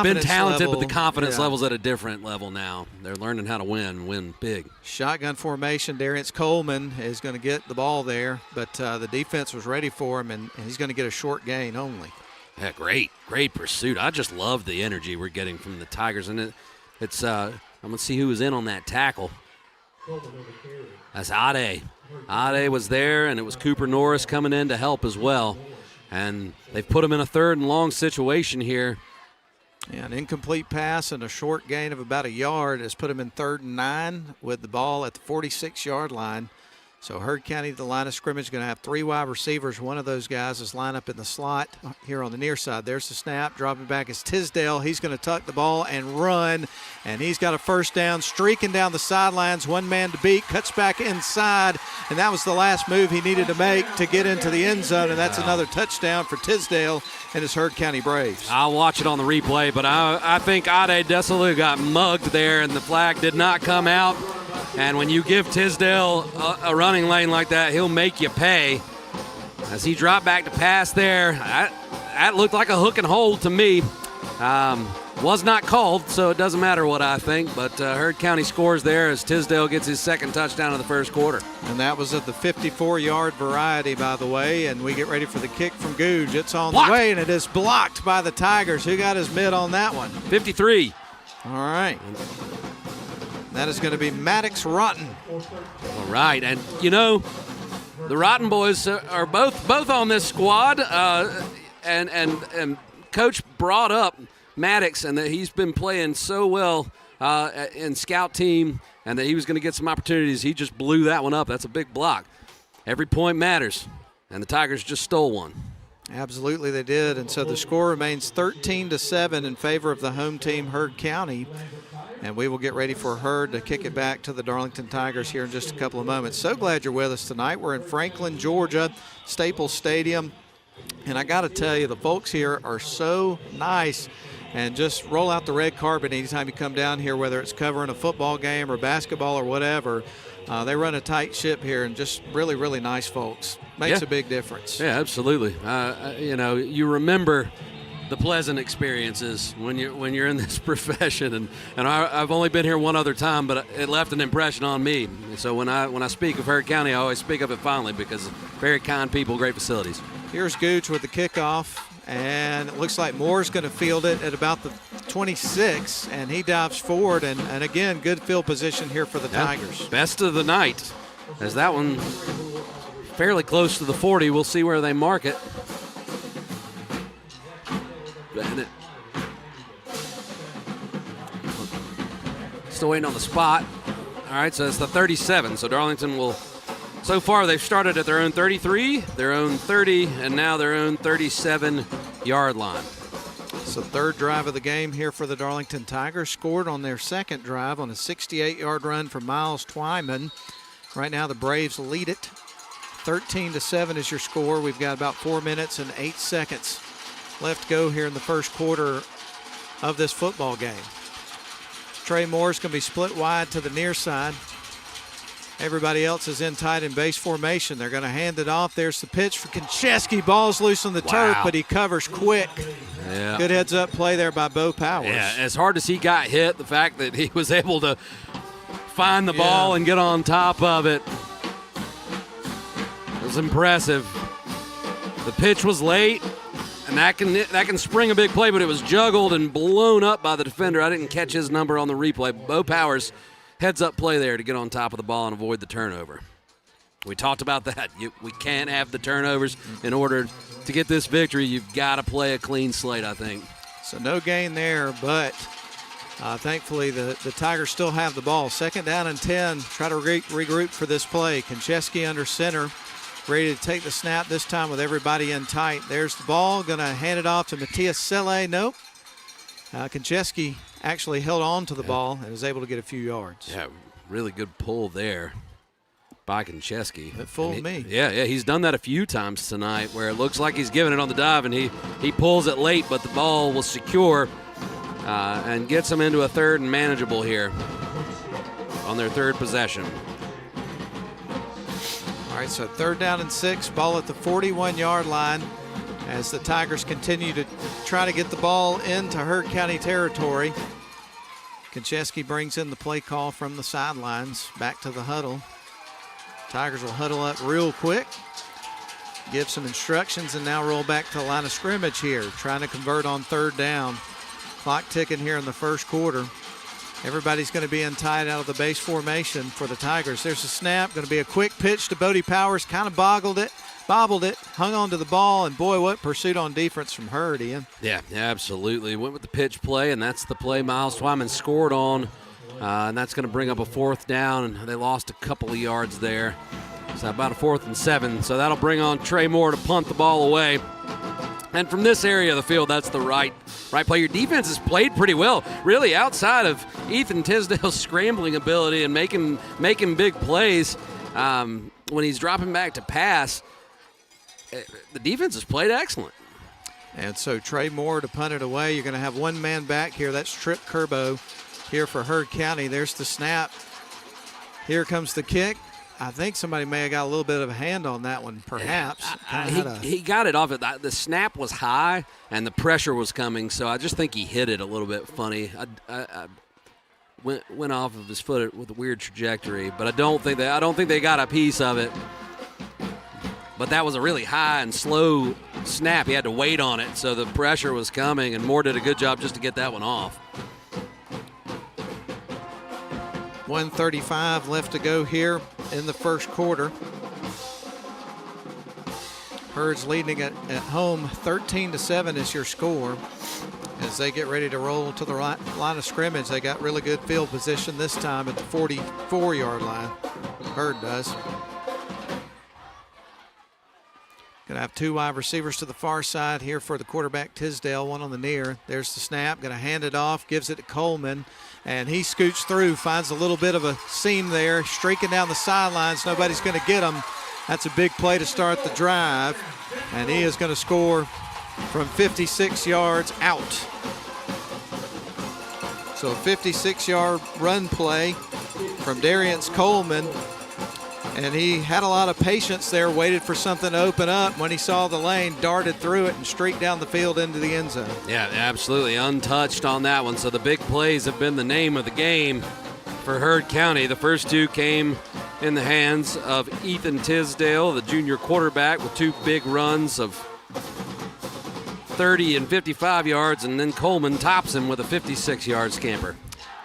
been talented, level, but the confidence level's at a different level now. They're learning how to win big. Shotgun formation. Darius Coleman is going to get the ball there, but the defense was ready for him, and he's going to get a short gain only. Yeah, great pursuit. I just love the energy we're getting from the Tigers, and it's I'm going to see who was in on that tackle. That's Ade. Ade was there, and it was Cooper Norris coming in to help as well. And they've put him in a 3rd and long situation here. Yeah, an incomplete pass and a short gain of about a yard has put him in 3rd and 9 with the ball at the 46-yard line. So Hurd County, the line of scrimmage, going to have 3 wide receivers. One of those guys is lined up in the slot here on the near side. There's the snap. Dropping back is Tisdale. He's going to tuck the ball and run, and he's got a first down, streaking down the sidelines. One man to beat, cuts back inside, and that was the last move he needed to make to get into the end zone, and that's another touchdown for Tisdale and his Hurd County Braves. I'll watch it on the replay, but I think Ade Desalu got mugged there, and the flag did not come out. And when you give Tisdale a running lane like that, he'll make you pay. As he dropped back to pass there, that looked like a hook and hold to me. Was not called, so it doesn't matter what I think. But Hurd County scores there as Tisdale gets his 2nd touchdown of the first quarter. And that was at the 54-yard variety, by the way. And we get ready for the kick from Googe. It's on the way, and it is blocked by the Tigers. Who got his mid on that one? 53. All right. That is going to be Maddox Rotten. All right, and you know, the Rotten boys are both on this squad, and Coach brought up Maddox and that he's been playing so well in scout team, and that he was going to get some opportunities. He just blew that one up. That's a big block. Every point matters, and the Tigers just stole one. Absolutely, they did, and so the score remains 13-7 in favor of the home team, Hurd County. And we will get ready for Hurd to kick it back to the Darlington Tigers here in just a couple of moments. So glad you're with us tonight. We're in Franklin, Georgia, Staples Stadium. And I got to tell you, the folks here are so nice. And just roll out the red carpet anytime you come down here, whether it's covering a football game or basketball or whatever. They run a tight ship here, and just really, really nice folks. Makes a big difference. Yeah, absolutely. You know, you remember the pleasant experiences when you're in this profession, and I've only been here one other time, but it left an impression on me. So when I speak of Hurd County, I always speak of it fondly because very kind people, great facilities. Here's Gooch with the kickoff, and it looks like Moore's going to field it at about the 26, and he dives forward, and again, good field position here for the Tigers. Best of the night, as that one fairly close to the 40. We'll see where they mark it. Bennett. Still waiting on the spot. All right, so it's the 37. So Darlington will, so far they've started at their own 33, their own 30, and now their own 37-yard line. So third drive of the game here for the Darlington Tigers. Scored on their second drive on a 68-yard run from Miles Twyman. Right now the Braves lead it. 13-7 is your score. We've got about 4 minutes and 8 seconds left to go here in the first quarter of this football game. Trey Moore's going to be split wide to the near side. Everybody else is in tight in base formation. They're going to hand it off. There's the pitch for Konchesky. Ball's loose on the turf, but he covers quick. Yeah. Good heads-up play there by Bo Powers. Yeah, as hard as he got hit, the fact that he was able to find the ball and get on top of it was impressive. The pitch was late, and that can spring a big play, but it was juggled and blown up by the defender. I didn't catch his number on the replay. Bo Powers, heads-up play there to get on top of the ball and avoid the turnover. We talked about that. We can't have the turnovers in order to get this victory. You've got to play a clean slate, I think. So no gain there, but thankfully the Tigers still have the ball. 2nd down and 10. Try to regroup for this play. Konchesky under center, ready to take the snap, this time with everybody in tight. There's the ball, going to hand it off to Matias Selle. Nope. Konchesky actually held on to the ball and was able to get a few yards. Yeah, really good pull there by Konchesky. It fooled me. Yeah, he's done that a few times tonight where it looks like he's giving it on the dive and he pulls it late, but the ball was secure and gets them into a 3rd and manageable here on their 3rd possession. All right, so 3rd down and 6, ball at the 41-yard line as the Tigers continue to try to get the ball into Heard County territory. Konchesky brings in the play call from the sidelines, back to the huddle. Tigers will huddle up real quick, give some instructions, and now roll back to the line of scrimmage here, trying to convert on 3rd down. Clock ticking here in the first quarter. Everybody's going to be in tight out of the base formation for the Tigers. There's a snap, going to be a quick pitch to Bodie Powers, kind of bobbled it, hung on to the ball, and boy, what pursuit on defense from Hurd, Ian. Yeah, absolutely. Went with the pitch play, and that's the play Miles Twyman scored on, and that's going to bring up a 4th down, and they lost a couple of yards there. So about a 4th and 7, so that'll bring on Trey Moore to punt the ball away. And from this area of the field, that's the right play. Your defense has played pretty well, really, outside of Ethan Tisdale's scrambling ability and making big plays when he's dropping back to pass. The defense has played excellent. And so Trey Moore to punt it away. You're going to have one man back here. That's Trip Kerbo here for Heard County. There's the snap. Here comes the kick. I think somebody may have got a little bit of a hand on that one, perhaps. He got it off it. The snap was high, and the pressure was coming, so I just think he hit it a little bit funny. I went off of his foot with a weird trajectory, but I don't think they got a piece of it. But that was a really high and slow snap. He had to wait on it, so the pressure was coming, and Moore did a good job just to get that one off. 1:35 left to go here in the first quarter. Herd's leading at home 13-7 is your score. As they get ready to roll to the line of scrimmage, they got really good field position this time at the 44-yard line. Herd does. Gonna have 2 wide receivers to the far side here for the quarterback Tisdale, one on the near. There's the snap, gonna hand it off, gives it to Coleman, and he scoots through, finds a little bit of a seam there, streaking down the sidelines. Nobody's gonna get him. That's a big play to start the drive, and he is gonna score from 56 yards out. So a 56-yard run play from Darius Coleman. And he had a lot of patience there, waited for something to open up. When he saw the lane, darted through it and streaked down the field into the end zone. Yeah, absolutely untouched on that one. So the big plays have been the name of the game for Heard County. The first 2 came in the hands of Ethan Tisdale, the junior quarterback, with 2 big runs of 30 and 55 yards, and then Coleman tops him with a 56-yard scamper.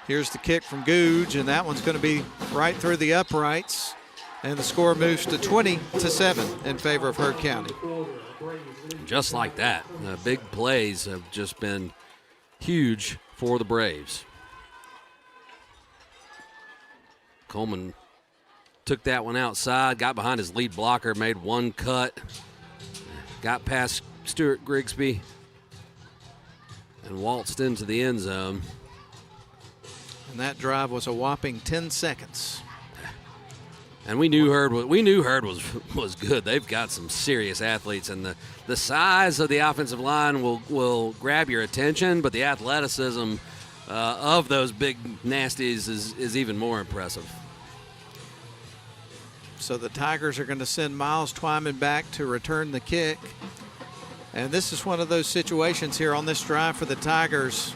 Here's the kick from Googe, and that one's going to be right through the uprights. And the score moves to 20-7 in favor of Heard County. Just like that. The big plays have just been huge for the Braves. Coleman took that one outside, got behind his lead blocker, made one cut, got past Stuart Grigsby, and waltzed into the end zone. And that drive was a whopping 10 seconds. And we knew Hurd was good. They've got some serious athletes, and the size of the offensive line will grab your attention, but the athleticism of those big nasties is even more impressive. So the Tigers are going to send Miles Twyman back to return the kick. And this is one of those situations here on this drive for the Tigers.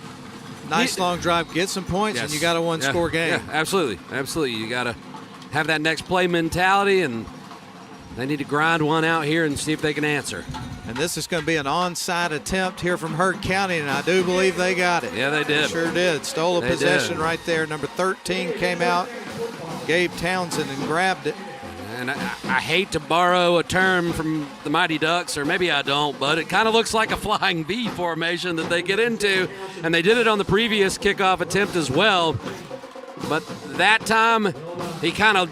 Nice long drive, get some points, and you got a one-score game. Yeah, absolutely. You got to have that next play mentality, and they need to grind one out here and see if they can answer. And this is going to be an onside attempt here from Hurd County, and I do believe they got it. Yeah, they did. They sure did. Stole a possession right there. Number 13 came out, Gabe Townsend, and grabbed it. And I hate to borrow a term from the Mighty Ducks, or maybe I don't, but it kind of looks like a flying V formation that they get into, and they did it on the previous kickoff attempt as well. But that time, he kind of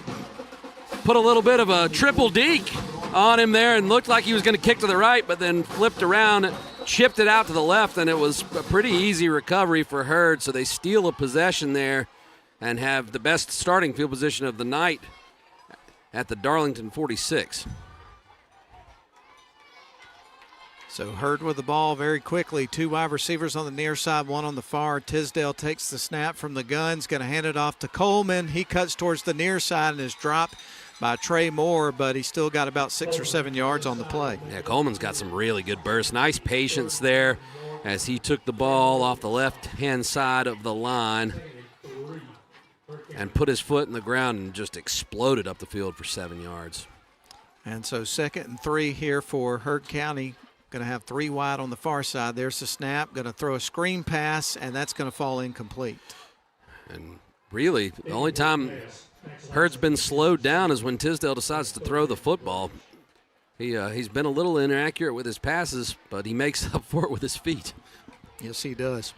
put a little bit of a triple deke on him there and looked like he was going to kick to the right, but then flipped around, chipped it out to the left, and it was a pretty easy recovery for Hurd. So they steal a possession there and have the best starting field position of the night at the Darlington 46. So Hurd with the ball very quickly. Two wide receivers on the near side, one on the far. Tisdale takes the snap from the gun. He's going to hand it off to Coleman. He cuts towards the near side and is dropped by Trey Moore, but he's still got about 6 or 7 yards on the play. Yeah, Coleman's got some really good bursts. Nice patience there as he took the ball off the left-hand side of the line and put his foot in the ground and just exploded up the field for 7 yards. And so 2nd and 3 here for Hurd County. Going to have 3 wide on the far side. There's the snap. Going to throw a screen pass, and that's going to fall incomplete. And really, the only time Hurd's been slowed down is when Tisdale decides to throw the football. He's been a little inaccurate with his passes, but he makes up for it with his feet. Yes, he does.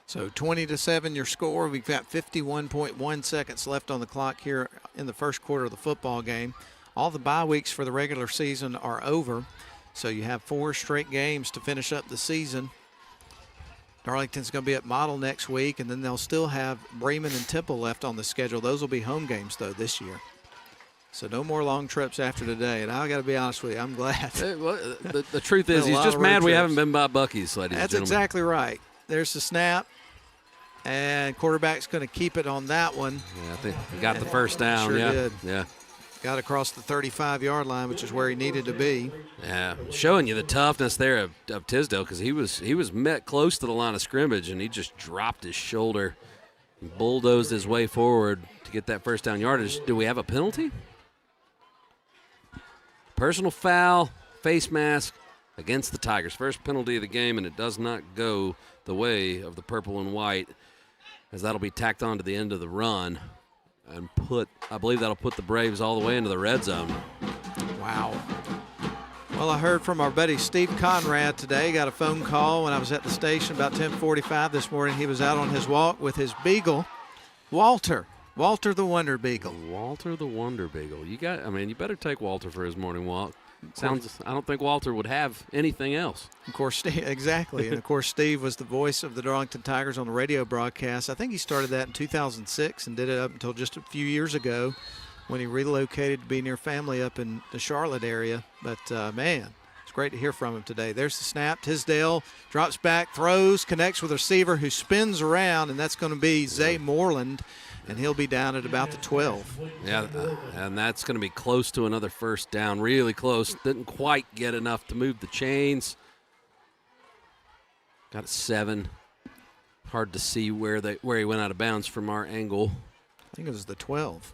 So 20-7 your score. We've got 51.1 seconds left on the clock here in the first quarter of the football game. All the bye weeks for the regular season are over, so you have 4 straight games to finish up the season. Darlington's going to be at Model next week, and then they'll still have Bremen and Temple left on the schedule. Those will be home games, though, this year. So no more long trips after today, and I got to be honest with you, I'm glad. The truth is, he's just mad we haven't been by Buc-ee's, ladies and gentlemen. That's exactly right. There's the snap. And quarterback's going to keep it on that one. Yeah, I think he got the first down. Sure yeah. did. Yeah. Got across the 35-yard line, which is where he needed to be. Yeah, showing you the toughness there of Tisdale, because he was met close to the line of scrimmage, and he just dropped his shoulder and bulldozed his way forward to get that first down yardage. Do we have a penalty? Personal foul, face mask against the Tigers. First penalty of the game, and it does not go the way of the purple and white, as that'll be tacked on to the end of the run and I believe that'll put the Braves all the way into the red zone. Wow. Well, I heard from our buddy Steve Conrad today. Got a phone call when I was at the station about 10:45 this morning. He was out on his walk with his beagle, Walter the Wonder Beagle. Walter the Wonder Beagle. You better take Walter for his morning walk. I don't think Walter would have anything else. Of course, exactly. And, of course, Steve was the voice of the Darlington Tigers on the radio broadcast. I think he started that in 2006 and did it up until just a few years ago when he relocated to be near family up in the Charlotte area. But, man, it's great to hear from him today. There's the snap. Tisdale drops back, throws, connects with a receiver who spins around, and that's going to be Zay Moreland. And he'll be down at about the 12. Yeah, and that's going to be close to another first down, really close. Didn't quite get enough to move the chains. Got a 7. Hard to see where he went out of bounds from our angle. I think it was the 12.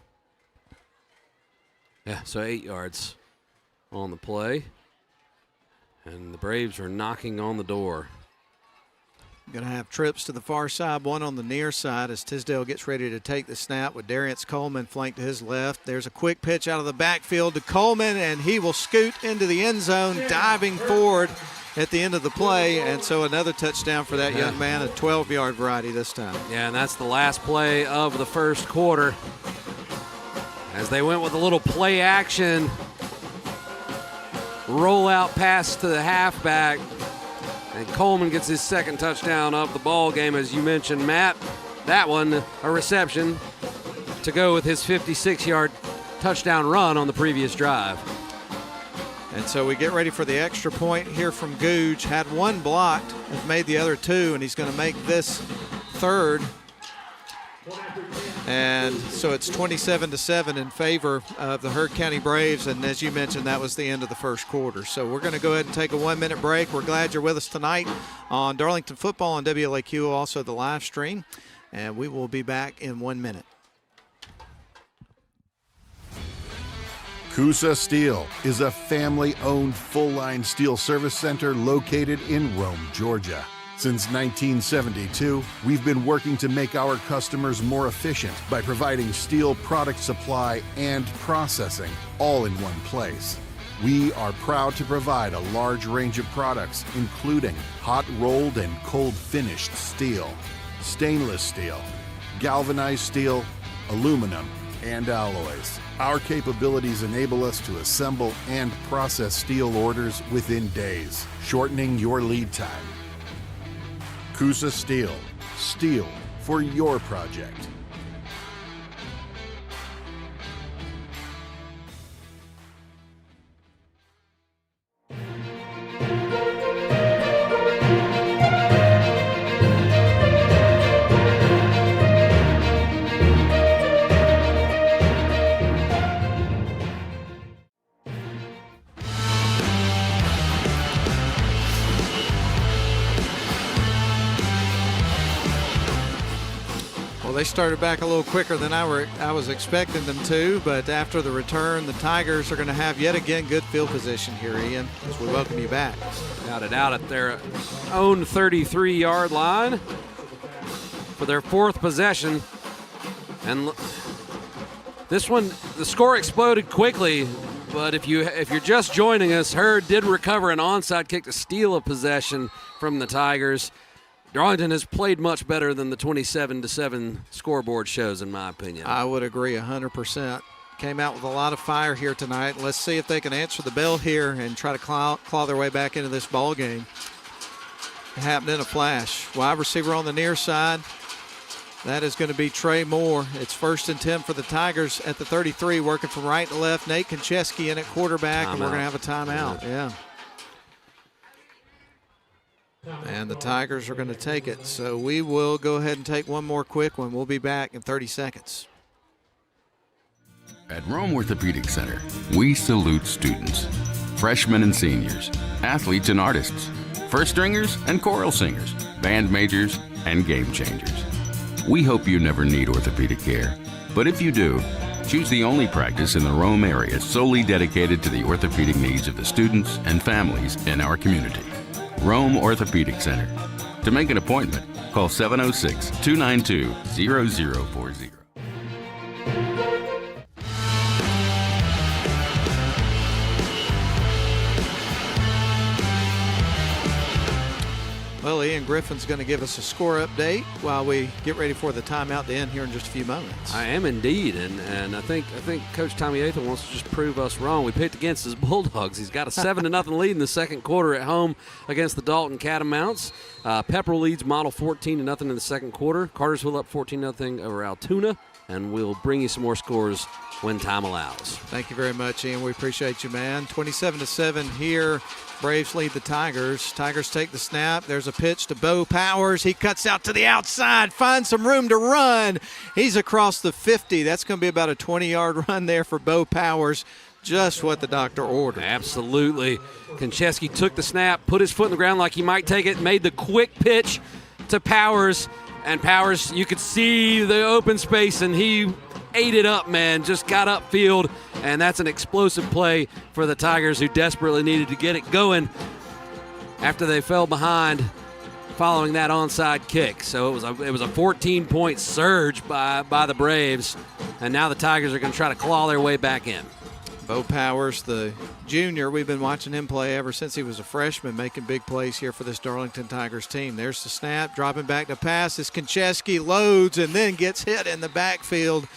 Yeah, so 8 yards on the play. And the Braves are knocking on the door. Going to have trips to the far side, one on the near side as Tisdale gets ready to take the snap with Darius Coleman flanked to his left. There's a quick pitch out of the backfield to Coleman, and he will scoot into the end zone, diving forward at the end of the play. And so another touchdown for that young man, a 12-yard variety this time. Yeah, and that's the last play of the first quarter. As they went with a little play action, rollout pass to the halfback. And Coleman gets his second touchdown of the ball game, as you mentioned, Matt. That one, a reception to go with his 56-yard touchdown run on the previous drive. And so we get ready for the extra point here from Googe. Had one blocked, has made the other two, and he's going to make this third. And so it's 27-7 in favor of the Heard County Braves. And as you mentioned, that was the end of the first quarter. So we're going to go ahead and take a 1-minute break. We're glad you're with us tonight on Darlington Football on WLAQ, also the live stream. And we will be back in 1 minute. Coosa Steel is a family-owned full-line steel service center located in Rome, Georgia. Since 1972, we've been working to make our customers more efficient by providing steel product supply and processing all in one place. We are proud to provide a large range of products, including hot-rolled and cold-finished steel, stainless steel, galvanized steel, aluminum, and alloys. Our capabilities enable us to assemble and process steel orders within days, shortening your lead time. Coosa Steel. Steel for your project. They started back a little quicker than I was expecting them to, but after the return, the Tigers are going to have yet again good field position here, Ian, as we welcome you back. Got it out at their own 33-yard line for their fourth possession. And this one, the score exploded quickly, but if you're just joining us, Hurd did recover an onside kick to steal a possession from the Tigers. Darlington has played much better than the 27-7 scoreboard shows, in my opinion. I would agree 100%. Came out with a lot of fire here tonight. Let's see if they can answer the bell here and try to claw their way back into this ball game. It happened in a flash. Wide receiver on the near side. That is going to be Trey Moore. It's 1st and 10 for the Tigers at the 33, working from right to left. Nate Koncheski in at quarterback, and we're going to have a timeout. Yeah. And the Tigers are going to take it. So we will go ahead and take one more quick one. We'll be back in 30 seconds. At Rome Orthopedic Center, we salute students, freshmen and seniors, athletes and artists, first stringers and choral singers, band majors and game changers. We hope you never need orthopedic care, but if you do, choose the only practice in the Rome area solely dedicated to the orthopedic needs of the students and families in our community. Rome Orthopedic Center. To make an appointment, call 706-292-0040. Well, Ian Griffin's going to give us a score update while we get ready for the timeout to end here in just a few moments. I am indeed, and I think Coach Tommy Athan wants to just prove us wrong. We picked against his Bulldogs. He's got a 7-0 lead in the second quarter at home against the Dalton Catamounts. Pepperell leads Model 14-0 in the second quarter. Cartersville up 14-0 over Altoona, and we'll bring you some more scores when time allows. Thank you very much, Ian. We appreciate you, man. 27-7 here. Braves lead the Tigers. Tigers take the snap. There's a pitch to Bo Powers. He cuts out to the outside, finds some room to run. He's across the 50. That's going to be about a 20-yard run there for Bo Powers. Just what the doctor ordered. Absolutely. Koncheski took the snap, put his foot in the ground like he might take it, made the quick pitch to Powers. And Powers, you could see the open space, and he ate it up, man. Just got upfield, and that's an explosive play for the Tigers, who desperately needed to get it going after they fell behind following that onside kick. So it was a 14-point surge by the Braves, and now the Tigers are going to try to claw their way back in. Bo Powers, the junior, we've been watching him play ever since he was a freshman, making big plays here for this Darlington Tigers team. There's the snap, dropping back to pass as Koncheski loads and then gets hit in the backfield.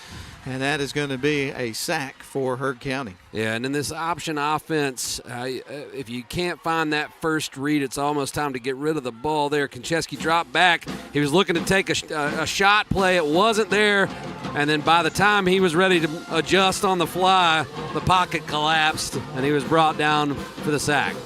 And that is going to be a sack for Heard County. Yeah, and in this option offense, if you can't find that first read, it's almost time to get rid of the ball there. Konchesky dropped back. He was looking to take a shot play. It wasn't there. And then by the time he was ready to adjust on the fly, the pocket collapsed, and he was brought down for the sack.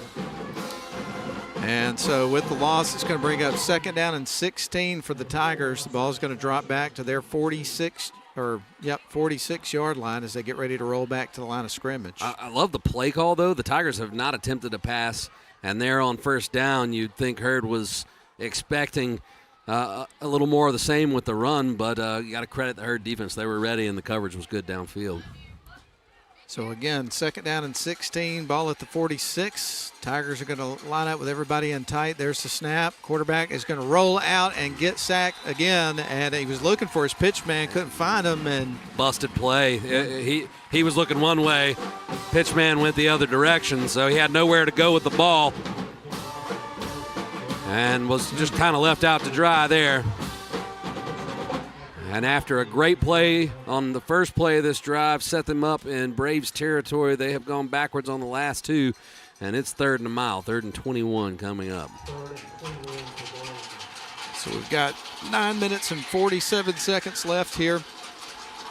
And so with the loss, it's going to bring up 2nd down and 16 for the Tigers. The ball is going to drop back to their 46-yard line as they get ready to roll back to the line of scrimmage. I love the play call, though. The Tigers have not attempted a pass, and they're on 1st down. You'd think Hurd was expecting a little more of the same with the run, but you got to credit the Hurd defense. They were ready, and the coverage was good downfield. So, again, 2nd down and 16, ball at the 46. Tigers are going to line up with everybody in tight. There's the snap. Quarterback is going to roll out and get sacked again, and he was looking for his pitch man, couldn't find him. And busted play. He was looking one way. Pitch man went the other direction, so he had nowhere to go with the ball and was just kind of left out to dry there. And after a great play on the first play of this drive, set them up in Braves territory, they have gone backwards on the last 2, and it's 3rd and a mile, 3rd and 21 coming up. So we've got 9 minutes and 47 seconds left here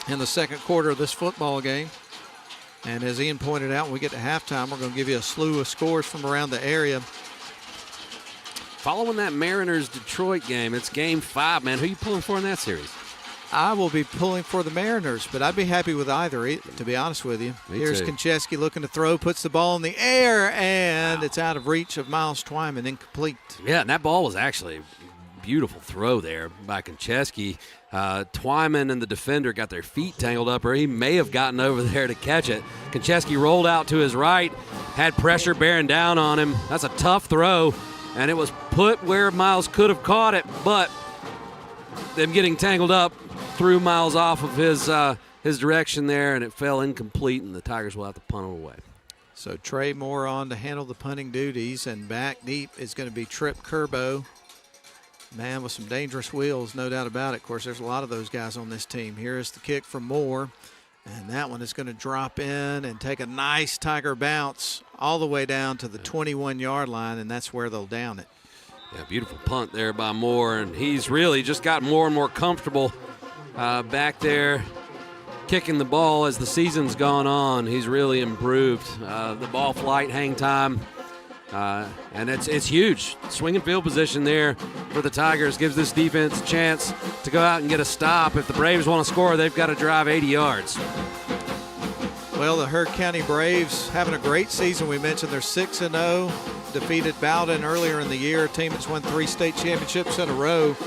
in the second quarter of this football game. And as Ian pointed out, when we get to halftime, we're going to give you a slew of scores from around the area. Following that Mariners-Detroit game, it's game 5, man. Who are you pulling for in that series? I will be pulling for the Mariners, but I'd be happy with either, to be honest with you. Here's Konchesky looking to throw, puts the ball in the air, and it's out of reach of Miles Twyman, incomplete. Yeah, and that ball was actually a beautiful throw there by Konchesky. Twyman and the defender got their feet tangled up, or he may have gotten over there to catch it. Konchesky rolled out to his right, had pressure bearing down on him. That's a tough throw, and it was put where Miles could have caught it, but them getting tangled up threw Miles off of his direction there, and it fell incomplete, and the Tigers will have to punt it away. So Trey Moore on to handle the punting duties, and back deep is going to be Trip Kerbo. Man with some dangerous wheels, no doubt about it. Of course, there's a lot of those guys on this team. Here is the kick from Moore, and that one is going to drop in and take a nice Tiger bounce all the way down to the 21-yard line, and that's where they'll down it. Yeah, beautiful punt there by Moore, and he's really just got more and more comfortable back there kicking the ball as the season's gone on. He's really improved the ball flight, hang time, and it's huge. Swinging field position there for the Tigers gives this defense a chance to go out and get a stop. If the Braves want to score, they've got to drive 80 yards. Well, the Heard County Braves having a great season. We mentioned they're 6-0, defeated Bowden earlier in the year, a team that's won 3 state championships in a row.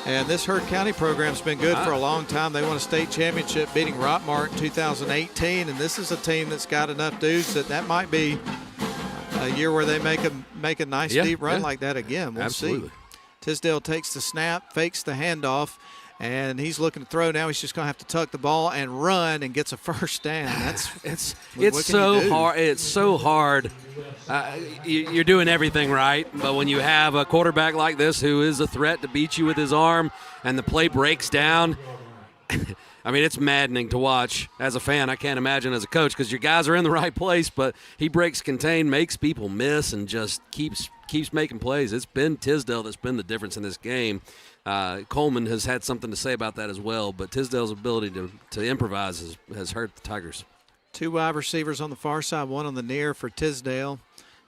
And this Heard County program's been good for a long time. They won a state championship beating Rockmart in 2018, and this is a team that's got enough dudes that might be a year where they make a nice deep run like that again. We'll see. Tisdale takes the snap, fakes the handoff, and he's looking to throw. Now he's just going to have to tuck the ball and run and gets a first down. It's so hard. It's so hard. You're doing everything right, but when you have a quarterback like this who is a threat to beat you with his arm and the play breaks down, I mean, it's maddening to watch as a fan. I can't imagine as a coach because your guys are in the right place, but he breaks contain, makes people miss, and just keeps making plays. It's been Tisdale that's been the difference in this game. Coleman has had something to say about that as well, but Tisdale's ability to improvise has hurt the Tigers. 2 wide receivers on the far side, 1 on the near for Tisdale.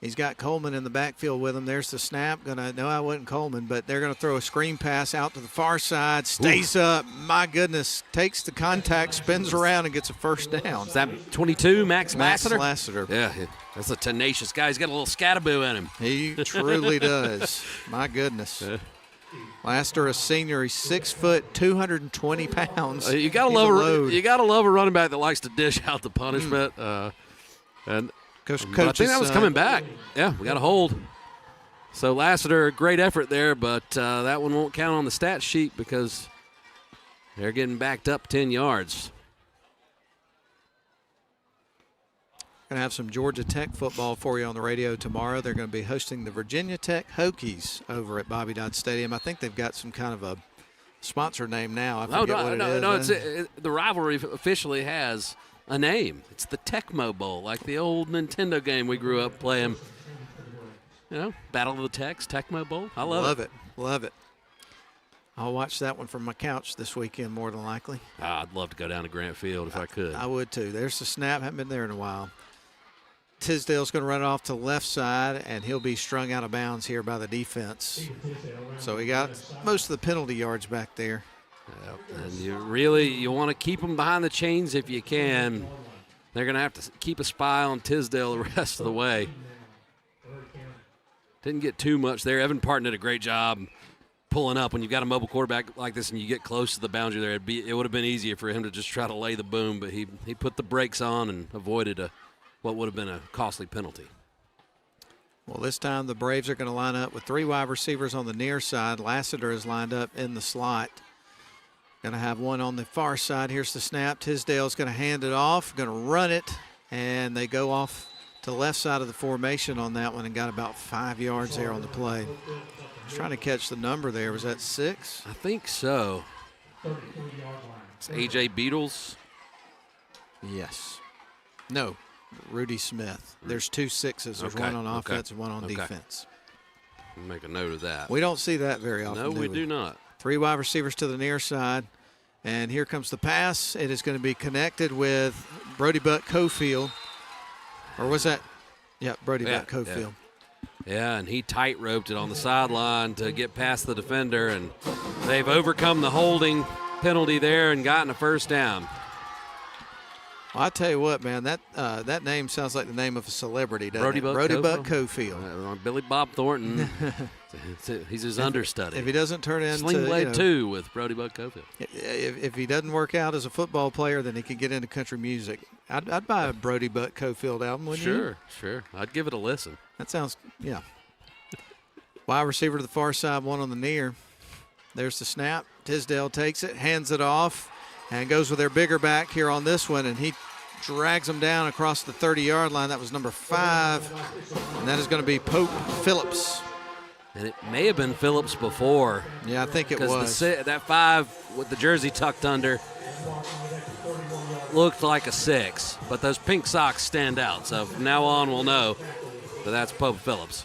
He's got Coleman in the backfield with him. There's the snap. No, I wasn't Coleman, but they're going to throw a screen pass out to the far side. Stays up. My goodness. Takes the contact, spins around, and gets a first down. Is that 22, Max Lassiter? Max Lassiter. Yeah, that's a tenacious guy. He's got a little scataboo in him. He truly does. My goodness. Lassiter, a senior. He's 6 foot, 220 pounds. You gotta love a running back that likes to dish out the punishment. And I think that was coming back. Yeah, we got a hold. So Lassiter, great effort there, but that one won't count on the stat sheet because they're getting backed up 10 yards. Going to have some Georgia Tech football for you on the radio tomorrow. They're going to be hosting the Virginia Tech Hokies over at Bobby Dodd Stadium. I think they've got some kind of a sponsor name now. I forget what it is. No, the rivalry officially has a name. It's the Tecmo Bowl, like the old Nintendo game we grew up playing. Battle of the Techs, Tecmo Bowl. I love it. Love it. I'll watch that one from my couch this weekend, more than likely. I'd love to go down to Grant Field if I could. I would, too. There's the snap. Haven't been there in a while. Tisdale's going to run it off to the left side, and he'll be strung out of bounds here by the defense. So he got most of the penalty yards back there. And you want to keep them behind the chains if you can. They're going to have to keep a spy on Tisdale the rest of the way. Didn't get too much there. Evan Parton did a great job pulling up. When you've got a mobile quarterback like this and you get close to the boundary there, it would have been easier for him to just try to lay the boom, but he put the brakes on and avoided what would have been a costly penalty. Well, this time the Braves are going to line up with 3 wide receivers on the near side. Lassiter is lined up in the slot. Going to have one on the far side. Here's the snap. Tisdale's going to hand it off, going to run it, and they go off to the left side of the formation on that one and got about 5 yards there on the play. Trying to catch the number there. Was that 6? I think so. It's A.J. Beatles. Yes. No. Rudy Smith. There's 2 6s. There's one on offense and one on defense. Make a note of that. We don't see that very often. No, we do not. 3 wide receivers to the near side. And here comes the pass. It is going to be connected with Brody Buck Cofield. Or was that? Yeah, Brody Buck Cofield. Yeah, and he tight-roped it on the sideline to get past the defender, and they've overcome the holding penalty there and gotten a first down. Well, I tell you what, man, that name sounds like the name of a celebrity, doesn't it? Brody Buck Cofield. Billy Bob Thornton. He's his understudy. If he doesn't turn into Sling Blade 2 with Brody Buck Cofield. If he doesn't work out as a football player, then he could get into country music. I'd buy a Brody Buck Cofield album, wouldn't you? Sure. I'd give it a listen. That sounds, yeah. Wide receiver to the far side, one on the near. There's the snap. Tisdale takes it, hands it off, and goes with their bigger back here on this one, and he drags them down across the 30-yard line. That was number 5, and that is going to be Pope Phillips. And it may have been Phillips before. Yeah, I think it was. That 5 with the jersey tucked under looked like a 6, but those pink socks stand out. So from now on, we'll know that that's Pope Phillips.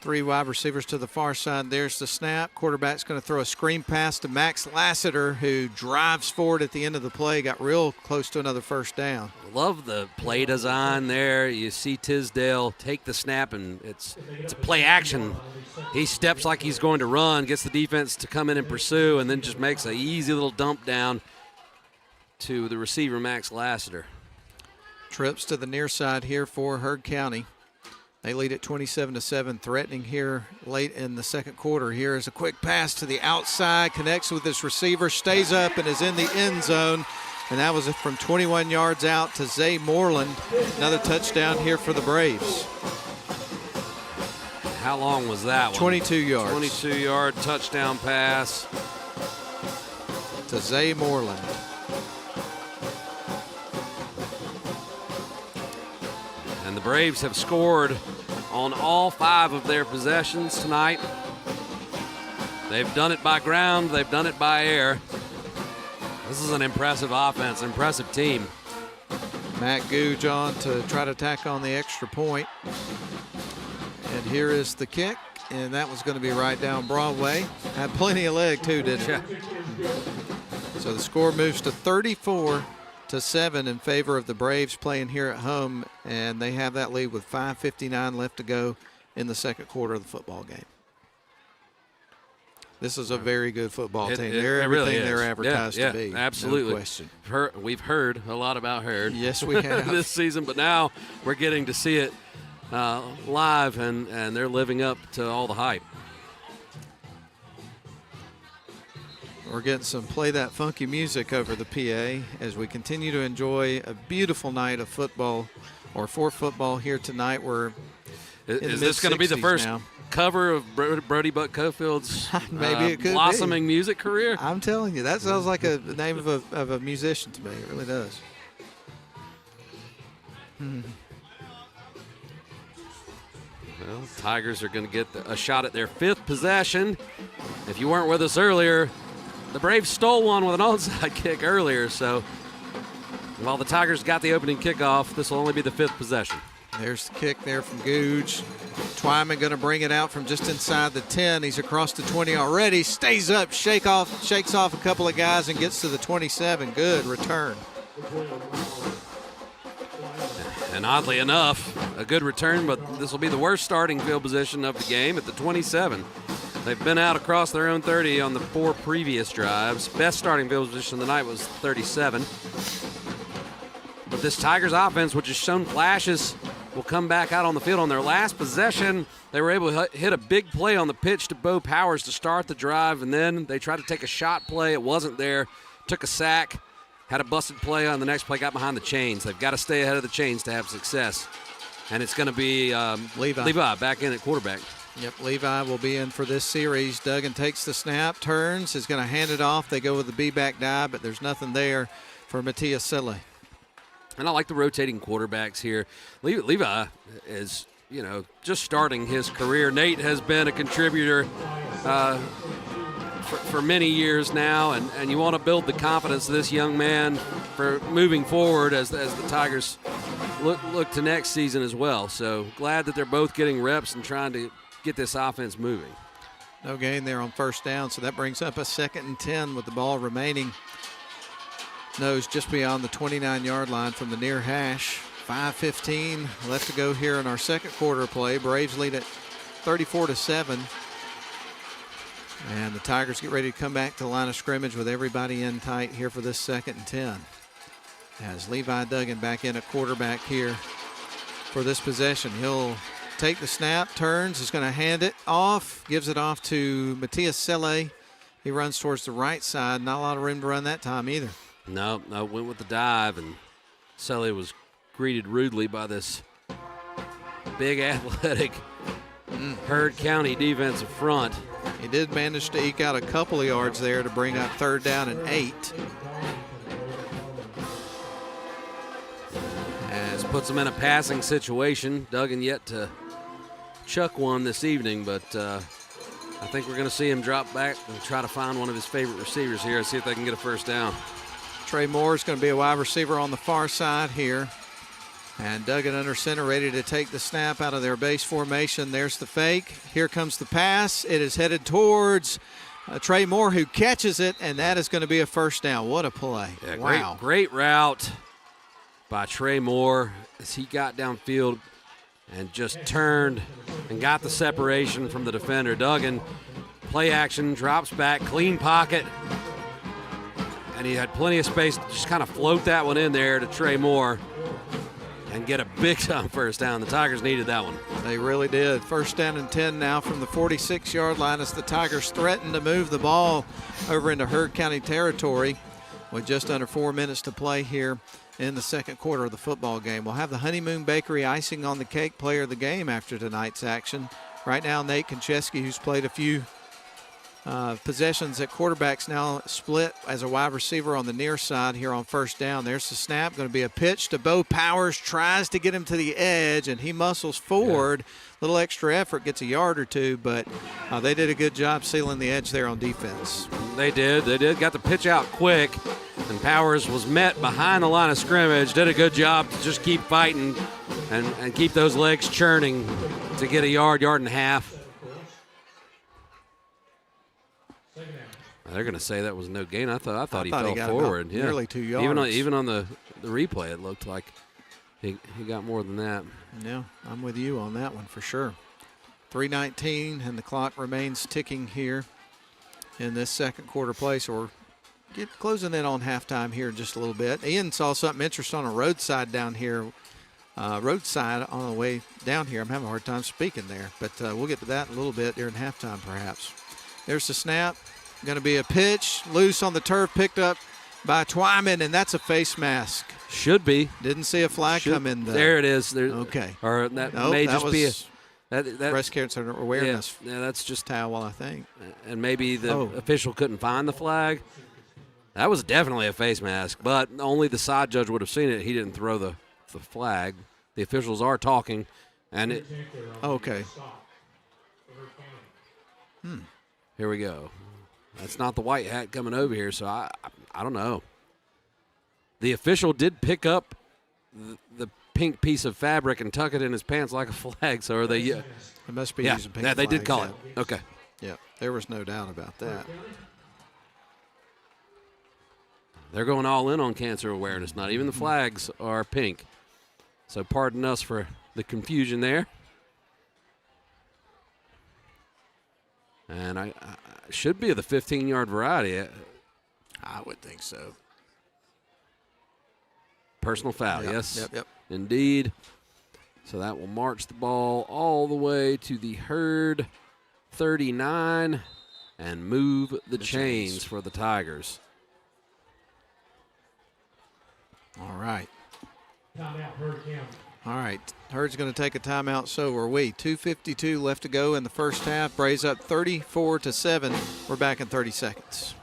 3 wide receivers to the far side. There's the snap. Quarterback's going to throw a screen pass to Max Lassiter, who drives forward at the end of the play. Got real close to another first down. Love the play design there. You see Tisdale take the snap, and it's a play action. He steps like he's going to run, gets the defense to come in and pursue, and then just makes an easy little dump down to the receiver, Max Lassiter. Trips to the near side here for Heard County. They lead at 27-7, threatening here late in the second quarter. Here is a quick pass to the outside, connects with this receiver, stays up and is in the end zone. And that was from 21 yards out to Zay Moreland. Another touchdown here for the Braves. How long was that one? 22 yards. 22-yard touchdown pass to Zay Moreland. And the Braves have scored on all 5 of their possessions tonight. They've done it by ground. They've done it by air. This is an impressive offense, impressive team. Matt Googe on to try to tack on the extra point. And here is the kick, and that was going to be right down Broadway. Had plenty of leg too, didn't it? So the score moves to 34-7 in favor of the Braves playing here at home, and they have that lead with 5:59 left to go in the second quarter of the football game. This is a very good football team. They're everything really they're advertised to be. Absolutely. No question. We've heard a lot about Herd. Yes, we have. This season, but now we're getting to see it live, and they're living up to all the hype. We're getting some Play That Funky music over the PA as we continue to enjoy a beautiful night of football, or for football here tonight. Is this going to be the first cover of Brody Buck Cofield's maybe it could blossoming music career? I'm telling you, that sounds like the name of a musician to me. It really does. Well, Tigers are going to get a shot at their 5th possession. If you weren't with us earlier, the Braves stole one with an onside kick earlier, so while the Tigers got the opening kickoff, this will only be the 5th possession. There's the kick there from Googe. Twyman going to bring it out from just inside the 10. He's across the 20 already. Stays up, shakes off a couple of guys and gets to the 27. Good return. And oddly enough, a good return, but this will be the worst starting field position of the game at the 27. They've been out across their own 30 on the 4 previous drives. Best starting field position of the night was 37. But this Tigers offense, which has shown flashes, will come back out on the field. On their last possession, they were able to hit a big play on the pitch to Bo Powers to start the drive, and then they tried to take a shot play. It wasn't there. Took a sack, had a busted play on the next play, got behind the chains. They've got to stay ahead of the chains to have success. And it's going to be Levi back in at quarterback. Yep, Levi will be in for this series. Duggan takes the snap, turns, is going to hand it off. They go with the B-back dive, but there's nothing there for Matias Sille. And I like the rotating quarterbacks here. Levi is, just starting his career. Nate has been a contributor for many years now, and you want to build the confidence of this young man for moving forward as the Tigers look to next season as well. So glad that they're both getting reps and trying to get this offense moving. No gain there on first down, so that brings up a 2nd and 10 with the ball remaining. Nose just beyond the 29-yard line from the near hash. 5:15 left to go here in our second quarter of play. Braves lead at 34-7. And the Tigers get ready to come back to the line of scrimmage with everybody in tight here for this 2nd and 10. As Levi Duggan back in at quarterback here for this possession. He'll take the snap, turns, is going to hand it off, gives it off to Matias Sille. He runs towards the right side. Not a lot of room to run that time either. No, went with the dive, and Sille was greeted rudely by this big athletic Heard County defensive front. He did manage to eke out a couple of yards there to bring up 3rd down and 8. As puts him in a passing situation. Duggan yet to chuck one this evening, but I think we're going to see him drop back and try to find one of his favorite receivers here and see if they can get a first down. Trey Moore is going to be a wide receiver on the far side here. And Duggan under center, ready to take the snap out of their base formation. There's the fake. Here comes the pass. It is headed towards Trey Moore, who catches it, and that is going to be a first down. What a play. Yeah, wow. Great route by Trey Moore as he got downfield and just turned and got the separation from the defender. Duggan, play action, drops back, clean pocket. And he had plenty of space to just kind of float that one in there to Trey Moore and get a big-time first down. The Tigers needed that one. They really did. First down and 10 now from the 46-yard line as the Tigers threaten to move the ball over into Heard County territory with just under 4 minutes to play here in the second quarter of the football game. We'll have the Honeymoon Bakery icing on the cake player of the game after tonight's action. Right now, Nate Konchesky, who's played a few possessions at quarterbacks, now split as a wide receiver on the near side here on first down. There's the snap, going to be a pitch to Bo Powers, tries to get him to the edge, and he muscles forward. Little extra effort, gets a yard or two, but they did a good job sealing the edge there on defense. They did. Got the pitch out quick, and Powers was met behind the line of scrimmage. Did a good job to just keep fighting and keep those legs churning to get a yard and a half. They're going to say that was no gain. I thought he fell forward. Yeah, nearly 2 yards. Even on the replay, it looked like he got more than that. Yeah, I'm with you on that one for sure. 3:19, and the clock remains ticking here in this second quarter play. So we're closing in on halftime here in just a little bit. Ian saw something interesting on a roadside down here. Roadside on the way down here. I'm having a hard time speaking there, but we'll get to that in a little bit during halftime perhaps. There's the snap. Going to be a pitch, loose on the turf, picked up by Twyman, and that's a face mask. Should be. Didn't see a flag come in there. There it is. Okay. Or that may just be a breast cancer awareness. Yeah, that's just towel, I think. And maybe the official couldn't find the flag. That was definitely a face mask, but only the side judge would have seen it. He didn't throw the flag. The officials are talking, and it. Okay. Here we go. That's not the white hat coming over here, so I don't know. The official did pick up the pink piece of fabric and tuck it in his pants like a flag. So are they? It must be using pink. Yeah, they did call flags, it. Okay. Yeah, there was no doubt about that. They're going all in on cancer awareness. Not even the flags are pink. So pardon us for the confusion there. And I should be of the 15-yard variety. I would think so. Personal foul, Yep, yes. Yep. Indeed. So that will march the ball all the way to the Herd 39 and move the chains for the Tigers. All right. All right. Herd's going to take a timeout. So are we. 2:52 left to go in the first half. Braves up 34-7. We're back in 30 seconds.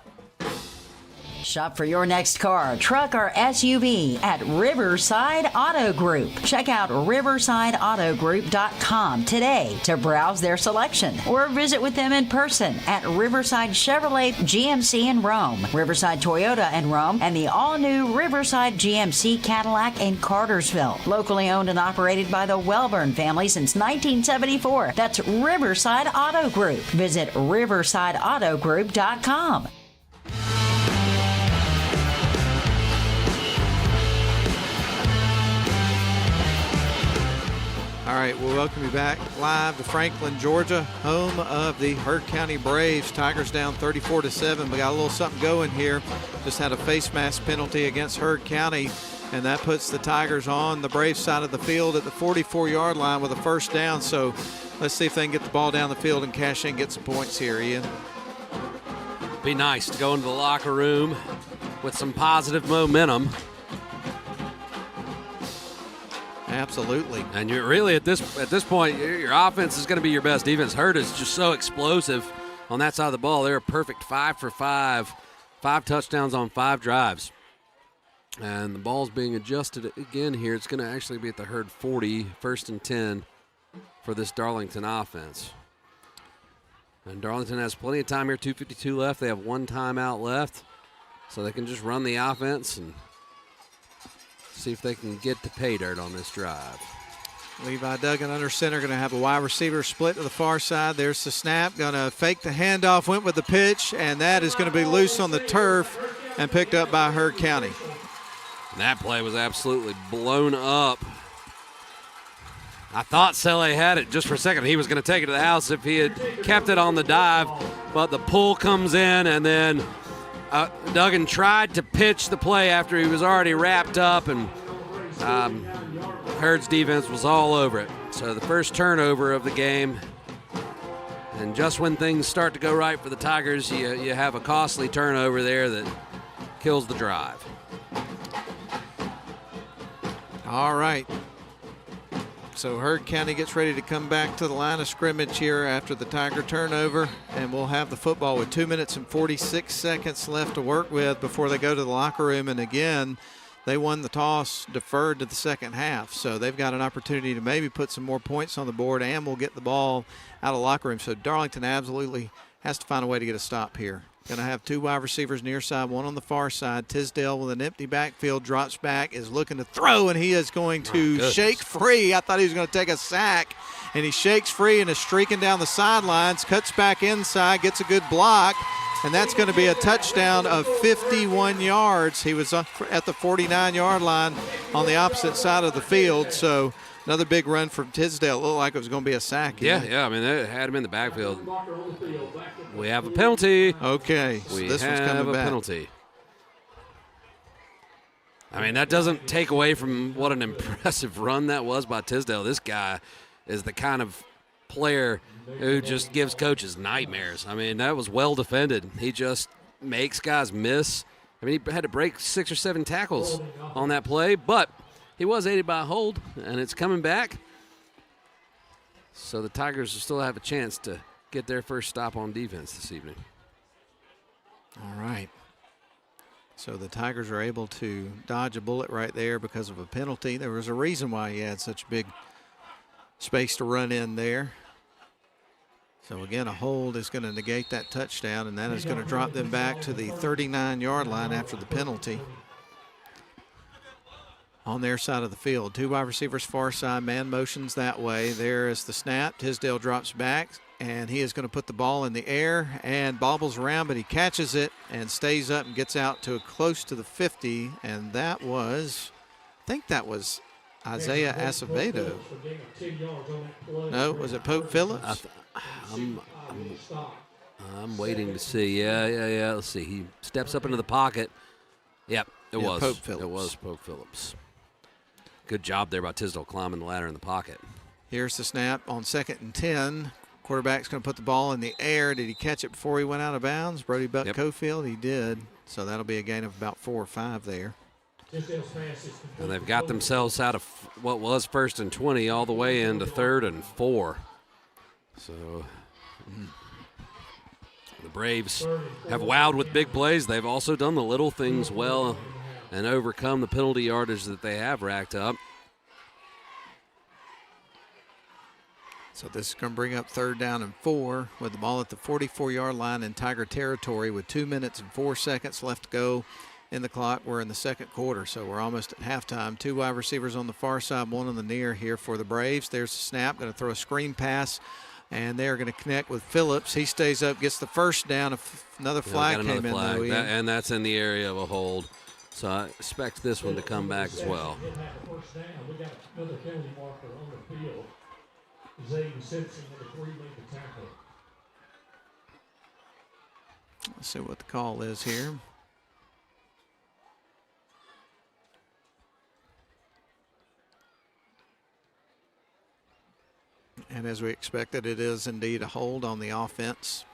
Shop for your next car, truck, or SUV at Riverside Auto Group. Check out riversideautogroup.com today to browse their selection or visit with them in person at Riverside Chevrolet GMC in Rome, Riverside Toyota in Rome, and the all-new Riverside GMC Cadillac in Cartersville. Locally owned and operated by the Welburn family since 1974. That's Riverside Auto Group. Visit riversideautogroup.com. All right, we'll welcome you back live to Franklin, Georgia, home of the Herd County Braves. Tigers down 34-7. We got a little something going here. Just had a face mask penalty against Herd County, and that puts the Tigers on the Braves side of the field at the 44-yard line with a first down. So let's see if they can get the ball down the field and cash in, get some points here, Ian. Be nice to go into the locker room with some positive momentum. Absolutely. And you're really at this point, your offense is going to be your best defense. Herd is just so explosive on that side of the ball. They're a perfect 5 for 5, 5 touchdowns on 5 drives. And the ball's being adjusted again here. It's going to actually be at the Herd 40, 1st and 10 for this Darlington offense. And Darlington has plenty of time here, 2:52 left. They have 1 timeout left, so they can just run the offense and see if they can get to pay dirt on this drive. Levi Duggan under center, going to have a wide receiver split to the far side. There's the snap, going to fake the handoff, went with the pitch, and that is going to be loose on the turf and picked up by Herd County. And that play was absolutely blown up. I thought Selle had it just for a second. He was going to take it to the house if he had kept it on the dive, but the pull comes in, and then Duggan tried to pitch the play after he was already wrapped up, and Herd's defense was all over it. So the first turnover of the game, and just when things start to go right for the Tigers, you have a costly turnover there that kills the drive. All right. So Herd County gets ready to come back to the line of scrimmage here after the Tiger turnover, and we'll have the football with 2 minutes and 46 seconds left to work with before they go to the locker room. And again, they won the toss, deferred to the second half, so they've got an opportunity to maybe put some more points on the board, and we'll get the ball out of the locker room. So Darlington absolutely has to find a way to get a stop here. Going to have 2 wide receivers near side, 1 on the far side. Tisdale with an empty backfield, drops back, is looking to throw, and he is going to shake free. I thought he was going to take a sack, and he shakes free and is streaking down the sidelines, cuts back inside, gets a good block, and that's going to be a touchdown of 51 yards. He was at the 49-yard line on the opposite side of the field, so another big run from Tisdale. It looked like it was going to be a sack. Yeah. I mean, they had him in the backfield. We have a penalty. Okay, so this one's coming back. Penalty. I mean, that doesn't take away from what an impressive run that was by Tisdale. This guy is the kind of player who just gives coaches nightmares. I mean, that was well defended. He just makes guys miss. I mean, he had to break 6 or 7 tackles on that play, but he was aided by a hold, and it's coming back. So the Tigers will still have a chance to get their first stop on defense this evening. All right. So the Tigers are able to dodge a bullet right there because of a penalty. There was a reason why he had such big space to run in there. So again, a hold is going to negate that touchdown, and that is going to drop them back to the 39-yard line after the penalty. On their side of the field, 2 wide receivers far side, man motions that way. There is the snap. Tisdale drops back, and he is going to put the ball in the air and bobbles around, but he catches it and stays up and gets out to close to the 50, and that was, I think that was Isaiah Acevedo. No, was it Pope Phillips? I'm waiting to see. Yeah. Let's see. He steps up into the pocket. Yep, it was Pope Phillips. It was Pope Phillips. Good job there by Tisdale climbing the ladder in the pocket. Here's the snap on 2nd and 10. Quarterback's going to put the ball in the air. Did he catch it before he went out of bounds? Brody Buck Cofield, he did. So that'll be a gain of about 4 or 5 there. And they've got themselves out of what was 1st and 20 all the way into 3rd and 4. So the Braves have wowed with big plays. They've also done the little things well and overcome the penalty yardage that they have racked up. So this is going to bring up 3rd down and 4 with the ball at the 44-yard line in Tiger territory with 2 minutes and 4 seconds left to go in the clock. We're in the 2nd quarter, so we're almost at halftime. 2 wide receivers on the far side, 1 on the near here for the Braves. There's the snap, going to throw a screen pass, and they're going to connect with Phillips. He stays up, gets the 1st down. Another flag came in, though. And that's in the area of a hold. So I expect this one to come back as well. We got another penalty marker on the field. Zayden Simpson, number 3, made the tackle. Let's see what the call is here. And as we expected, it is indeed a hold on the offense.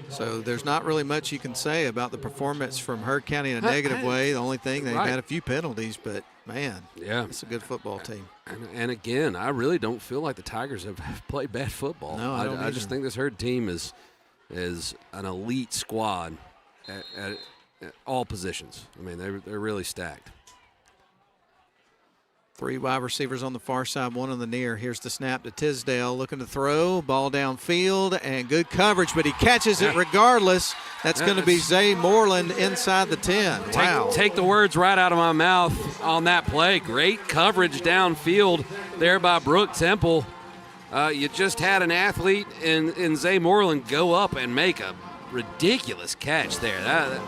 So there's not really much you can say about the performance from Heard County in a negative way. The only thing, they've had a few penalties, but, man, it's a good football team. And again, I really don't feel like the Tigers have played bad football. No, I just think this Heard team is an elite squad at all positions. I mean, they're really stacked. 3 wide receivers on the far side, 1 on the near. Here's the snap to Tisdale, looking to throw, ball downfield, and good coverage, but he catches it regardless. That's going to be Zay Moreland inside the 10. Wow. Take the words right out of my mouth on that play. Great coverage downfield there by Brooke Temple. You just had an athlete in Zay Moreland go up and make a ridiculous catch there.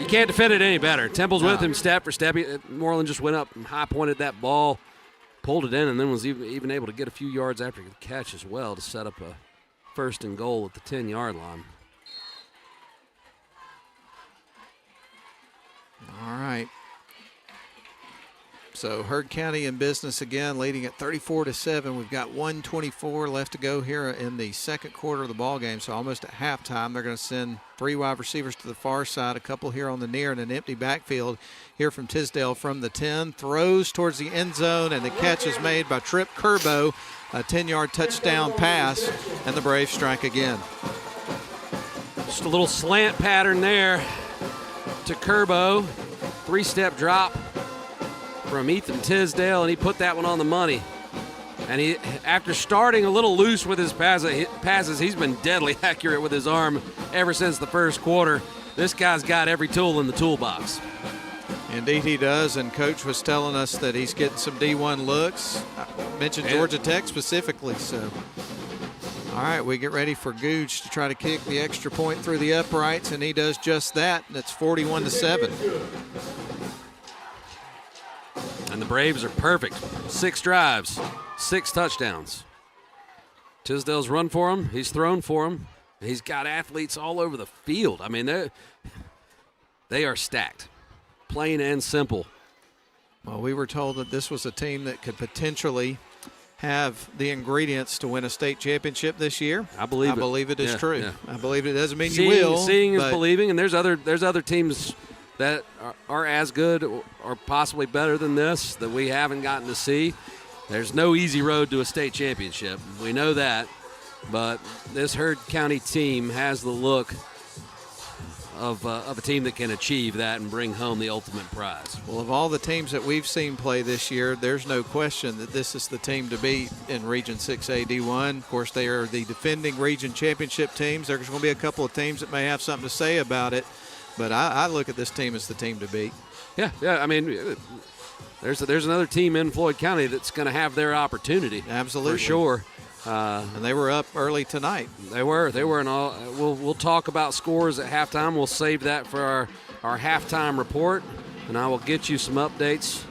You can't defend it any better. Temple's with him step for step. Moreland just went up and high-pointed that ball, pulled it in, and then was even able to get a few yards after the catch as well to set up a 1st and goal at the 10-yard line. All right. So Heard County in business again, leading at 34-7. We've got 1:24 left to go here in the 2nd quarter of the ball game. So almost at halftime, they're going to send 3 wide receivers to the far side, a couple here on the near, and an empty backfield here from Tisdale from the 10. Throws towards the end zone, and the catch is made by Trip Curbo, a 10-yard touchdown pass, and the Braves strike again. Just a little slant pattern there to Curbo. 3-step drop from Ethan Tisdale, and he put that one on the money. And he, after starting a little loose with his passes, he's been deadly accurate with his arm ever since the 1st quarter. This guy's got every tool in the toolbox. Indeed he does, and Coach was telling us that he's getting some D1 looks. I mentioned Georgia Tech specifically, so. All right, we get ready for Gooch to try to kick the extra point through the uprights, and he does just that, and it's 41-7. And the Braves are perfect. 6 drives, 6 touchdowns. Tisdale's run for him. He's thrown for him. He's got athletes all over the field. I mean, they are stacked, plain and simple. Well, we were told that this was a team that could potentially have the ingredients to win a state championship this year. I believe it. I believe it is true. Yeah. I believe it doesn't mean you will. Seeing is believing, and there's other teams that are as good or possibly better than this that we haven't gotten to see. There's no easy road to a state championship. We know that. But this Heard County team has the look of a team that can achieve that and bring home the ultimate prize. Well, of all the teams that we've seen play this year, there's no question that this is the team to beat in Region 6A D1. Of course, they are the defending region championship teams. There's going to be a couple of teams that may have something to say about it, but I look at this team as the team to beat. Yeah. I mean, there's another team in Floyd County that's going to have their opportunity. Absolutely. For sure. And they were up early tonight. They were, and all. We'll talk about scores at halftime. We'll save that for our halftime report, and I will get you some updates.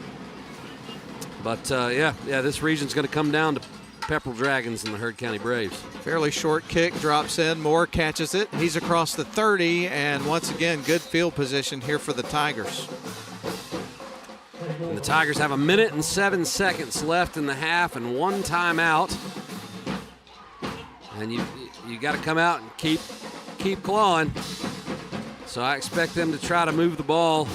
But this region's going to come down to Pepperell Dragons and the Heard County Braves. Fairly short kick, drops in. Moore catches it. He's across the 30, and once again, good field position here for the Tigers. And the Tigers have 1 minute and 7 seconds left in the half and one timeout. And you got to come out and keep clawing. So I expect them to try to move the ball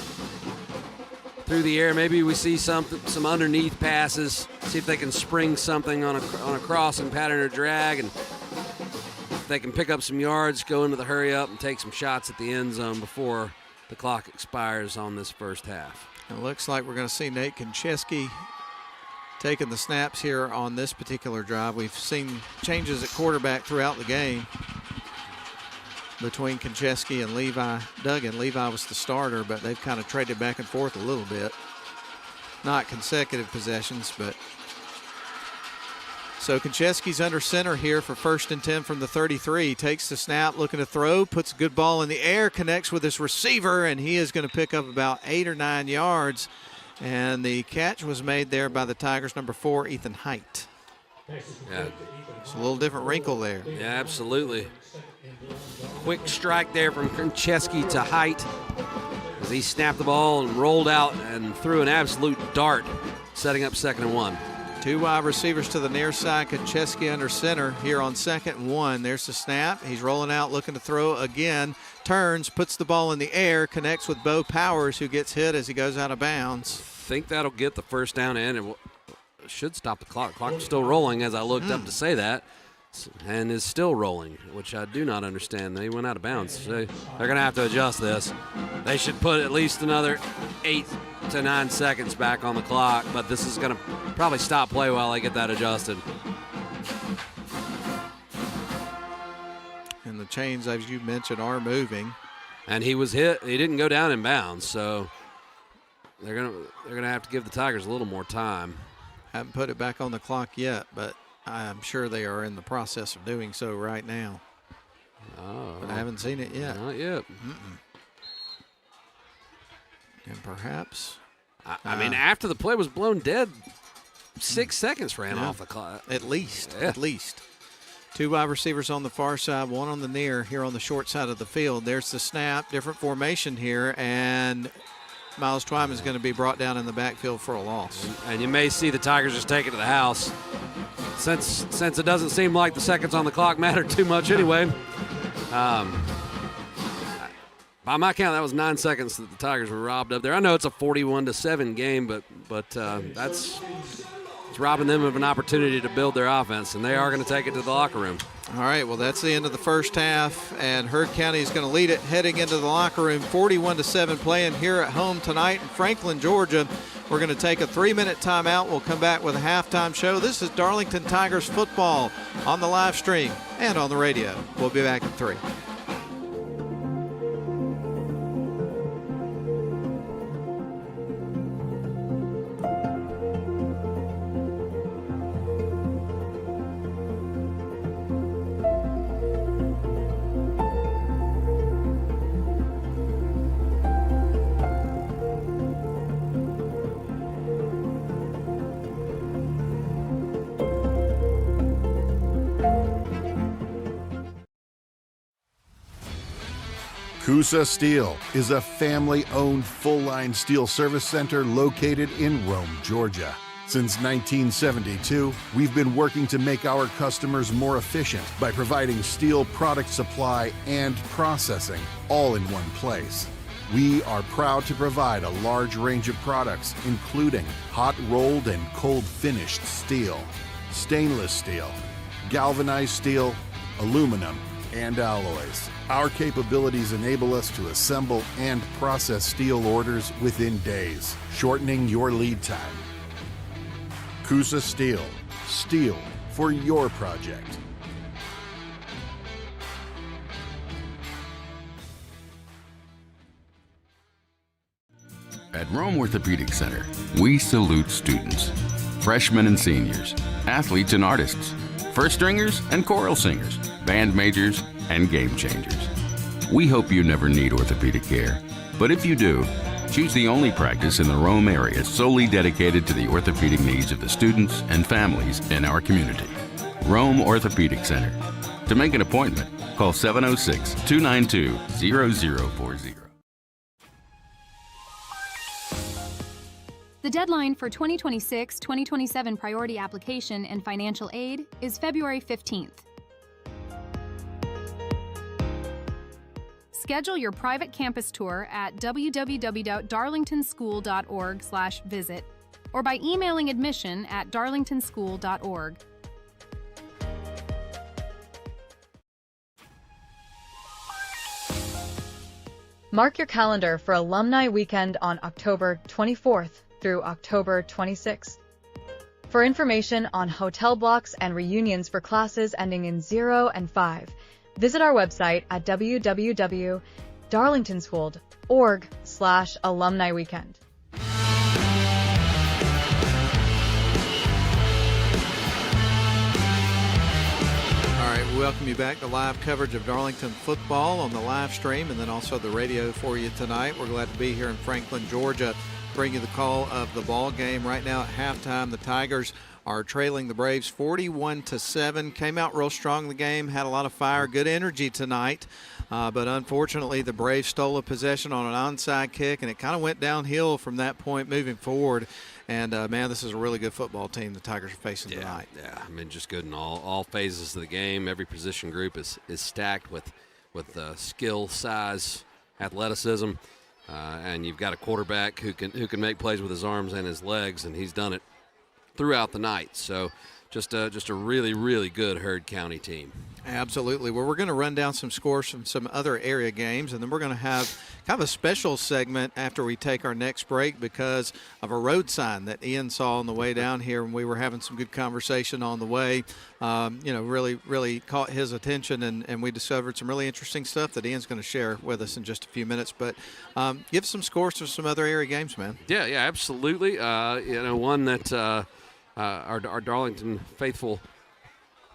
through the air. Maybe we see some underneath passes. See if they can spring something on a crossing pattern or drag, and if they can pick up some yards, go into the hurry up, and take some shots at the end zone before the clock expires on this first half. It looks like we're going to see Nate Koncheski taking the snaps here on this particular drive. We've seen changes at quarterback throughout the game between Koncheski and Levi Duggan. Levi was the starter, but they've kind of traded back and forth a little bit. Not consecutive possessions, but. So Koncheski's under center here for 1st and 10 from the 33. Takes the snap, looking to throw, puts a good ball in the air, connects with his receiver, and he is going to pick up about 8 or 9 yards. And the catch was made there by the Tigers' number 4, Ethan Height. Yeah. It's a little different wrinkle there. Yeah, absolutely. Quick strike there from Koncheski to Height as he snapped the ball and rolled out and threw an absolute dart, setting up 2nd and 1. 2 wide receivers to the near side. Koncheski under center here on 2nd and 1. There's the snap. He's rolling out, looking to throw again. Turns, puts the ball in the air, connects with Bo Powers, who gets hit as he goes out of bounds. I think that'll get the first down in. It should stop the clock. The clock's still rolling as I looked up to say that, and is still rolling, which I do not understand. They went out of bounds. They're going to have to adjust this. They should put at least another 8 to 9 seconds back on the clock, but this is going to probably stop play while they get that adjusted. And the chains, as you mentioned, are moving. And he was hit. He didn't go down in bounds, so they're gonna have to give the Tigers a little more time. Haven't put it back on the clock yet, but I'm sure they are in the process of doing so right now. Oh, but I haven't seen it yet. Not yet. And perhaps. I mean, after the play was blown dead, 6 seconds ran off the clock. At least. Yeah. At least. 2 wide receivers on the far side, 1 on the near here on the short side of the field. There's the snap, different formation here, and Miles Twyman is going to be brought down in the backfield for a loss. And you may see the Tigers just take it to the house. Since it doesn't seem like the seconds on the clock matter too much anyway. By my count, that was 9 seconds that the Tigers were robbed up there. I know it's a 41-7 game, but it's robbing them of an opportunity to build their offense, and they are going to take it to the locker room. All right, well, that's the end of the first half, and Heard County is going to lead it heading into the locker room. 41-7 playing here at home tonight in Franklin, Georgia. We're going to take a 3-minute timeout. We'll come back with a halftime show. This is Darlington Tigers football on the live stream and on the radio. We'll be back at 3. Coosa Steel is a family-owned full-line steel service center located in Rome, Georgia. Since 1972, we've been working to make our customers more efficient by providing steel product supply and processing all in one place. We are proud to provide a large range of products, including hot-rolled and cold-finished steel, stainless steel, galvanized steel, aluminum, and alloys. Our capabilities enable us to assemble and process steel orders within days, shortening your lead time. Coosa Steel. Steel for your project. At Rome Orthopedic Center, we salute students, freshmen and seniors, athletes and artists, first stringers and choral singers, band majors and game changers. We hope you never need orthopedic care, but if you do, choose the only practice in the Rome area solely dedicated to the orthopedic needs of the students and families in our community. Rome Orthopedic Center. To make an appointment, call 706-292-0040. The deadline for 2026-2027 priority application and financial aid is February 15th. Schedule your private campus tour at www.darlingtonschool.org/visit or by emailing admission at darlingtonschool.org. Mark your calendar for Alumni Weekend on October 24th through October 26th. For information on hotel blocks and reunions for classes ending in 0 and 5, visit our website at www.darlingtonschool.org/alumni weekend. All right, we welcome you back to live coverage of Darlington football on the live stream and then also the radio for you tonight. We're glad to be here in Franklin, Georgia, bring you the call of the ball game. Right now at halftime, the Tigers are trailing the Braves 41-7. Came out real strong in the game, had a lot of fire, good energy tonight. But unfortunately, the Braves stole a possession on an onside kick, and it kind of went downhill from that point moving forward. And, man, this is a really good football team the Tigers are facing tonight. Yeah, I mean, just good in all phases of the game. Every position group is stacked with skill, size, athleticism. And you've got a quarterback who can make plays with his arms and his legs, and he's done it throughout the night. So just a really, really good Heard County team. Absolutely. Well, we're going to run down some scores from some other area games, and then we're going to have kind of a special segment after we take our next break because of a road sign that Ian saw on the way down here when we were having some good conversation on the way. Really caught his attention, and we discovered some really interesting stuff that Ian's going to share with us in just a few minutes. But give some scores to some other area games, man. Yeah, absolutely. One that our Darlington faithful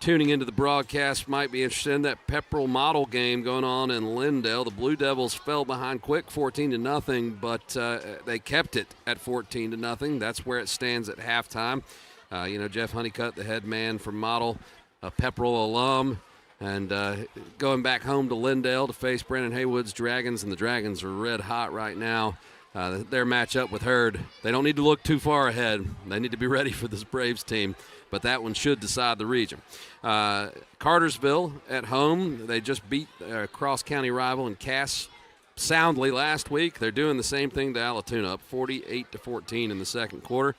tuning into the broadcast might be interested in, that Pepperell Model game going on in Lindale. The Blue Devils fell behind quick 14-0, but they kept it at 14-0. That's where it stands at halftime. Jeff Honeycutt, the head man from Model, a Pepperell alum, and going back home to Lindale to face Brandon Haywood's Dragons, and the Dragons are red hot right now. Their matchup with Heard, they don't need to look too far ahead. They need to be ready for this Braves team, but that one should decide the region. Cartersville at home, they just beat their cross-county rival in Cass soundly last week. They're doing the same thing to Allatoona, up 48-14 in the second quarter.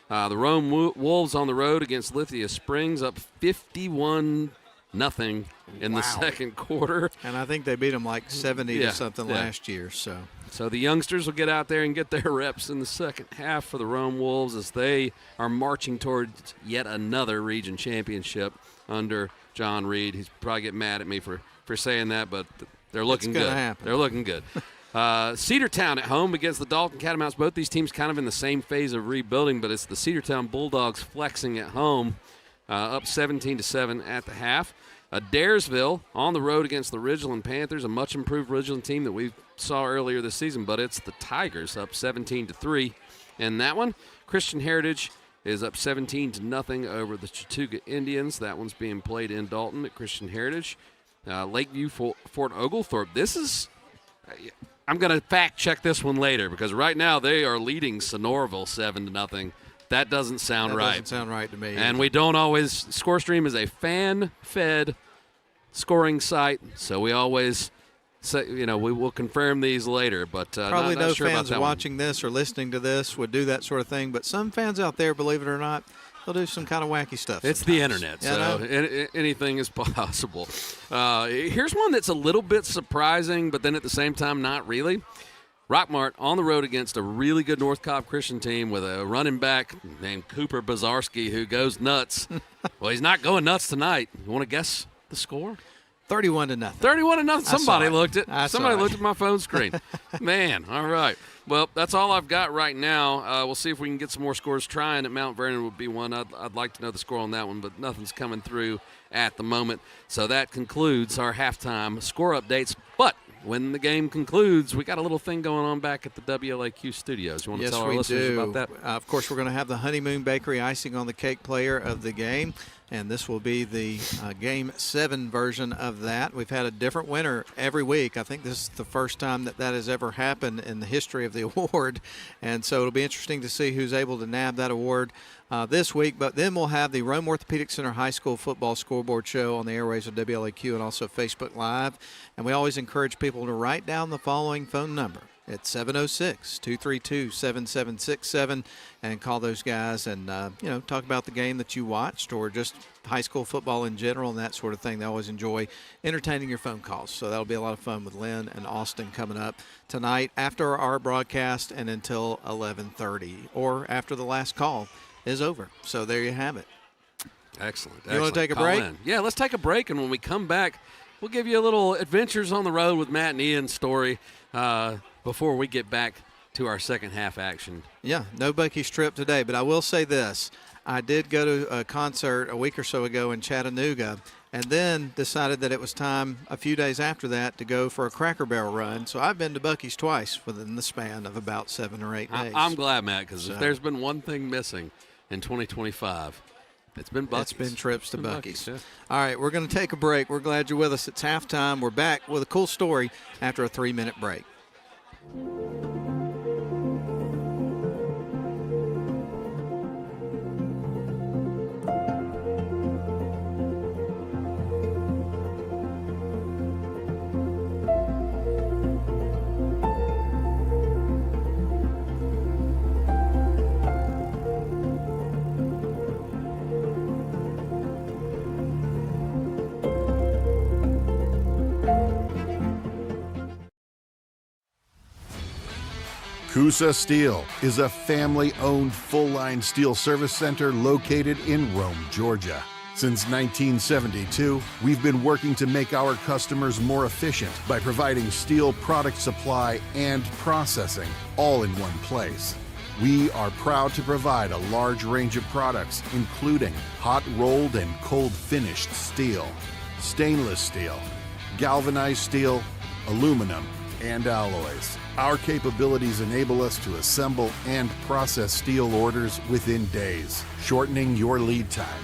The Rome Wolves on the road against Lithia Springs, up 51-0 in the second quarter. And I think they beat them like 70 to something last year. So the youngsters will get out there and get their reps in the second half for the Rome Wolves as they are marching towards yet another region championship under John Reed. He's probably getting mad at me for saying that, but they're looking good. Happen. They're looking good. Cedartown at home against the Dalton Catamounts. Both these teams kind of in the same phase of rebuilding, but it's the Cedartown Bulldogs flexing at home, up 17-7 at the half. Daresville on the road against the Ridgeland Panthers, a much improved Ridgeland team that we saw earlier this season, but it's the Tigers up 17-3 in that one. Christian Heritage is up 17-0 over the Chattooga Indians. That one's being played in Dalton at Christian Heritage. Lakeview Fort Oglethorpe. This is, I'm going to fact check this one later because right now they are leading Sonoraville 7-0. That doesn't sound right. That doesn't sound right to me. And we don't always, ScoreStream is a fan-fed scoring site, so we always say, we will confirm these later. But probably not no sure fans about that watching this or listening to this would do that sort of thing. But some fans out there, believe it or not, they'll do some kind of wacky stuff. It's the internet, so anything is possible. Here's one that's a little bit surprising, but then at the same time, not really. Rockmart on the road against a really good North Cobb Christian team with a running back named Cooper Bazarski who goes nuts. Well, he's not going nuts tonight. You want to guess the score? 31-0. 31-0. Somebody looked at. Somebody looked at my phone screen. Man, all right. Well, that's all I've got right now. We'll see if we can get some more scores. Trying at Mount Vernon would be one. I'd like to know the score on that one, but nothing's coming through at the moment. So that concludes our halftime score updates. But when the game concludes, we got a little thing going on back at the WLAQ studios. You want to tell our listeners about that? Of course, we're going to have the Honeymoon Bakery icing on the cake player of the game, and this will be the Game 7 version of that. We've had a different winner every week. I think this is the first time that has ever happened in the history of the award, and so it'll be interesting to see who's able to nab that award this week. But then we'll have the Rome Orthopedic Center High School Football Scoreboard Show on the airways of WLAQ and also Facebook Live. And we always encourage people to write down the following phone number. It's 706-232-7767 and call those guys and, talk about the game that you watched or just high school football in general and that sort of thing. They always enjoy entertaining your phone calls. So that'll be a lot of fun with Lynn and Austin coming up tonight after our broadcast and until 11:30 or after the last call is over. So there you have it. Excellent. You want to take a break? Yeah, let's take a break, and when we come back, we'll give you a little adventures on the road with Matt and Ian's story before we get back to our second half action. Yeah, no Bucky's trip today, but I will say this. I did go to a concert a week or so ago in Chattanooga and then decided that it was time a few days after that to go for a Cracker Barrel run. So I've been to Bucky's twice within the span of about 7 or 8 days. I'm glad, Matt, because if there's been one thing missing in 2025, it's been Bucky's. It's been trips to Bucky's. Yeah. All right, we're going to take a break. We're glad you're with us. It's halftime. We're back with a cool story after a 3-minute break. Coosa Steel is a family-owned full-line steel service center located in Rome, Georgia. Since 1972, we've been working to make our customers more efficient by providing steel product supply and processing all in one place. We are proud to provide a large range of products, including hot-rolled and cold-finished steel, stainless steel, galvanized steel, aluminum, and alloys. Our capabilities enable us to assemble and process steel orders within days, shortening your lead time.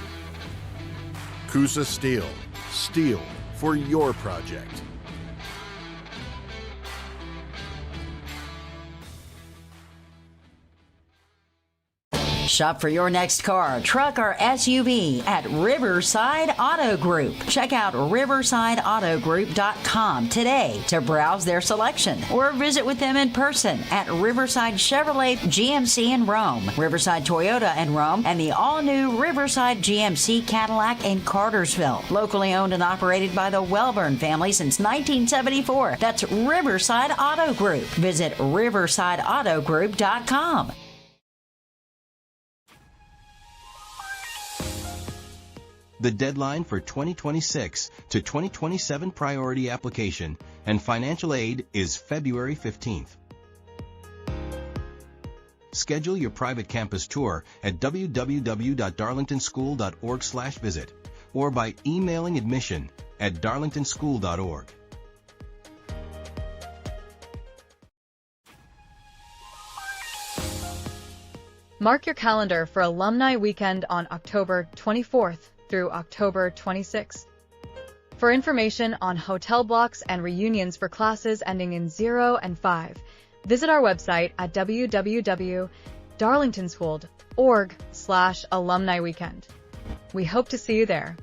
Coosa Steel. Steel for your project. Shop for your next car, truck, or SUV at Riverside Auto Group. Check out riversideautogroup.com today to browse their selection or visit with them in person at Riverside Chevrolet GMC in Rome, Riverside Toyota in Rome, and the all-new Riverside GMC Cadillac in Cartersville. Locally owned and operated by the Welburn family since 1974. That's Riverside Auto Group. Visit riversideautogroup.com. The deadline for 2026 to 2027 priority application and financial aid is February 15th. Schedule your private campus tour at www.darlingtonschool.org/visit or by emailing admission@darlingtonschool.org. Mark your calendar for Alumni Weekend on October 24th through October 26th. For information on hotel blocks and reunions for classes ending in 0 and 5, visit our website at www.darlingtonschool.org/alumni weekend. We hope to see you there.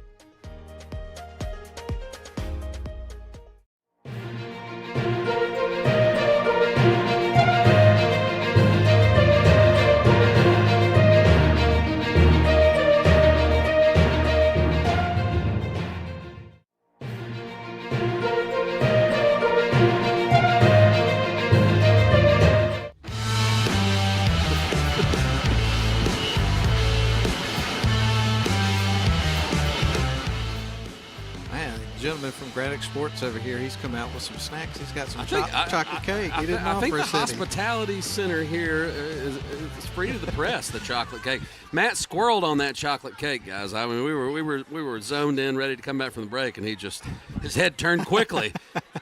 gentleman from Granite Sports over here. He's come out with some snacks. He's got some chocolate cake. He didn't I think offer the us any. hospitality center here is free to the press. The chocolate cake. Matt squirreled on that chocolate cake, guys. I mean, we were zoned in, ready to come back from the break, and his head turned quickly,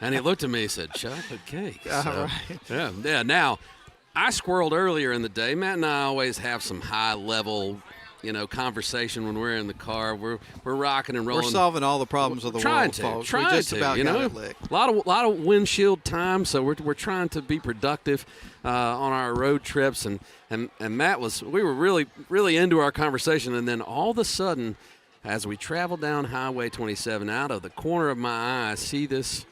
and he looked at me and said, "Chocolate cake." All So, right. yeah. Now, I squirreled earlier in the day. Matt and I always have some high level, conversation when we're in the car. We're rocking and rolling. We're solving all the problems of the world, folks. We just about got it licked. A lot of windshield time, so we're trying to be productive on our road trips. And Matt we were really, really into our conversation, and then all of a sudden, as we travel down Highway 27, out of the corner of my eye, I see this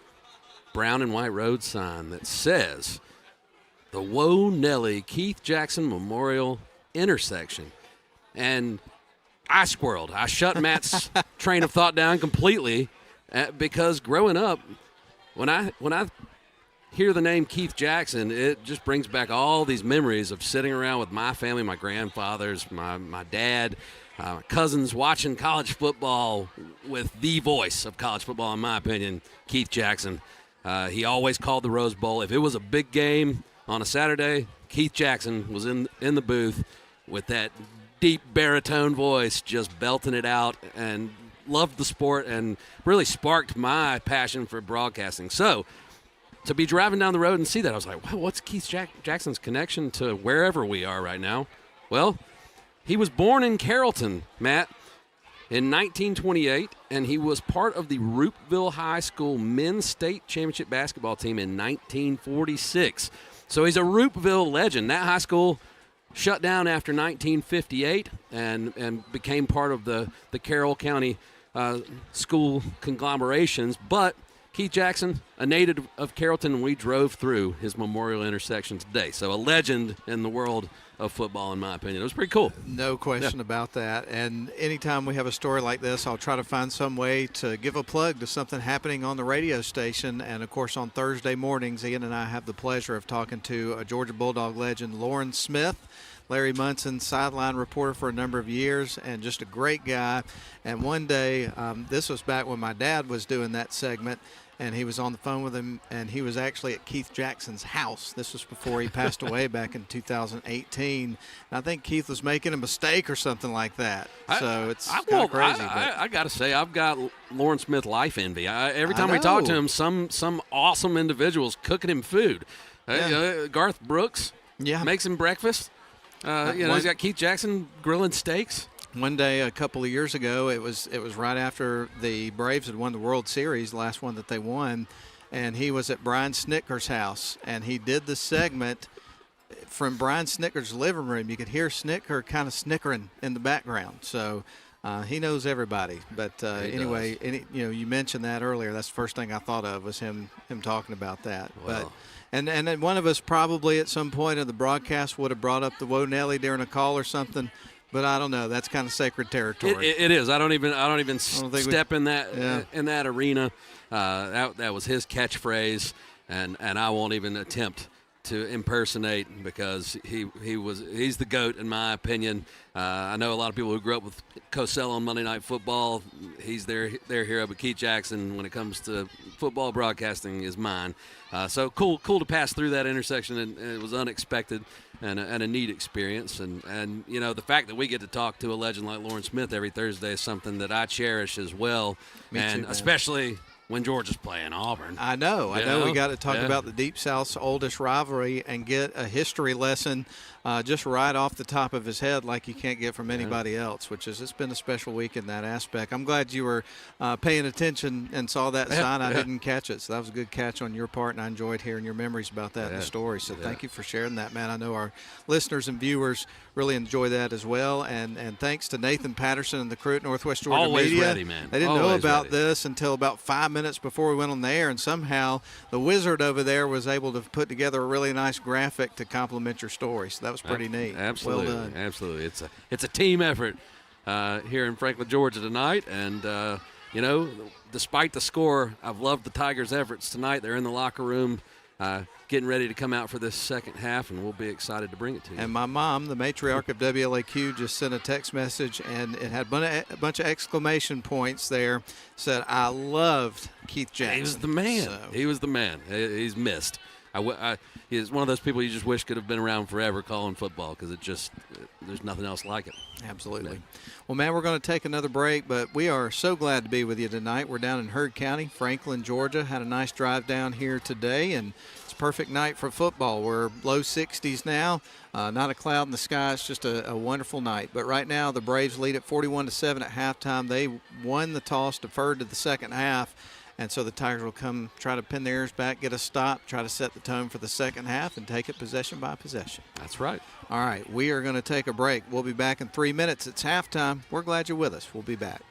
brown and white road sign that says the Whoa Nelly Keith Jackson Memorial Intersection. And I squirreled. I shut Matt's train of thought down completely because growing up, when I hear the name Keith Jackson, it just brings back all these memories of sitting around with my family, my grandfathers, my dad, my cousins, watching college football with the voice of college football, in my opinion, Keith Jackson. He always called the Rose Bowl. If it was a big game on a Saturday, Keith Jackson was in the booth with that deep baritone voice, just belting it out, and loved the sport and really sparked my passion for broadcasting. So to be driving down the road and see that, I was like, wow, what's Keith Jackson's connection to wherever we are right now? Well, he was born in Carrollton, Matt, in 1928, and he was part of the Roopville High School men's state championship basketball team in 1946. So he's a Roopville legend. That high school shut down after 1958 and became part of the Carroll County school conglomerations. But Keith Jackson, a native of Carrollton, and we drove through his memorial intersection today. So a legend in the world of football, in my opinion. It was pretty cool. No question about that. And anytime we have a story like this, I'll try to find some way to give a plug to something happening on the radio station. And, of course, on Thursday mornings, Ian and I have the pleasure of talking to a Georgia Bulldog legend, Lauren Smith. Larry Munson, sideline reporter for a number of years, and just a great guy. And one day, this was back when my dad was doing that segment, and he was on the phone with him, and he was actually at Keith Jackson's house. This was before he passed away back in 2018. And I think Keith was making a mistake or something like that. So it's kind of crazy. I got to say, I've got Lauren Smith life envy. Every time we talk to him, some awesome individuals cooking him food. Garth Brooks makes him breakfast. He's got Keith Jackson grilling steaks. One day a couple of years ago, it was right after the Braves had won the World Series, the last one that they won, and he was at Brian Snitker's house, and he did the segment from Brian Snitker's living room. You could hear Snitker kind of snickering in the background. So he knows everybody. But anyway, you mentioned that earlier. That's the first thing I thought of was him talking about that. Well. And then one of us probably at some point of the broadcast would have brought up the Whoa Nelly during a call or something. But I don't know. That's kind of sacred territory. It is. I don't even step in that arena. That was his catchphrase, and I won't even attempt to impersonate because he's the GOAT in my opinion. I know a lot of people who grew up with Cosell on Monday Night Football. He's their hero, but Keith Jackson, when it comes to football broadcasting, is mine. So cool to pass through that intersection, and it was unexpected and a neat experience. And the fact that we get to talk to a legend like Lauren Smith every Thursday is something that I cherish as well. Me too, man. Especially when Georgia's playing Auburn. I know. We got to talk about the Deep South's oldest rivalry and get a history lesson just right off the top of his head like you can't get from anybody else, it's been a special week in that aspect. I'm glad you were paying attention and saw that sign. I didn't catch it, so that was a good catch on your part, and I enjoyed hearing your memories about that in the story. So thank you for sharing that, man. I know our listeners and viewers really enjoy that as well, and thanks to Nathan Patterson and the crew at Northwest Georgia Always Media. Ready, man. They didn't know Always about ready. this until about 5 minutes before we went on the air, and somehow the wizard over there was able to put together a really nice graphic to complement your story. So that was pretty neat. Absolutely, well done. Absolutely. It's a team effort here in Franklin, Georgia tonight, and despite the score, I've loved the Tigers' efforts tonight. They're in the locker room getting ready to come out for this second half, and we'll be excited to bring it to you. And my mom, the matriarch of WLAQ, just sent a text message, and it had a bunch of exclamation points there. Said, I loved Keith Jackson. He was the man. So. He was the man. He's missed. He's one of those people you just wish could have been around forever calling football, because there's nothing else like it. Absolutely. Yeah. Well, man, we're going to take another break, but we are so glad to be with you tonight. We're down in Heard County, Franklin, Georgia. Had a nice drive down here today, and it's a perfect night for football. We're low 60s now, not a cloud in the sky. It's just a wonderful night. But right now, the Braves lead at 41-7 at halftime. They won the toss, deferred to the second half. And so the Tigers will come try to pin their ears back, get a stop, try to set the tone for the second half, and take it possession by possession. That's right. All right, we are going to take a break. We'll be back in 3 minutes. It's halftime. We're glad you're with us. We'll be back.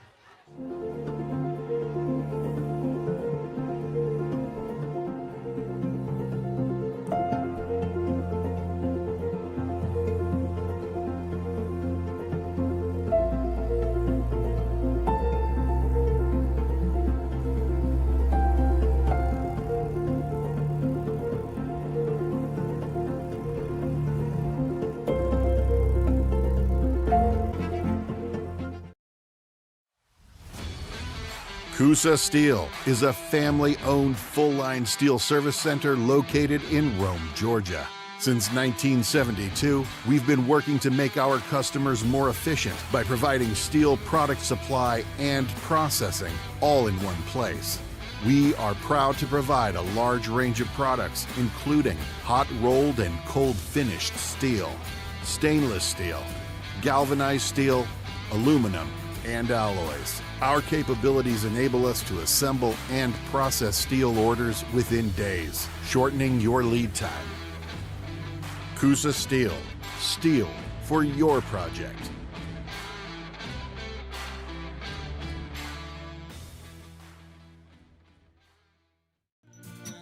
Coosa Steel is a family-owned full-line steel service center located in Rome, Georgia. Since 1972, we've been working to make our customers more efficient by providing steel product supply and processing all in one place. We are proud to provide a large range of products, including hot-rolled and cold-finished steel, stainless steel, galvanized steel, aluminum, and alloys. Our capabilities enable us to assemble and process steel orders within days, shortening your lead time. Coosa Steel. Steel for your project.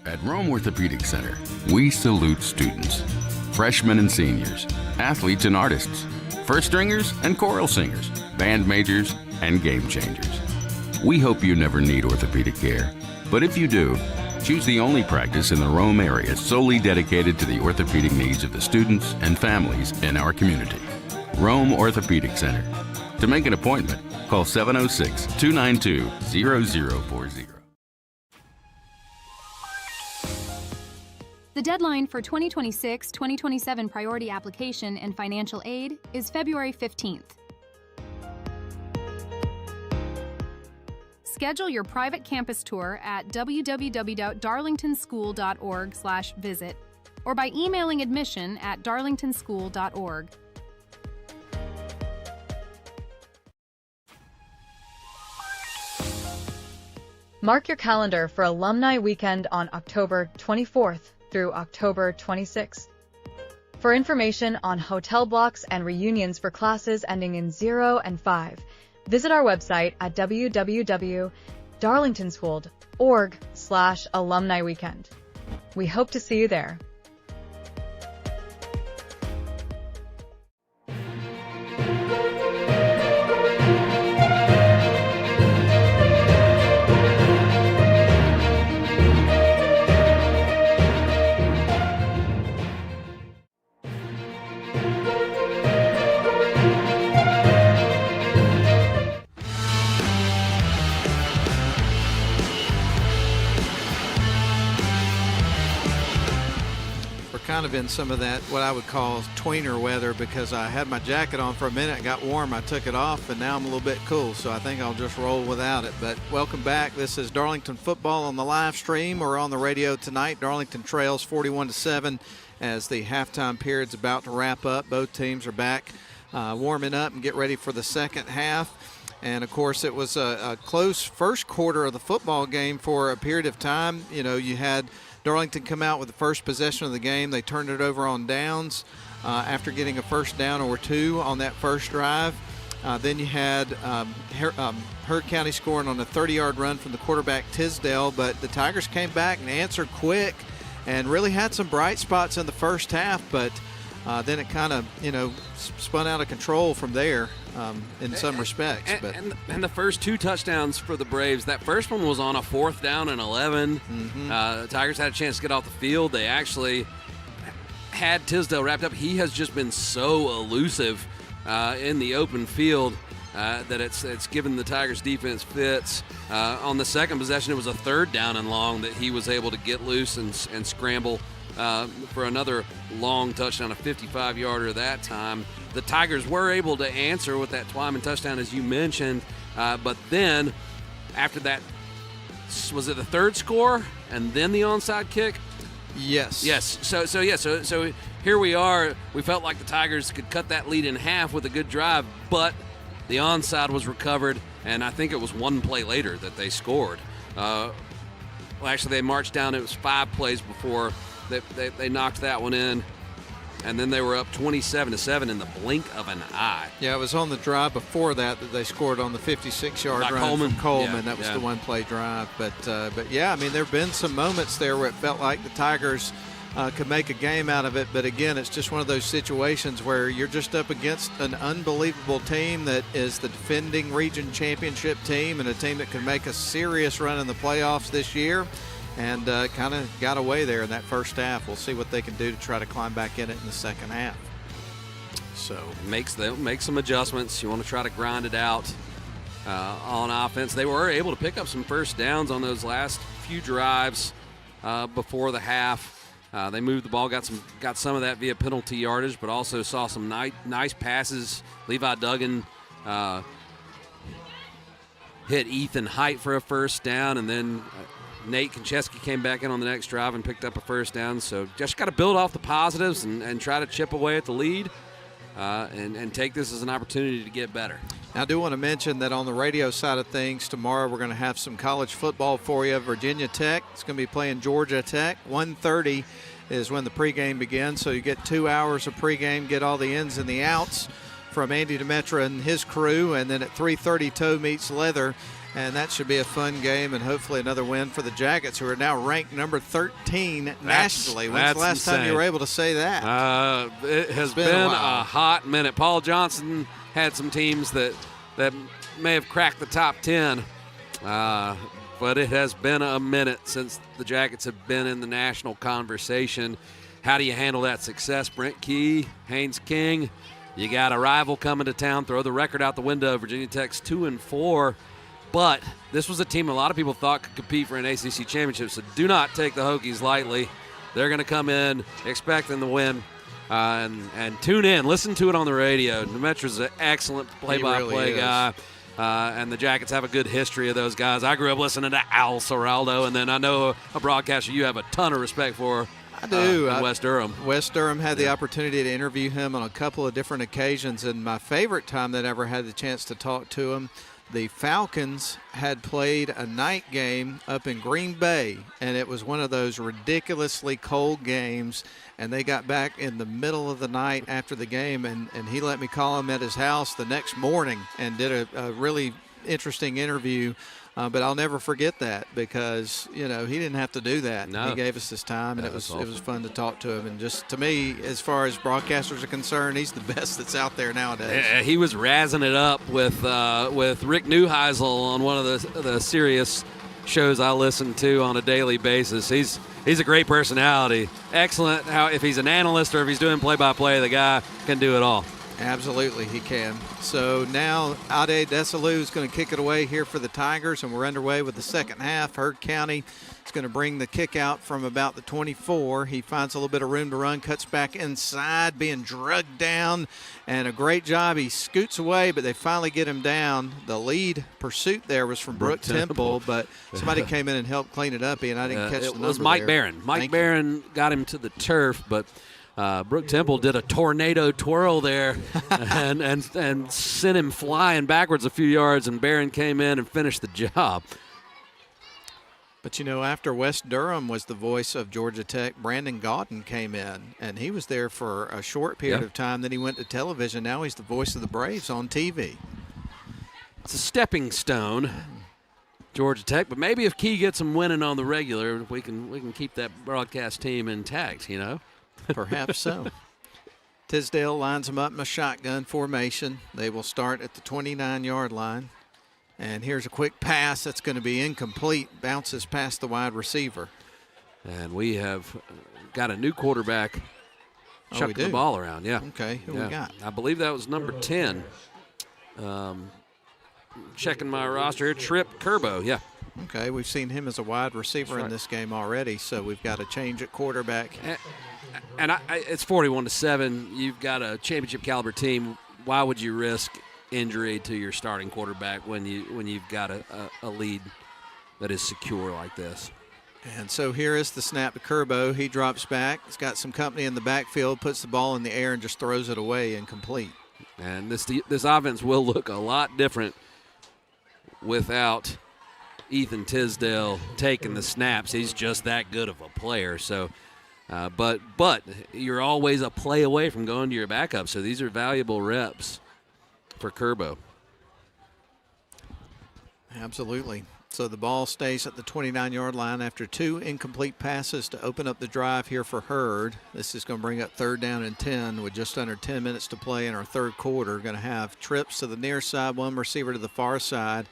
At Rome Orthopedic Center, we salute students, freshmen and seniors, athletes and artists, first stringers and choral singers, band majors and game changers. We hope you never need orthopedic care, but if you do, choose the only practice in the Rome area solely dedicated to the orthopedic needs of the students and families in our community. Rome Orthopedic Center. To make an appointment, call 706-292-0040. The deadline for 2026-2027 priority application and financial aid is February 15th. Schedule your private campus tour at www.darlingtonschool.org/visit or by emailing admission at darlingtonschool.org. Mark your calendar for Alumni Weekend on October 24th through October 26th. For information on hotel blocks and reunions for classes ending in 0 and 5, visit our website at www.darlingtonschool.org/alumni weekend. We hope to see you there. Kind of in some of that what I would call tweener weather, because I had my jacket on for a minute, it got warm, I took it off, and now I'm a little bit cool, so I think I'll just roll without it. But welcome back. This is Darlington football on the live stream or on the radio tonight. Darlington trails 41-7 as the halftime period's about to wrap up. Both teams are back warming up and get ready for the second half. And, of course, it was a close first quarter of the football game for a period of time. You know, you had Darlington come out with the first possession of the game. They turned it over on downs after getting a first down or two on that first drive. Then you had Heard County scoring on a 30-yard run from the quarterback Tisdale, but the Tigers came back and answered quick and really had some bright spots in the first half. But Then it kind of, spun out of control from there in some respects. And the first 2 touchdowns for the Braves, that first one was on a 4th down and 11. The Tigers had a chance to get off the field. They actually had Tisdale wrapped up. He has just been so elusive in the open field that it's given the Tigers defense fits. On the second possession, it was a 3rd down and long that he was able to get loose and scramble for another long touchdown, a 55-yarder that time. The Tigers were able to answer with that Twyman touchdown, as you mentioned, but then after that, was it the 3rd score and then the onside kick? Yes. So here we are. We felt like the Tigers could cut that lead in half with a good drive, but the onside was recovered, and I think it was 1 play later that they scored. Well, actually, they marched down. It was 5 plays before they knocked that one in, and then they were up 27-7 in the blink of an eye. Yeah, it was on the drive before that they scored on the 56-yard run from Coleman. Yeah, that was the 1-play drive. But yeah, I mean, there have been some moments there where it felt like the Tigers could make a game out of it. But again, it's just one of those situations where you're just up against an unbelievable team that is the defending region championship team and a team that can make a serious run in the playoffs this year. And kind of got away there in that first half. We'll see what they can do to try to climb back in it in the second half. So make some adjustments. You want to try to grind it out on offense. They were able to pick up some first downs on those last few drives before the half. They moved the ball, got some of that via penalty yardage, but also saw some nice passes. Levi Duggan hit Ethan Height for a first down, and then Nate Konchesky came back in on the next drive and picked up a first down. So just got to build off the positives and try to chip away at the lead and take this as an opportunity to get better. Now, I do want to mention that on the radio side of things, tomorrow we're going to have some college football for you. Virginia Tech is going to be playing Georgia Tech. 1:30 is when the pregame begins, so you get 2 hours of pregame, get all the ins and the outs from Andy Demetra and his crew, and then at 3:30, toe meets leather. And that should be a fun game and hopefully another win for the Jackets, who are now ranked number 13 nationally. When's the last time you were able to say that? It has been a hot minute. Paul Johnson had some teams that may have cracked the top 10, but it has been a minute since the Jackets have been in the national conversation. How do you handle that success? Brent Key, Haynes King, you got a rival coming to town, throw the record out the window. Virginia Tech's 2-4. But this was a team a lot of people thought could compete for an ACC championship, so do not take the Hokies lightly. They're going to come in expecting the win. And tune in. Listen to it on the radio. Demetra's an excellent play-by-play guy. And the Jackets have a good history of those guys. I grew up listening to Al Seraldo, and then I know a broadcaster you have a ton of respect for. I do. In West Durham. West Durham had the opportunity to interview him on a couple of different occasions, and my favorite time that I ever had the chance to talk to him, the Falcons had played a night game up in Green Bay, and it was one of those ridiculously cold games, and they got back in the middle of the night after the game, and he let me call him at his house the next morning and did a really interesting interview. But I'll never forget that because, he didn't have to do that. No. He gave us his time, and it was awesome. It was fun to talk to him. And just to me, as far as broadcasters are concerned, he's the best that's out there nowadays. He was razzing it up with Rick Neuheisel on one of the serious shows I listen to on a daily basis. He's a great personality. Excellent. If he's an analyst or if he's doing play-by-play, the guy can do it all. Absolutely, he can. So now Ade Desalu is going to kick it away here for the Tigers, and we're underway with the second half. Heard County is going to bring the kick out from about the 24. He finds a little bit of room to run, cuts back inside, being drugged down, and a great job. He scoots away, but they finally get him down. The lead pursuit there was from Brooke Temple, but somebody came in and helped clean it up, and I didn't catch the number. It was Mike there. Barron. Mike Barron got him to the turf, but Brooke Temple did a tornado twirl there and sent him flying backwards a few yards, and Barron came in and finished the job. But, after West Durham was the voice of Georgia Tech, Brandon Gaudin came in, and he was there for a short period of time. Then he went to television. Now he's the voice of the Braves on TV. It's a stepping stone, Georgia Tech, but maybe if Key gets them winning on the regular, we can keep that broadcast team intact, Perhaps so. Tisdale lines them up in a shotgun formation. They will start at the 29-yard line. And here's a quick pass that's going to be incomplete. Bounces past the wide receiver. And we have got a new quarterback chucking the ball around. Yeah. Okay, who we got? I believe that was number 10. Checking my roster here, Trip Kerbo. Yeah. Okay, we've seen him as a wide receiver in this game already, so we've got a change at quarterback. And it's 41-7. You've got a championship caliber team. Why would you risk injury to your starting quarterback when you've got a lead that is secure like this? And so here is the snap to Kerbo. He drops back. He's got some company in the backfield, puts the ball in the air, and just throws it away incomplete. And this offense will look a lot different without Ethan Tisdale taking the snaps. He's just that good of a player. So, but you're always a play away from going to your backup. So these are valuable reps for Kerbo. Absolutely. So the ball stays at the 29-yard line after 2 incomplete passes to open up the drive here for Hurd. This is going to bring up 3rd down and 10 with just under 10 minutes to play in our third quarter. Going to have trips to the near side, 1 receiver to the far side.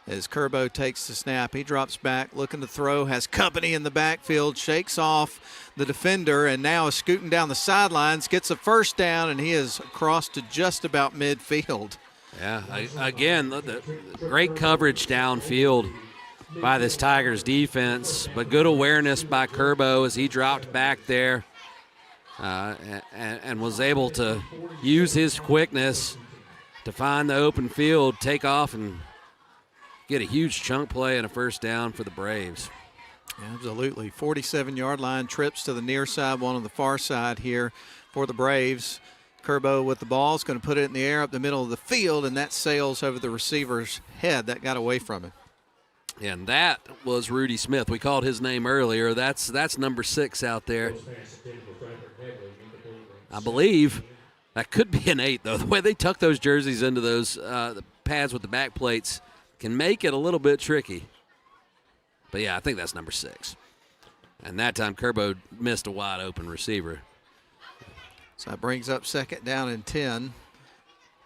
As Kerbo takes the snap, he drops back, looking to throw, has company in the backfield, shakes off the defender, and now is scooting down the sidelines, gets a first down, and he is across to just about midfield. Yeah, again, the great coverage downfield by this Tigers defense, but good awareness by Kerbo as he dropped back there and was able to use his quickness to find the open field, take off, and get a huge chunk play and a first down for the Braves. Absolutely. 47-yard line, trips to the near side, 1 on the far side here for the Braves. Kerbo with the ball is going to put it in the air up the middle of the field, and that sails over the receiver's head. That got away from him. And that was Rudy Smith. We called his name earlier. That's number 6 out there. I believe that could be an 8, though. The way they tuck those jerseys into those the pads with the back plates can make it a little bit tricky. But, yeah, I think that's number 6. And that time Kerbo missed a wide-open receiver. So that brings up 2nd down and 10.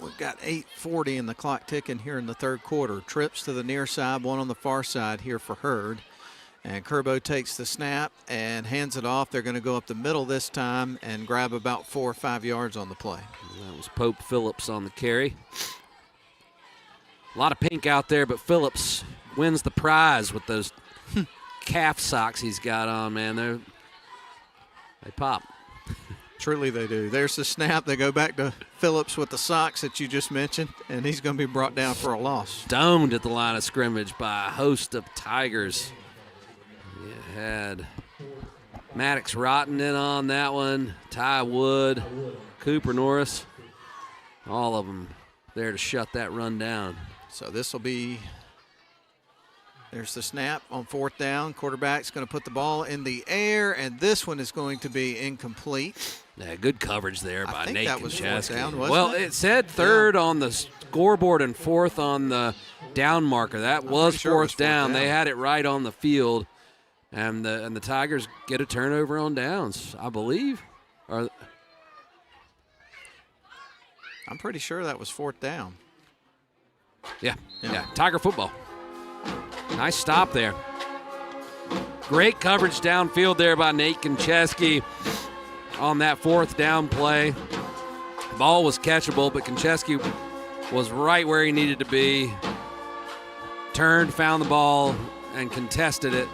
We've got 8:40 in the clock ticking here in the third quarter. Trips to the near side, 1 on the far side here for Hurd. And Kerbo takes the snap and hands it off. They're going to go up the middle this time and grab about 4 or 5 yards on the play. That was Pope Phillips on the carry. A lot of pink out there, but Phillips wins the prize with those calf socks he's got on, man. They pop. Truly they do. There's the snap. They go back to Phillips with the socks that you just mentioned, and he's going to be brought down for a loss. Domed at the line of scrimmage by a host of Tigers. You had Maddox Rotten in on that one, Ty Wood, Cooper Norris, all of them there to shut that run down. So this will be, there's the snap on 4th down. Quarterback's going to put the ball in the air, and this one is going to be incomplete. Yeah, good coverage there by Nate Konchesky. Well, it said 3rd on the scoreboard and 4th on the down marker. That was 4th down. They had it right on the field, and the Tigers get a turnover on downs, I believe. I'm pretty sure that was 4th down. Yeah, Tiger football. Nice stop there. Great coverage downfield there by Nate Konchesky on that 4th down play. The ball was catchable, but Konchesky was right where he needed to be. Turned, found the ball, and contested it.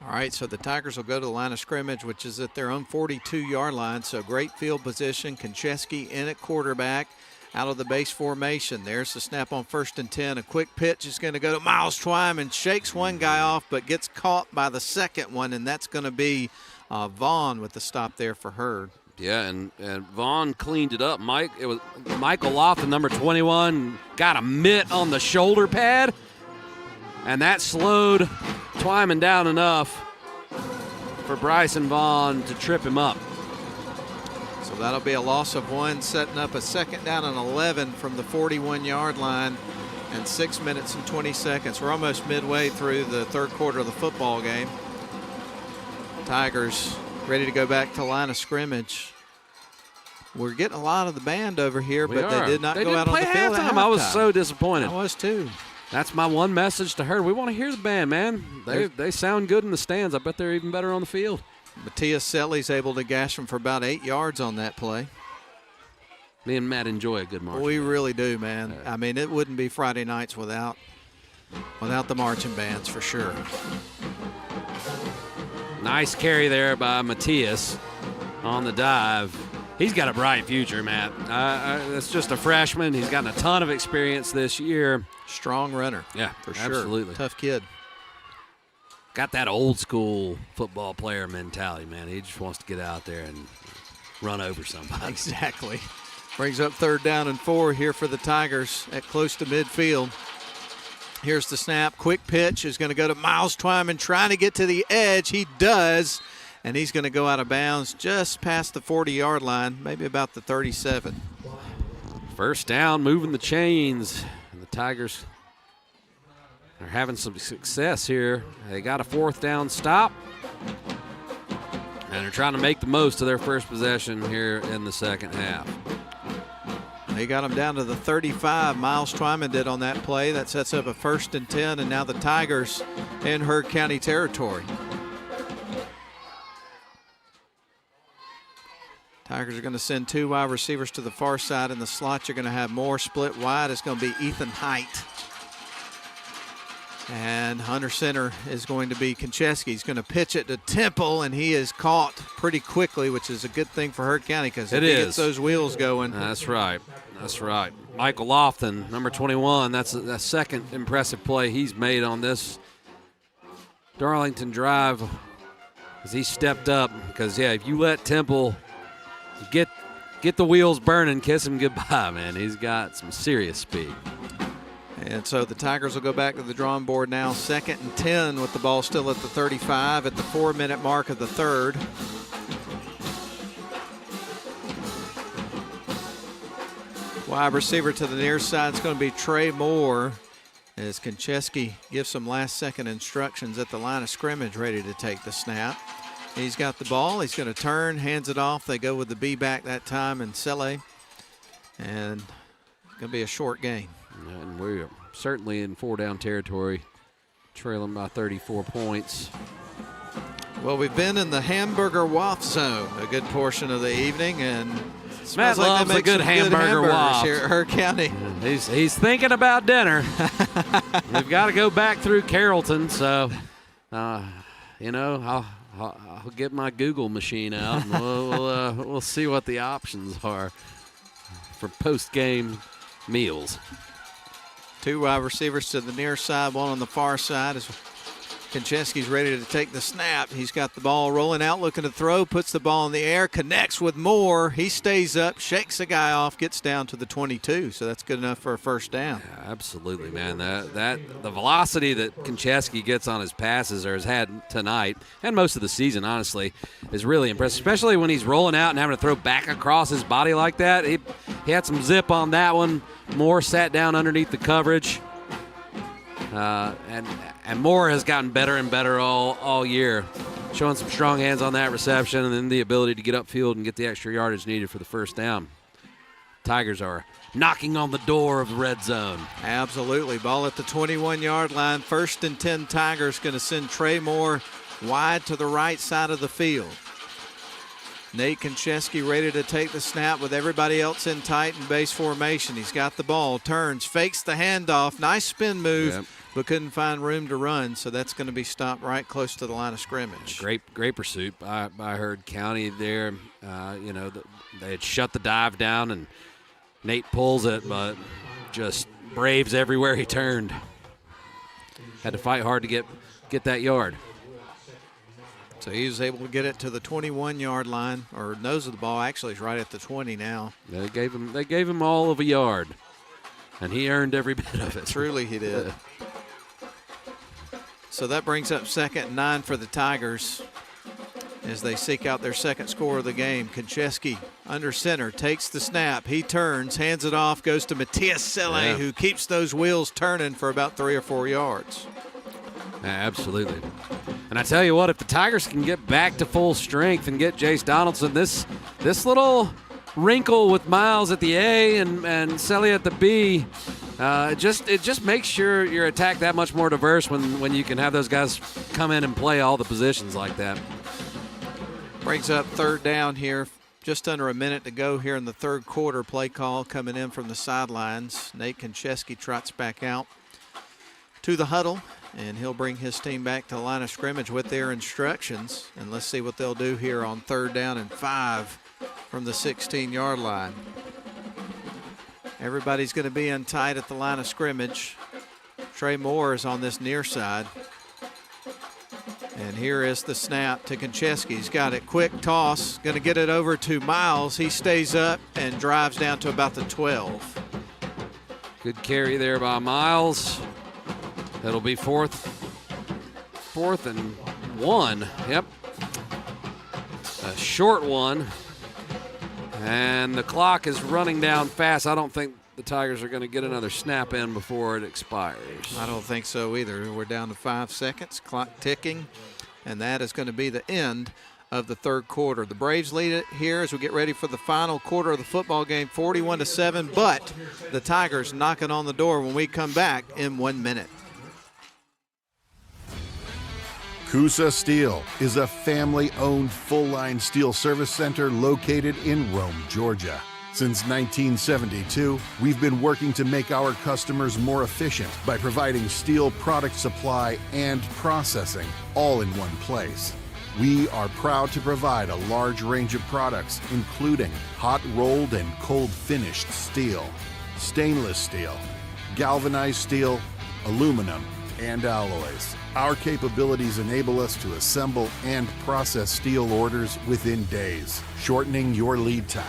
All right, so the Tigers will go to the line of scrimmage, which is at their own 42-yard line. So great field position. Konchesky in at quarterback. Out of the base formation. There's the snap on 1st and 10. A quick pitch is going to go to Miles Twyman. Shakes one guy off, but gets caught by the second one, and that's going to be Vaughn with the stop there for Hurd. Yeah, and Vaughn cleaned it up. It was Michael Lofton, number 21, got a mitt on the shoulder pad, and that slowed Twyman down enough for Bryson Vaughn to trip him up. So that'll be a loss of 1, setting up a 2nd down and 11 from the 41-yard line, and 6 minutes and 20 seconds. We're almost midway through the third quarter of the football game. Tigers ready to go back to line of scrimmage. We're getting a lot of the band over here, but they did not go out on the field at halftime. I was so disappointed. I was too. That's my one message to her. We want to hear the band, man. They sound good in the stands. I bet they're even better on the field. Matthias Selly's able to gash them for about 8 yards on that play. Me and Matt enjoy a good marching. We really do, man. I mean, it wouldn't be Friday nights without the marching bands for sure. Nice carry there by Matthias on the dive. He's got a bright future, Matt. That's just a freshman. He's gotten a ton of experience this year. Strong runner. Yeah, for sure. Absolutely. Tough kid. Got that old school football player mentality, man. He just wants to get out there and run over somebody. Exactly. Brings up 3rd down and 4 here for the Tigers at close to midfield. Here's the snap. Quick pitch is going to go to Miles Twyman trying to get to the edge. He does, and he's going to go out of bounds just past the 40-yard line, maybe about the 37. First down, moving the chains. And the Tigers are having some success here. They got a 4th down stop, and they're trying to make the most of their first possession here in the second half. They got him down to the 35. Miles Twyman did on that play. That sets up a 1st and 10, and now the Tigers in Heard County territory. Tigers are going to send 2 wide receivers to the far side. In the slot, you're going to have Moore. Split wide, it's going to be Ethan Height. And under center is going to be Konchesky. He's going to pitch it to Temple, and he is caught pretty quickly, which is a good thing for Heard County because if he gets those wheels going. That's right. That's right. Michael Lofton, number 21, that's the second impressive play he's made on this Darlington drive as he stepped up. Because, if you let Temple get the wheels burning, kiss him goodbye, man. He's got some serious speed. And so the Tigers will go back to the drawing board now. 2nd and 10 with the ball still at the 35 at the 4-minute mark of the 3rd. Wide receiver to the near side is going to be Trey Moore as Konchesky gives some last-second instructions at the line of scrimmage, ready to take the snap. He's got the ball. He's going to turn, hands it off. They go with the B-back that time and Selle. And it's going to be a short gain. And we're certainly in 4-down territory, trailing by 34 points. Well, we've been in the hamburger waft zone a good portion of the evening, and Matt loves a good hamburger waft here at Heard County. He's thinking about dinner. We've got to go back through Carrollton, so I'll get my Google machine out, and we'll see what the options are for post-game meals. 2 wide receivers to the near side, 1 on the far side as Konchesky's ready to take the snap. He's got the ball rolling out, looking to throw, puts the ball in the air, connects with Moore. He stays up, shakes the guy off, gets down to the 22, so that's good enough for a 1st down. Yeah, absolutely, man. That the velocity that Konchesky gets on his passes or has had tonight and most of the season, honestly, is really impressive, especially when he's rolling out and having to throw back across his body like that. He had some zip on that one. Moore sat down underneath the coverage. And Moore has gotten better and better all year, showing some strong hands on that reception and then the ability to get upfield and get the extra yardage needed for the 1st down. Tigers are knocking on the door of the red zone. Absolutely. Ball at the 21-yard line. 1st and 10 Tigers going to send Trey Moore wide to the right side of the field. Nate Konchesky ready to take the snap with everybody else in tight and base formation. He's got the ball, turns, fakes the handoff. Nice spin move, but couldn't find room to run, so that's going to be stopped right close to the line of scrimmage. Great pursuit by Heard County there. They had shut the dive down, and Nate pulls it, but just braves everywhere he turned. Had to fight hard to get that yard. So he was able to get it to the 21-yard line, or nose of the ball. Actually, it's right at the 20 now. They gave him all of a yard, and he earned every bit of it. Truly, he did. So that brings up 2nd and 9 for the Tigers as they seek out their 2nd score of the game. Konchesky under center, takes the snap. He turns, hands it off, goes to Matthias Selle, who keeps those wheels turning for about 3 or 4 yards. Absolutely. And I tell you what, if the Tigers can get back to full strength and get Jace Donaldson, this little wrinkle with Miles at the A and Selly at the B, it just makes your attack that much more diverse when you can have those guys come in and play all the positions like that. Brings up third down here. Just under a minute to go here in the third quarter. Play call coming in from the sidelines. Nate Konchesky trots back out to the huddle, and he'll bring his team back to the line of scrimmage with their instructions. And let's see what they'll do here on 3rd down and 5 from the 16-yard line. Everybody's going to be in tight at the line of scrimmage. Trey Moore is on this near side. And here is the snap to Konchesky. He's got it. Quick toss. Going to get it over to Miles. He stays up and drives down to about the 12. Good carry there by Miles. That'll be fourth and 1. Yep. A short one. And the clock is running down fast. I don't think the Tigers are going to get another snap in before it expires. I don't think so either. We're down to 5 seconds. Clock ticking. And that is going to be the end of the third quarter. The Braves lead it here as we get ready for the final quarter of the football game, 41-7. But the Tigers knocking on the door when we come back in 1 minute. Coosa Steel is a family-owned full-line steel service center located in Rome, Georgia. Since 1972, we've been working to make our customers more efficient by providing steel product supply and processing all in one place. We are proud to provide a large range of products, including hot-rolled and cold-finished steel, stainless steel, galvanized steel, aluminum, and alloys. Our capabilities enable us to assemble and process steel orders within days, shortening your lead time.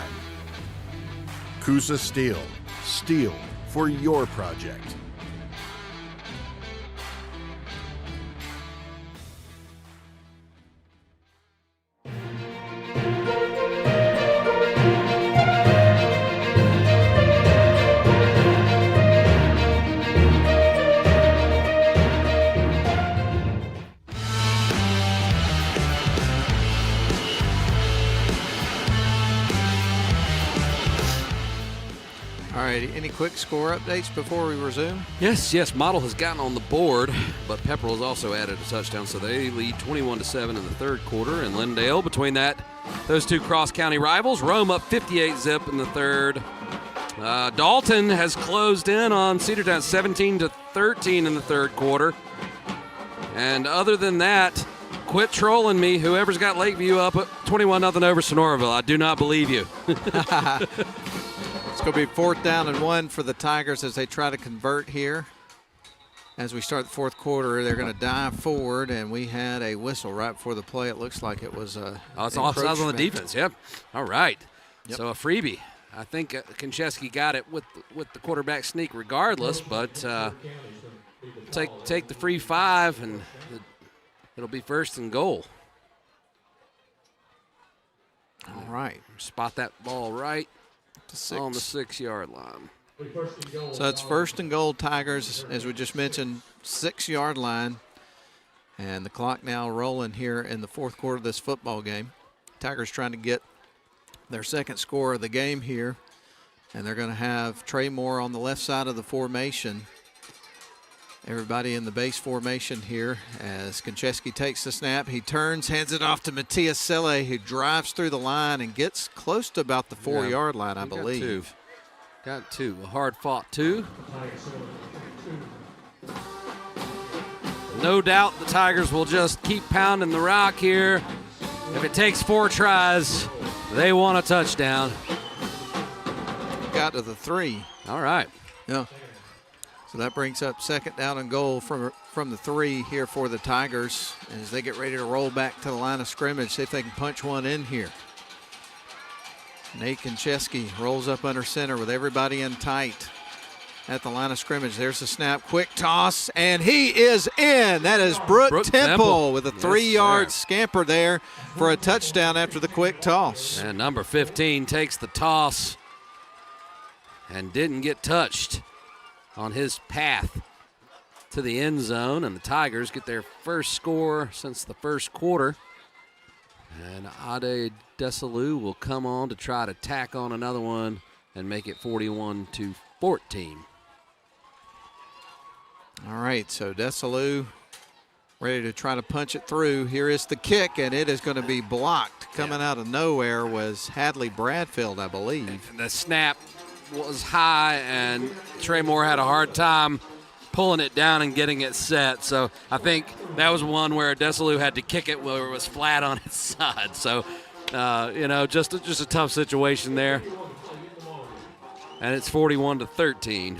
Coosa Steel. Steel for your project. Any quick score updates before we resume? Yes. Model has gotten on the board, but Pepperell has also added a touchdown, so they lead 21-7 in the third quarter. And Lindale, between those two cross-county rivals, Rome up 58-zip in the third. Dalton has closed in on Cedartown 17-13 in the third quarter. And other than that, quit trolling me. Whoever's got Lakeview up at 21-0 over Sonoraville. I do not believe you. It's going to be 4th down and 1 for the Tigers as they try to convert here. As we start the fourth quarter, they're going to dive forward, and we had a whistle right before the play. It looks like it was it's offsides on the defense. Yep. All right. Yep. So a freebie. I think Konchesky got it with the quarterback sneak regardless, but take the free 5, and it'll be 1st and goal. All right. Spot that ball right on the 6-yard line. So it's 1st and goal, Tigers, as we just mentioned, 6-yard line. And the clock now rolling here in the fourth quarter of this football game. Tigers trying to get their second score of the game here. And they're going to have Trey Moore on the left side of the formation. Everybody in the base formation here as Konchesky takes the snap. He turns, hands it off to Matias Selle, who drives through the line and gets close to about the 4-yard line, I believe. Got 2. A hard-fought 2. No doubt the Tigers will just keep pounding the rock here. If it takes 4 tries, they want a touchdown. Got to the 3. All right. Yeah. So that brings up 2nd down and goal from the 3 here for the Tigers as they get ready to roll back to the line of scrimmage, see if they can punch one in here. Nate Konchesky rolls up under center with everybody in tight at the line of scrimmage. There's the snap, quick toss, and he is in. That is Brooke Temple with a 3-yard scamper there for a touchdown after the quick toss. And number 15 takes the toss and didn't get touched on his path. to the end zone, and the Tigers get their first score since the first quarter. And Ade Desalu will come on to try to tack on another one and make it 41-14. All right, so Desalu ready to try to punch it through. Here is the kick, and it is going to be blocked. Coming out of nowhere was Hadley Bradfield, I believe. The snap was high, and Trey Moore had a hard time pulling it down and getting it set. So I think that was one where Desalu had to kick it where it was flat on its side. So, just a tough situation there. And it's 41-13.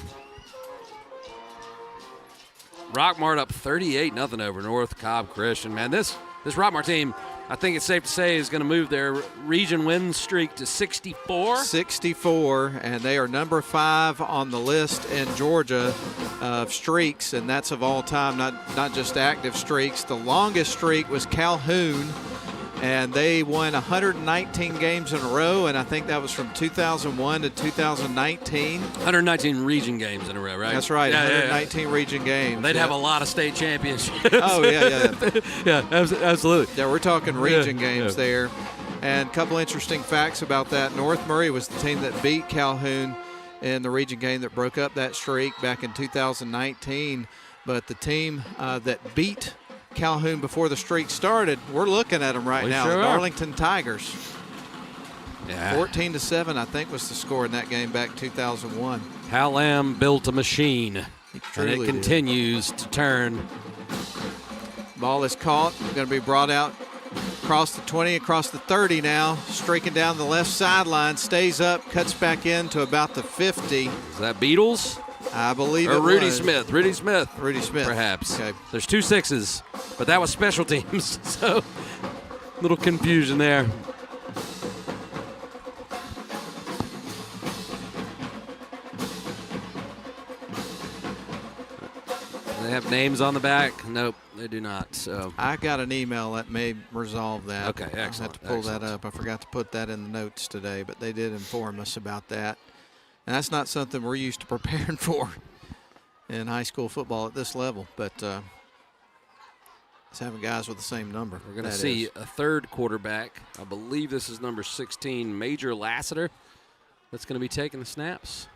Rockmart up 38-0 over North Cobb Christian. Man, this Rockmart team, I think it's safe to say, is going to move their region win streak to 64. 64, and they are number 5 on the list in Georgia of streaks, and that's of all time, not just active streaks. The longest streak was Calhoun, and they won 119 games in a row, and I think that was from 2001 to 2019. 119 region games in a row, right? That's right, yeah, 119 region games. They'd have a lot of state championships. Oh, yeah. Yeah, absolutely. Yeah, we're talking region games there. And a couple interesting facts about that. North Murray was the team that beat Calhoun in the region game that broke up that streak back in 2019. But the team that beat Calhoun before the streak started, we're looking at them right now. Sure the are. Darlington Tigers. Yeah. 14-7, I think, was the score in that game back in 2001. Hal Lamb built a machine, and it did. continues to turn. Ball is caught, going to be brought out across the 20, across the 30 now, streaking down the left sideline, stays up, cuts back in to about the 50. Is that Beatles? I believe or it Rudy was. Smith. Rudy Smith. Rudy Smith. Perhaps. Okay. There's 2 6s, but that was special teams, so little confusion there. They have names on the back? Nope, they do not. So I got an email that may resolve that. Okay, excellent. I'll have to pull excellent. that up. I forgot to put that in the notes today, but they did inform us about that. And that's not something we're used to preparing for in high school football at this level, but it's having guys with the same number. We're going to see a third quarterback. I believe this is number 16, Major Lassiter, that's going to be taking the snaps.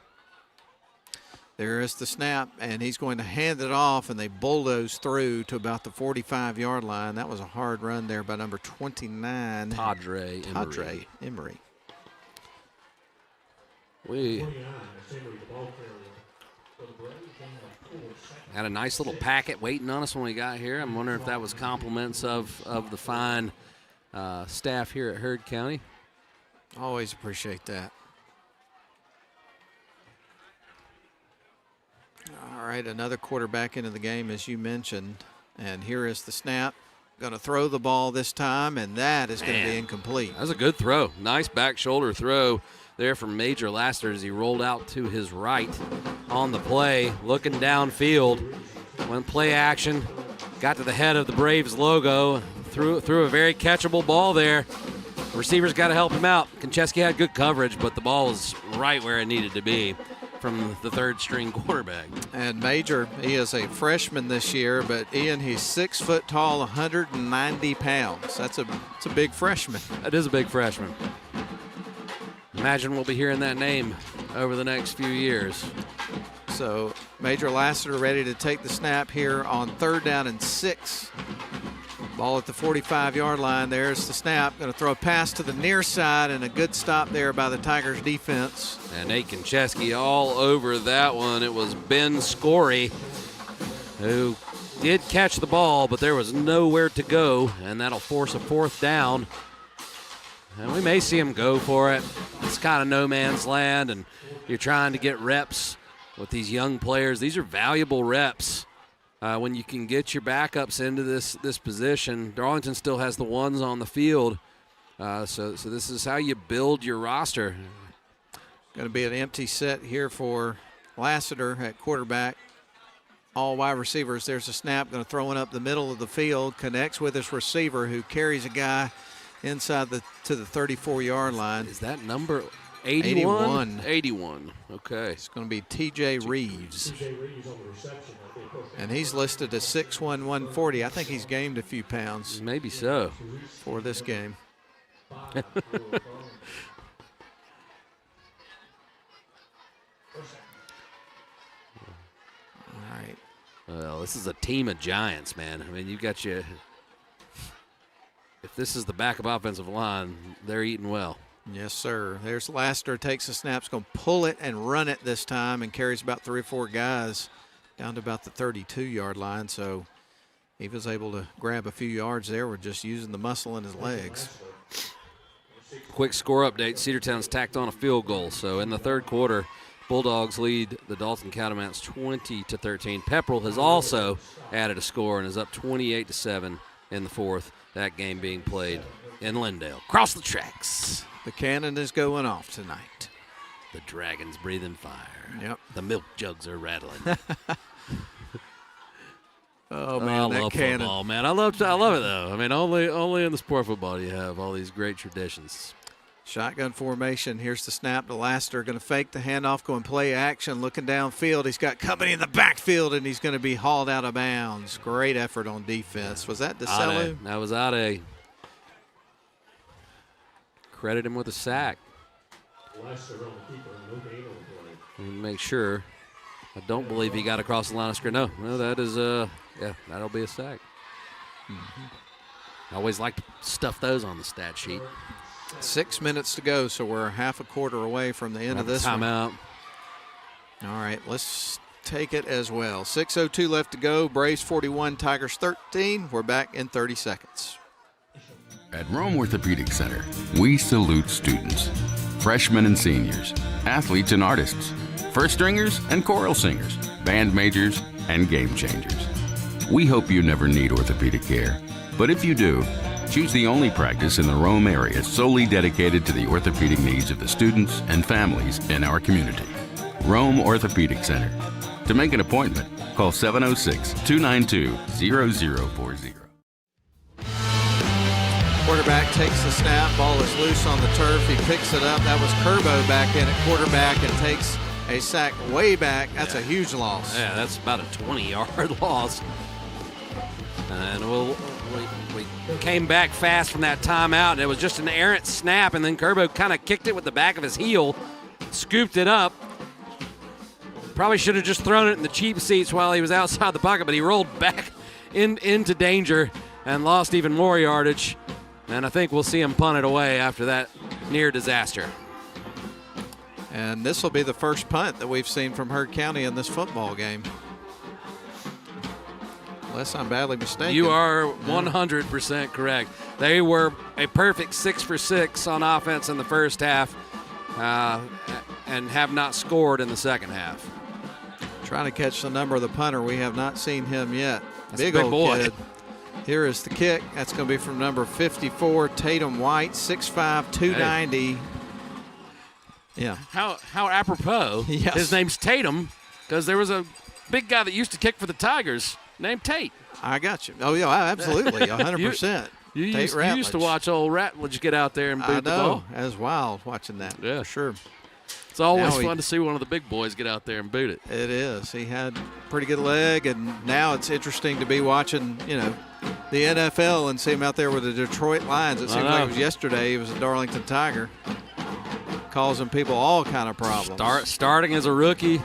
There is the snap, and he's going to hand it off, and they bulldoze through to about the 45-yard line. That was a hard run there by number 29. Tadre Emery. We had a nice little packet waiting on us when we got here. I'm wondering if that was compliments of the fine staff here at Heard County. Always appreciate that. All right, another quarterback into the game, as you mentioned. And here is the snap. Going to throw the ball this time, and that is going to be incomplete. That was a good throw. Nice back shoulder throw there from Major Lassiter as he rolled out to his right on the play, looking downfield. Went play action, got to the head of the Braves logo, threw a very catchable ball there. Receivers got to help him out. Konchesky had good coverage, but the ball was right where it needed to be from the third-string quarterback. And Major, he is a freshman this year, but Ian, he's 6 foot tall, 190 pounds. That's a big freshman. That is a big freshman. Imagine we'll be hearing that name over the next few years. So Major Lassiter ready to take the snap here on 3rd down and 6. Ball at the 45-yard line. There's the snap. Going to throw a pass to the near side, and a good stop there by the Tigers defense. And Nate Konchesky all over that one. It was Ben Scory who did catch the ball, but there was nowhere to go, and that'll force a 4th down. And we may see him go for it. It's kind of no man's land, and you're trying to get reps with these young players. These are valuable reps. When you can get your backups into this position. Darlington still has the ones on the field. So this is how you build your roster. Going to be an empty set here for Lassiter at quarterback. All wide receivers. There's a snap. Going to throw it up the middle of the field. Connects with his receiver who carries a guy inside to the 34-yard line. Is that number 81. 81. Okay. It's going to be T.J. Reeves. And he's listed as 6'1", 140. I think he's gained a few pounds. Maybe so. For this game. All right. Well, this is a team of giants, man. I mean, you got your. If this is the backup offensive line, they're eating well. Yes, sir. There's Laster, takes the snap, is going to pull it and run it this time, and carries about 3 or 4 guys down to about the 32-yard line. So he was able to grab a few yards there with just using the muscle in his legs. Quick score update. Cedartown's tacked on a field goal. So in the third quarter, Bulldogs lead the Dalton Catamounts 20-13. Pepperell has also added a score and is up 28-7 in the fourth. That game being played in Lindale. Cross the tracks. The cannon is going off tonight. The Dragons breathing fire. Yep. The milk jugs are rattling. Oh, man, I that love cannon. football, man. I love it, though. I mean, only in the sport football do you have all these great traditions. Shotgun formation. Here's the snap to Laster. Going to fake the handoff, going play action, looking downfield. He's got company in the backfield, and he's going to be hauled out of bounds. Great effort on defense. Was that DeCello? That was Ade. Credit him with a sack. Make sure. I don't believe he got across the line of scrimmage. No, that is, that'll be a sack. I always like to stuff those on the stat sheet. 6 minutes to go, so we're half a quarter away from the end of this timeout. All right, let's take it as well. 6:02 left to go. Braves 41, Tigers 13. We're back in 30 seconds. At Rome Orthopedic Center, we salute students, freshmen and seniors, athletes and artists, first stringers and choral singers, band majors and game changers. We hope you never need orthopedic care, but if you do, choose the only practice in the Rome area solely dedicated to the orthopedic needs of the students and families in our community. Rome Orthopedic Center. To make an appointment, call 706-292-0040. Quarterback takes the snap. Ball is loose on the turf. He picks it up. That was Curbo back in at quarterback and takes a sack way back. That's a huge loss. Yeah, that's about a 20-yard loss. And we came back fast from that timeout, and it was just an errant snap, and then Curbo kind of kicked it with the back of his heel, scooped it up. Probably should have just thrown it in the cheap seats while he was outside the pocket, but he rolled back into danger and lost even more yardage. And I think we'll see him punt it away after that near disaster. And this will be the first punt that we've seen from Heard County in this football game. Unless I'm badly mistaken. You are 100% correct. They were a perfect 6 for 6 on offense in the first half and have not scored in the second half. Trying to catch the number of the punter. We have not seen him yet. That's a big old boy. Kid. Here is the kick. That's going to be from number 54, Tatum White, 6'5", 290. Hey. Yeah. How apropos. Yes. His name's Tatum because there was a big guy that used to kick for the Tigers named Tate. I got you. Oh, yeah, absolutely, 100%. You used to watch old Ratledge get out there and boot the ball. That was wild watching that. Yeah. For sure. It's always fun to see one of the big boys get out there and boot it. It is. He had a pretty good leg, and now it's interesting to be watching, the NFL and see him out there with the Detroit Lions. It seems like it was yesterday he was a Darlington Tiger, causing people all kind of problems. Starting as a rookie,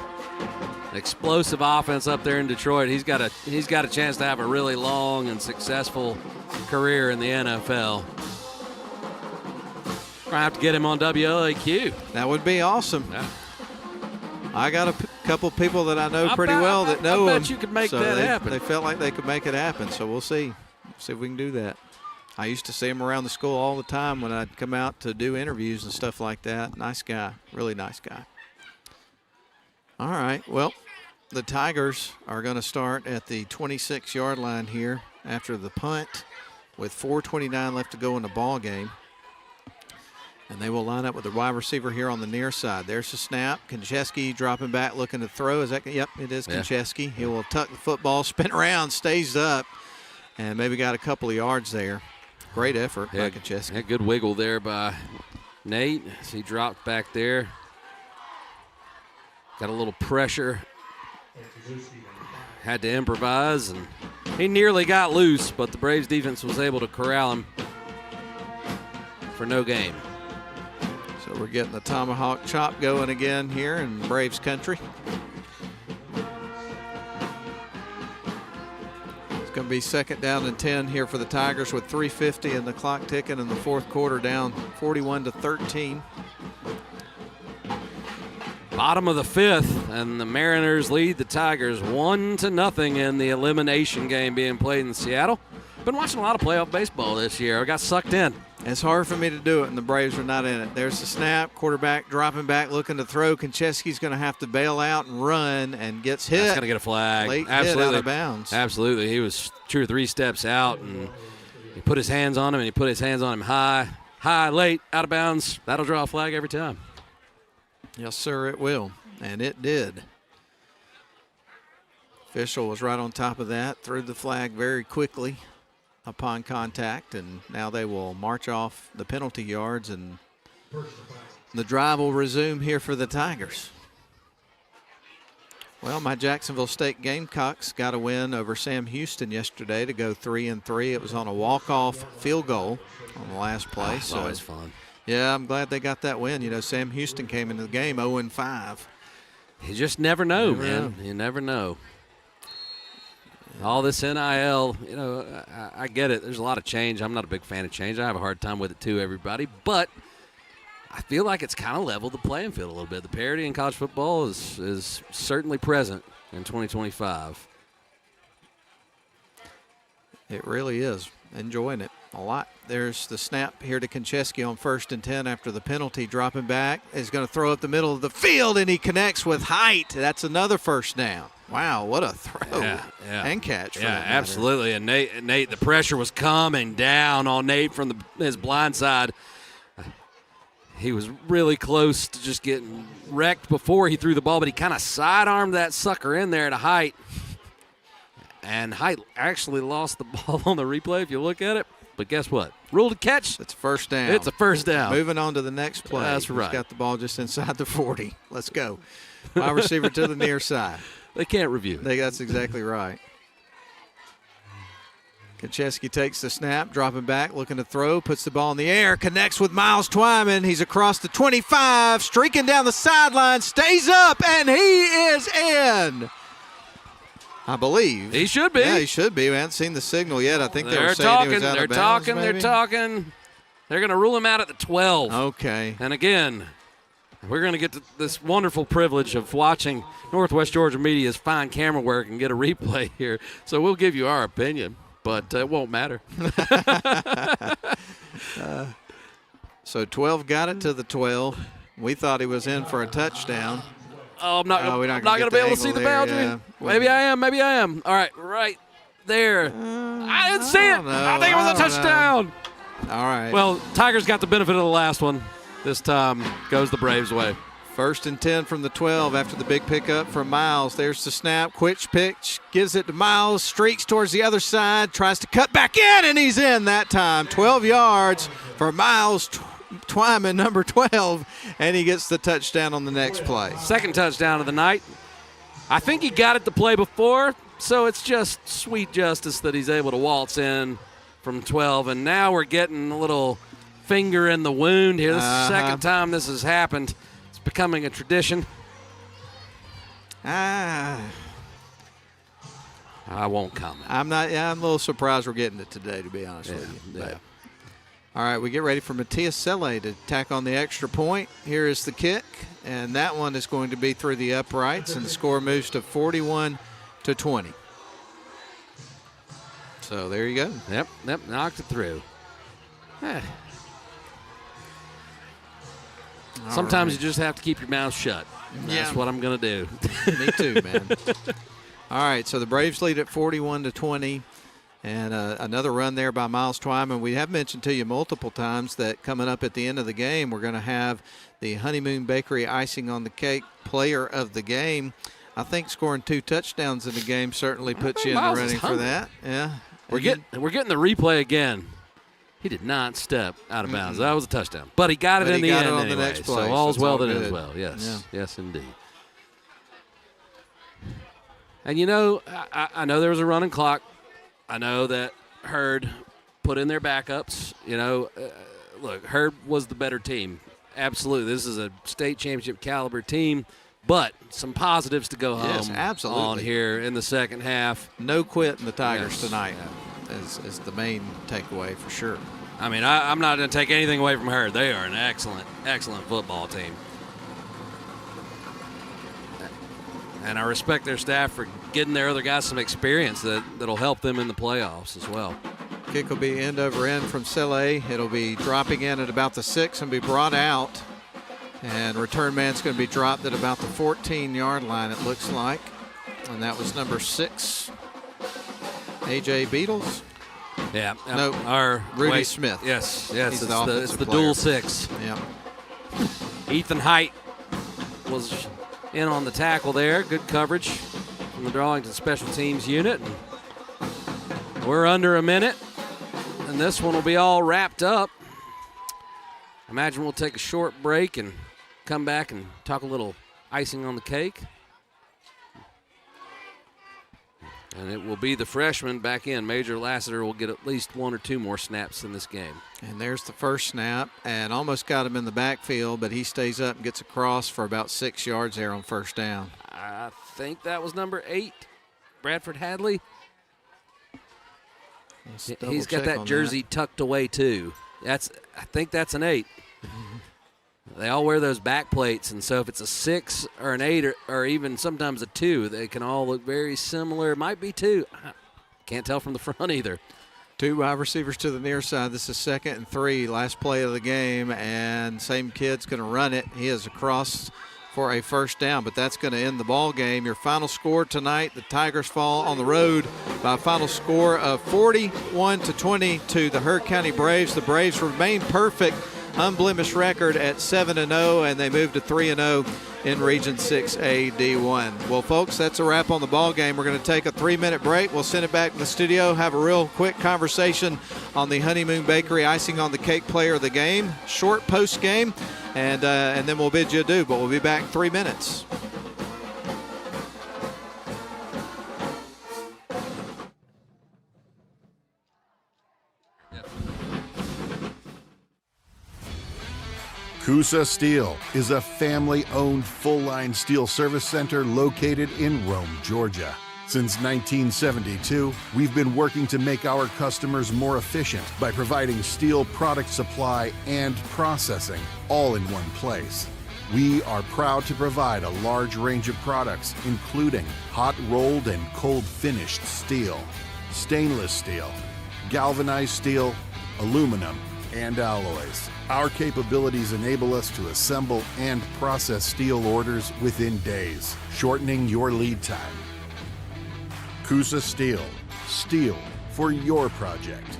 explosive offense up there in Detroit. He's got a chance to have a really long and successful career in the NFL. We're going to have to get him on WLAQ. That would be awesome. Yeah. I got a couple people that I know pretty well that know him. I bet you could make that happen. They felt like they could make it happen, so we'll see. See if we can do that. I used to see him around the school all the time when I'd come out to do interviews and stuff like that. Nice guy, really nice guy. All right, well, the Tigers are going to start at the 26-yard line here after the punt with 4:29 left to go in the ball game. And they will line up with the wide receiver here on the near side. There's the snap. Konchesky dropping back, looking to throw. Is that? Yep, it is Konchesky. He will tuck the football, spin around, stays up, and maybe got a couple of yards there. Great effort by Konchesky. Yeah, good wiggle there by Nate, as he dropped back there. Got a little pressure. Had to improvise, and he nearly got loose, but the Braves defense was able to corral him for no gain. So we're getting the tomahawk chop going again here in Braves country. It's going to be 2nd down and 10 here for the Tigers with 3:50 and the clock ticking in the 4th quarter, down 41-13. Bottom of the 5th, and the Mariners lead the Tigers 1-0 in the elimination game being played in Seattle. Been watching a lot of playoff baseball this year. I got sucked in. It's hard for me to do it, and the Braves are not in it. There's the snap, quarterback dropping back, looking to throw. Konchesky's going to have to bail out and run, and gets hit. That's going to get a flag. Late Absolutely. hit out of bounds. Absolutely. He was 2 or 3 steps out, and he put his hands on him, and he put his hands on him high, late, out of bounds. That'll draw a flag every time. Yes, sir, it will, and it did. Official was right on top of that, threw the flag very quickly upon contact, and now they will march off the penalty yards, and the drive will resume here for the Tigers. Well, my Jacksonville State Gamecocks got a win over Sam Houston yesterday to go 3-3. It was on a walk-off field goal on the last play. It's always fun. Yeah, I'm glad they got that win. You know, Sam Houston came into the game 0-5. You just never know, man. You never know. All this NIL, you know, I get it. There's a lot of change. I'm not a big fan of change. I have a hard time with it too, everybody. But I feel like it's kind of leveled the playing field a little bit. The parity in college football is certainly present in 2025. It really is. Enjoying it a lot. There's the snap here to Konchesky on 1st and 10 after the penalty. Dropping back. Is going to throw up the middle of the field, and he connects with height. That's another first down. Wow, what a throw and catch. For that absolutely. And Nate, the pressure was coming down on Nate from his blind side. He was really close to just getting wrecked before he threw the ball, but he kind of sidearmed that sucker in there to Height. And Height actually lost the ball on the replay if you look at it. But guess what? Ruled a catch. It's first down. It's a first down. Moving on to the next play. That's right. He's got the ball just inside the 40. Let's go. Wide receiver to the near side. They can't review. That's exactly right. Konchesky takes the snap, dropping back, looking to throw, puts the ball in the air, connects with Miles Twyman. He's across the 25, streaking down the sideline, stays up, and he is in. I believe. He should be. Yeah, he should be. We haven't seen the signal yet. I think they're saying he was out of bounds, They're talking. They're going to rule him out at the 12. Okay. And again, we're going to get to this wonderful privilege of watching Northwest Georgia Media's fine camera work and get a replay here. So we'll give you our opinion, but it won't matter. So 12 got it to the 12. We thought he was in for a touchdown. Oh, I'm not going to be able to see the boundary. Yeah. Maybe I am. All right, right there. I didn't see it. I think it was a touchdown. All right. Well, Tigers got the benefit of the last one. This time goes the Braves' way. 1st and 10 from the 12 after the big pickup from Miles. There's the snap. Quick pitch. Gives it to Miles. Streaks towards the other side. Tries to cut back in, and he's in that time. 12 yards for Miles Twyman, number 12, and he gets the touchdown on the next play. Second touchdown of the night. I think he got it to play before, so it's just sweet justice that he's able to waltz in from 12. And now we're getting a little finger in the wound here. This is the second time this has happened. It's becoming a tradition. I won't comment. I'm a little surprised we're getting it today, to be honest with you. Yeah. All right, we get ready for Matias Selle to tack on the extra point. Here is the kick, and that one is going to be through the uprights, and the score moves to 41-20. So there you go. Yep, knocked it through. Sometimes you just have to keep your mouth shut. That's what I'm going to do. Me too, man. All right, so the Braves lead at 41-20. And another run there by Miles Twyman. We have mentioned to you multiple times that coming up at the end of the game, we're going to have the Honeymoon Bakery icing on the cake player of the game. I think scoring 2 touchdowns in the game certainly puts you in the running for that. Yeah. We're getting the replay again. He did not step out of bounds. That was a touchdown. But he got it in the end anyway. The next play, so all's well that good. ends well. Yes. Yeah. Yes, indeed. And, you know, I know there was a running clock. I know that Hurd put in their backups. You know, look, Hurd was the better team. Absolutely. This is a state championship caliber team. But some positives to go home on here in the second half. No quit in the Tigers tonight is the main takeaway for sure. I mean, I'm not going to take anything away from her. They are an excellent, excellent football team. And I respect their staff for getting their other guys some experience that'll help them in the playoffs as well. Kick will be end over end from Sele. It'll be dropping in at about the 6 and be brought out. And return man's going to be dropped at about the 14-yard line, it looks like. And that was number 6, A.J. Beatles. Yeah. No, Rudy Smith. Yes. He's It's the dual 6. Yeah. Ethan Height was in on the tackle there. Good coverage from the Darlington Special Teams unit. And we're under a minute, and this one will be all wrapped up. Imagine we'll take a short break and come back and talk a little icing on the cake. And it will be the freshman back in. Major Lassiter will get at least 1 or 2 more snaps in this game. And there's the first snap, and almost got him in the backfield, but he stays up and gets across for about 6 yards there on first down. I think that was number 8, Bradford Hadley. He's got that jersey tucked away too. I think that's an 8. They all wear those back plates, and so if it's a 6 or an 8 or even sometimes a 2, they can all look very similar. It might be 2. Can't tell from the front either. 2 wide receivers to the near side. This is 2nd and 3, last play of the game, and same kid's going to run it. He is across for a first down, but that's going to end the ball game. Your final score tonight, the Tigers fall on the road by a final score of 41-20 to the Heard County Braves. The Braves remain perfect, unblemished record at 7-0, and they move to 3-0 in Region 6A D1. Well, folks, that's a wrap on the ball game. We're going to take a 3-minute break. We'll send it back to the studio, have a real quick conversation on the Honeymoon Bakery icing on the cake player of the game, short post game, and then we'll bid you adieu. But we'll be back in 3 minutes. Coosa Steel is a family-owned full-line steel service center located in Rome, Georgia. Since 1972, we've been working to make our customers more efficient by providing steel product supply and processing all in one place. We are proud to provide a large range of products, including hot-rolled and cold-finished steel, stainless steel, galvanized steel, aluminum, and alloys. Our capabilities enable us to assemble and process steel orders within days, shortening your lead time. Coosa Steel. Steel for your project.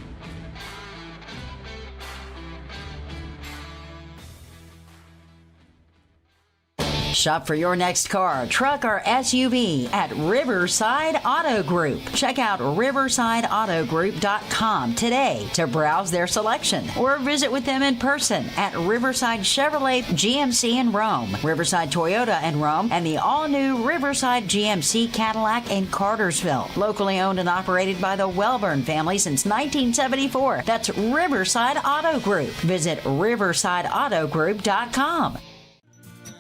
Shop for your next car, truck, or SUV at Riverside Auto Group. Check out riversideautogroup.com today to browse their selection or visit with them in person at Riverside Chevrolet GMC in Rome, Riverside Toyota in Rome, and the all-new Riverside GMC Cadillac in Cartersville. Locally owned and operated by the Welburn family since 1974. That's Riverside Auto Group. Visit riversideautogroup.com.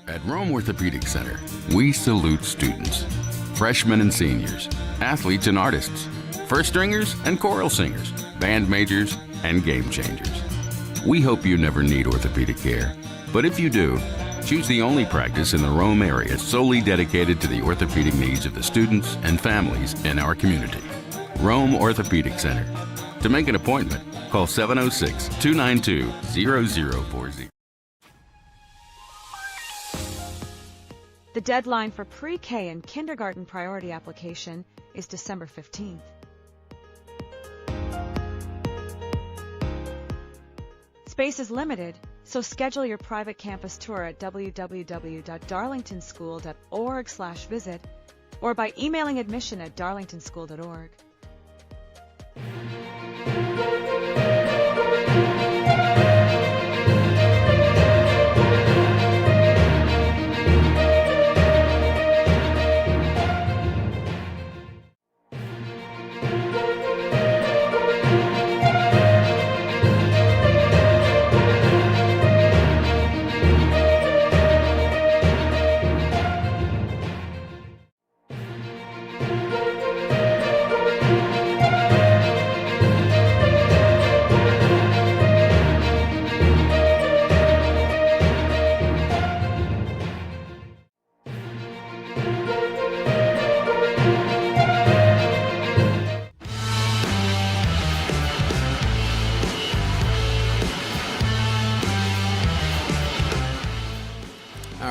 At Rome Orthopedic Center, we salute students, freshmen and seniors, athletes and artists, first stringers and choral singers, band majors and game changers. We hope you never need orthopedic care, but if you do, choose the only practice in the Rome area solely dedicated to the orthopedic needs of the students and families in our community. Rome Orthopedic Center. To make an appointment, call 706-292-0040. The deadline for pre-K and kindergarten priority application is December 15th. Space is limited, so schedule your private campus tour at www.darlingtonschool.org/visit or by emailing admission@darlingtonschool.org.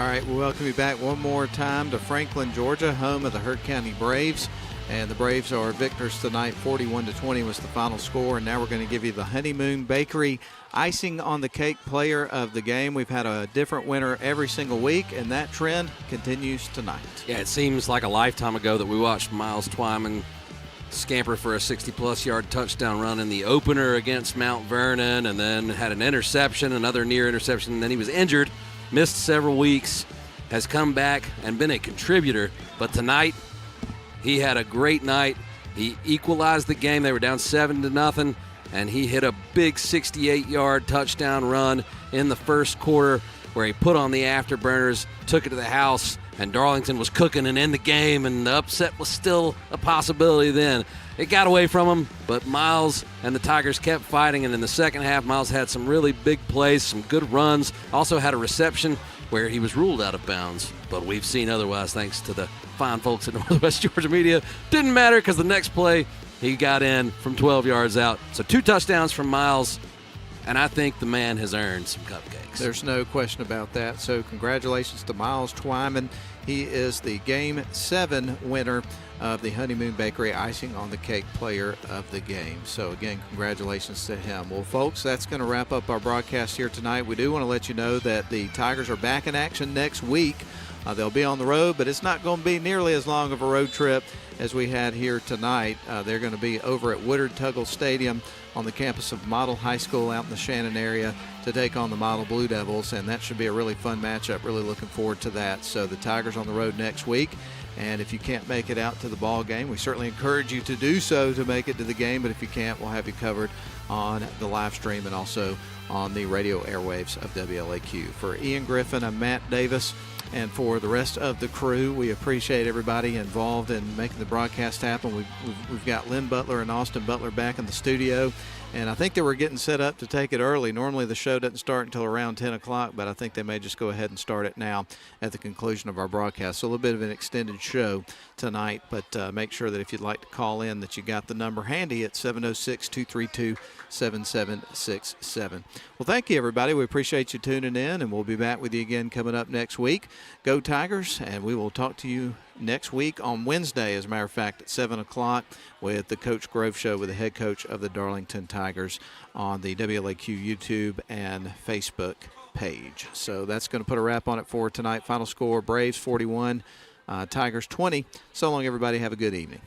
right, we welcome you back one more time to Franklin, Georgia, home of the Heard County Braves. And the Braves are victors tonight. 41-20 was the final score. And now we're going to give you the Honeymoon Bakery icing on the cake player of the game. We've had a different winner every single week, and that trend continues tonight. Yeah, it seems like a lifetime ago that we watched Miles Twyman scamper for a 60-plus yard touchdown run in the opener against Mount Vernon, and then had an interception, another near interception, and then he was injured, missed several weeks, has come back and been a contributor. But tonight, he had a great night. He equalized the game. They were down 7-0, and he hit a big 68-yard touchdown run in the first quarter where he put on the afterburners, took it to the house, and Darlington was cooking and in the game, and the upset was still a possibility then. It got away from him, but Miles and the Tigers kept fighting, and in the second half, Miles had some really big plays, some good runs, also had a reception where he was ruled out of bounds, but we've seen otherwise thanks to the fine folks at Northwest Georgia Media. Didn't matter because the next play he got in from 12 yards out. So 2 touchdowns from Miles, and I think the man has earned some cupcakes. There's no question about that. So congratulations to Miles Twyman. He is the Game 7 winner of the Honeymoon Bakery Icing on the Cake Player of the Game. So again, congratulations to him. Well, folks, that's going to wrap up our broadcast here tonight. We do want to let you know that the Tigers are back in action next week. They'll be on the road, but it's not going to be nearly as long of a road trip as we had here tonight. They're going to be over at Woodard Tuggle Stadium on the campus of Model High School out in the Shannon area to take on the Model Blue Devils, and that should be a really fun matchup. Really looking forward to that. So the Tigers on the road next week, and if you can't make it out to the ball game, we certainly encourage you to do so to make it to the game, but if you can't, we'll have you covered on the live stream and also on the radio airwaves of WLAQ. For Ian Griffin, I'm Matt Davis. And for the rest of the crew, we appreciate everybody involved in making the broadcast happen. We've got Lynn Butler and Austin Butler back in the studio, and I think they were getting set up to take it early. Normally the show doesn't start until around 10 o'clock, but I think they may just go ahead and start it now at the conclusion of our broadcast. So a little bit of an extended show tonight, but make sure that if you'd like to call in that you got the number handy at 706-232-7767. Well, thank you, everybody. We appreciate you tuning in, and we'll be back with you again coming up next week. Go Tigers, and we will talk to you next week on Wednesday, as a matter of fact, at 7 o'clock with the Coach Grove Show with the head coach of the Darlington Tigers on the WLAQ YouTube and Facebook page. So that's going to put a wrap on it for tonight. Final score, Braves 41, Tigers 20. So long, everybody. Have a good evening.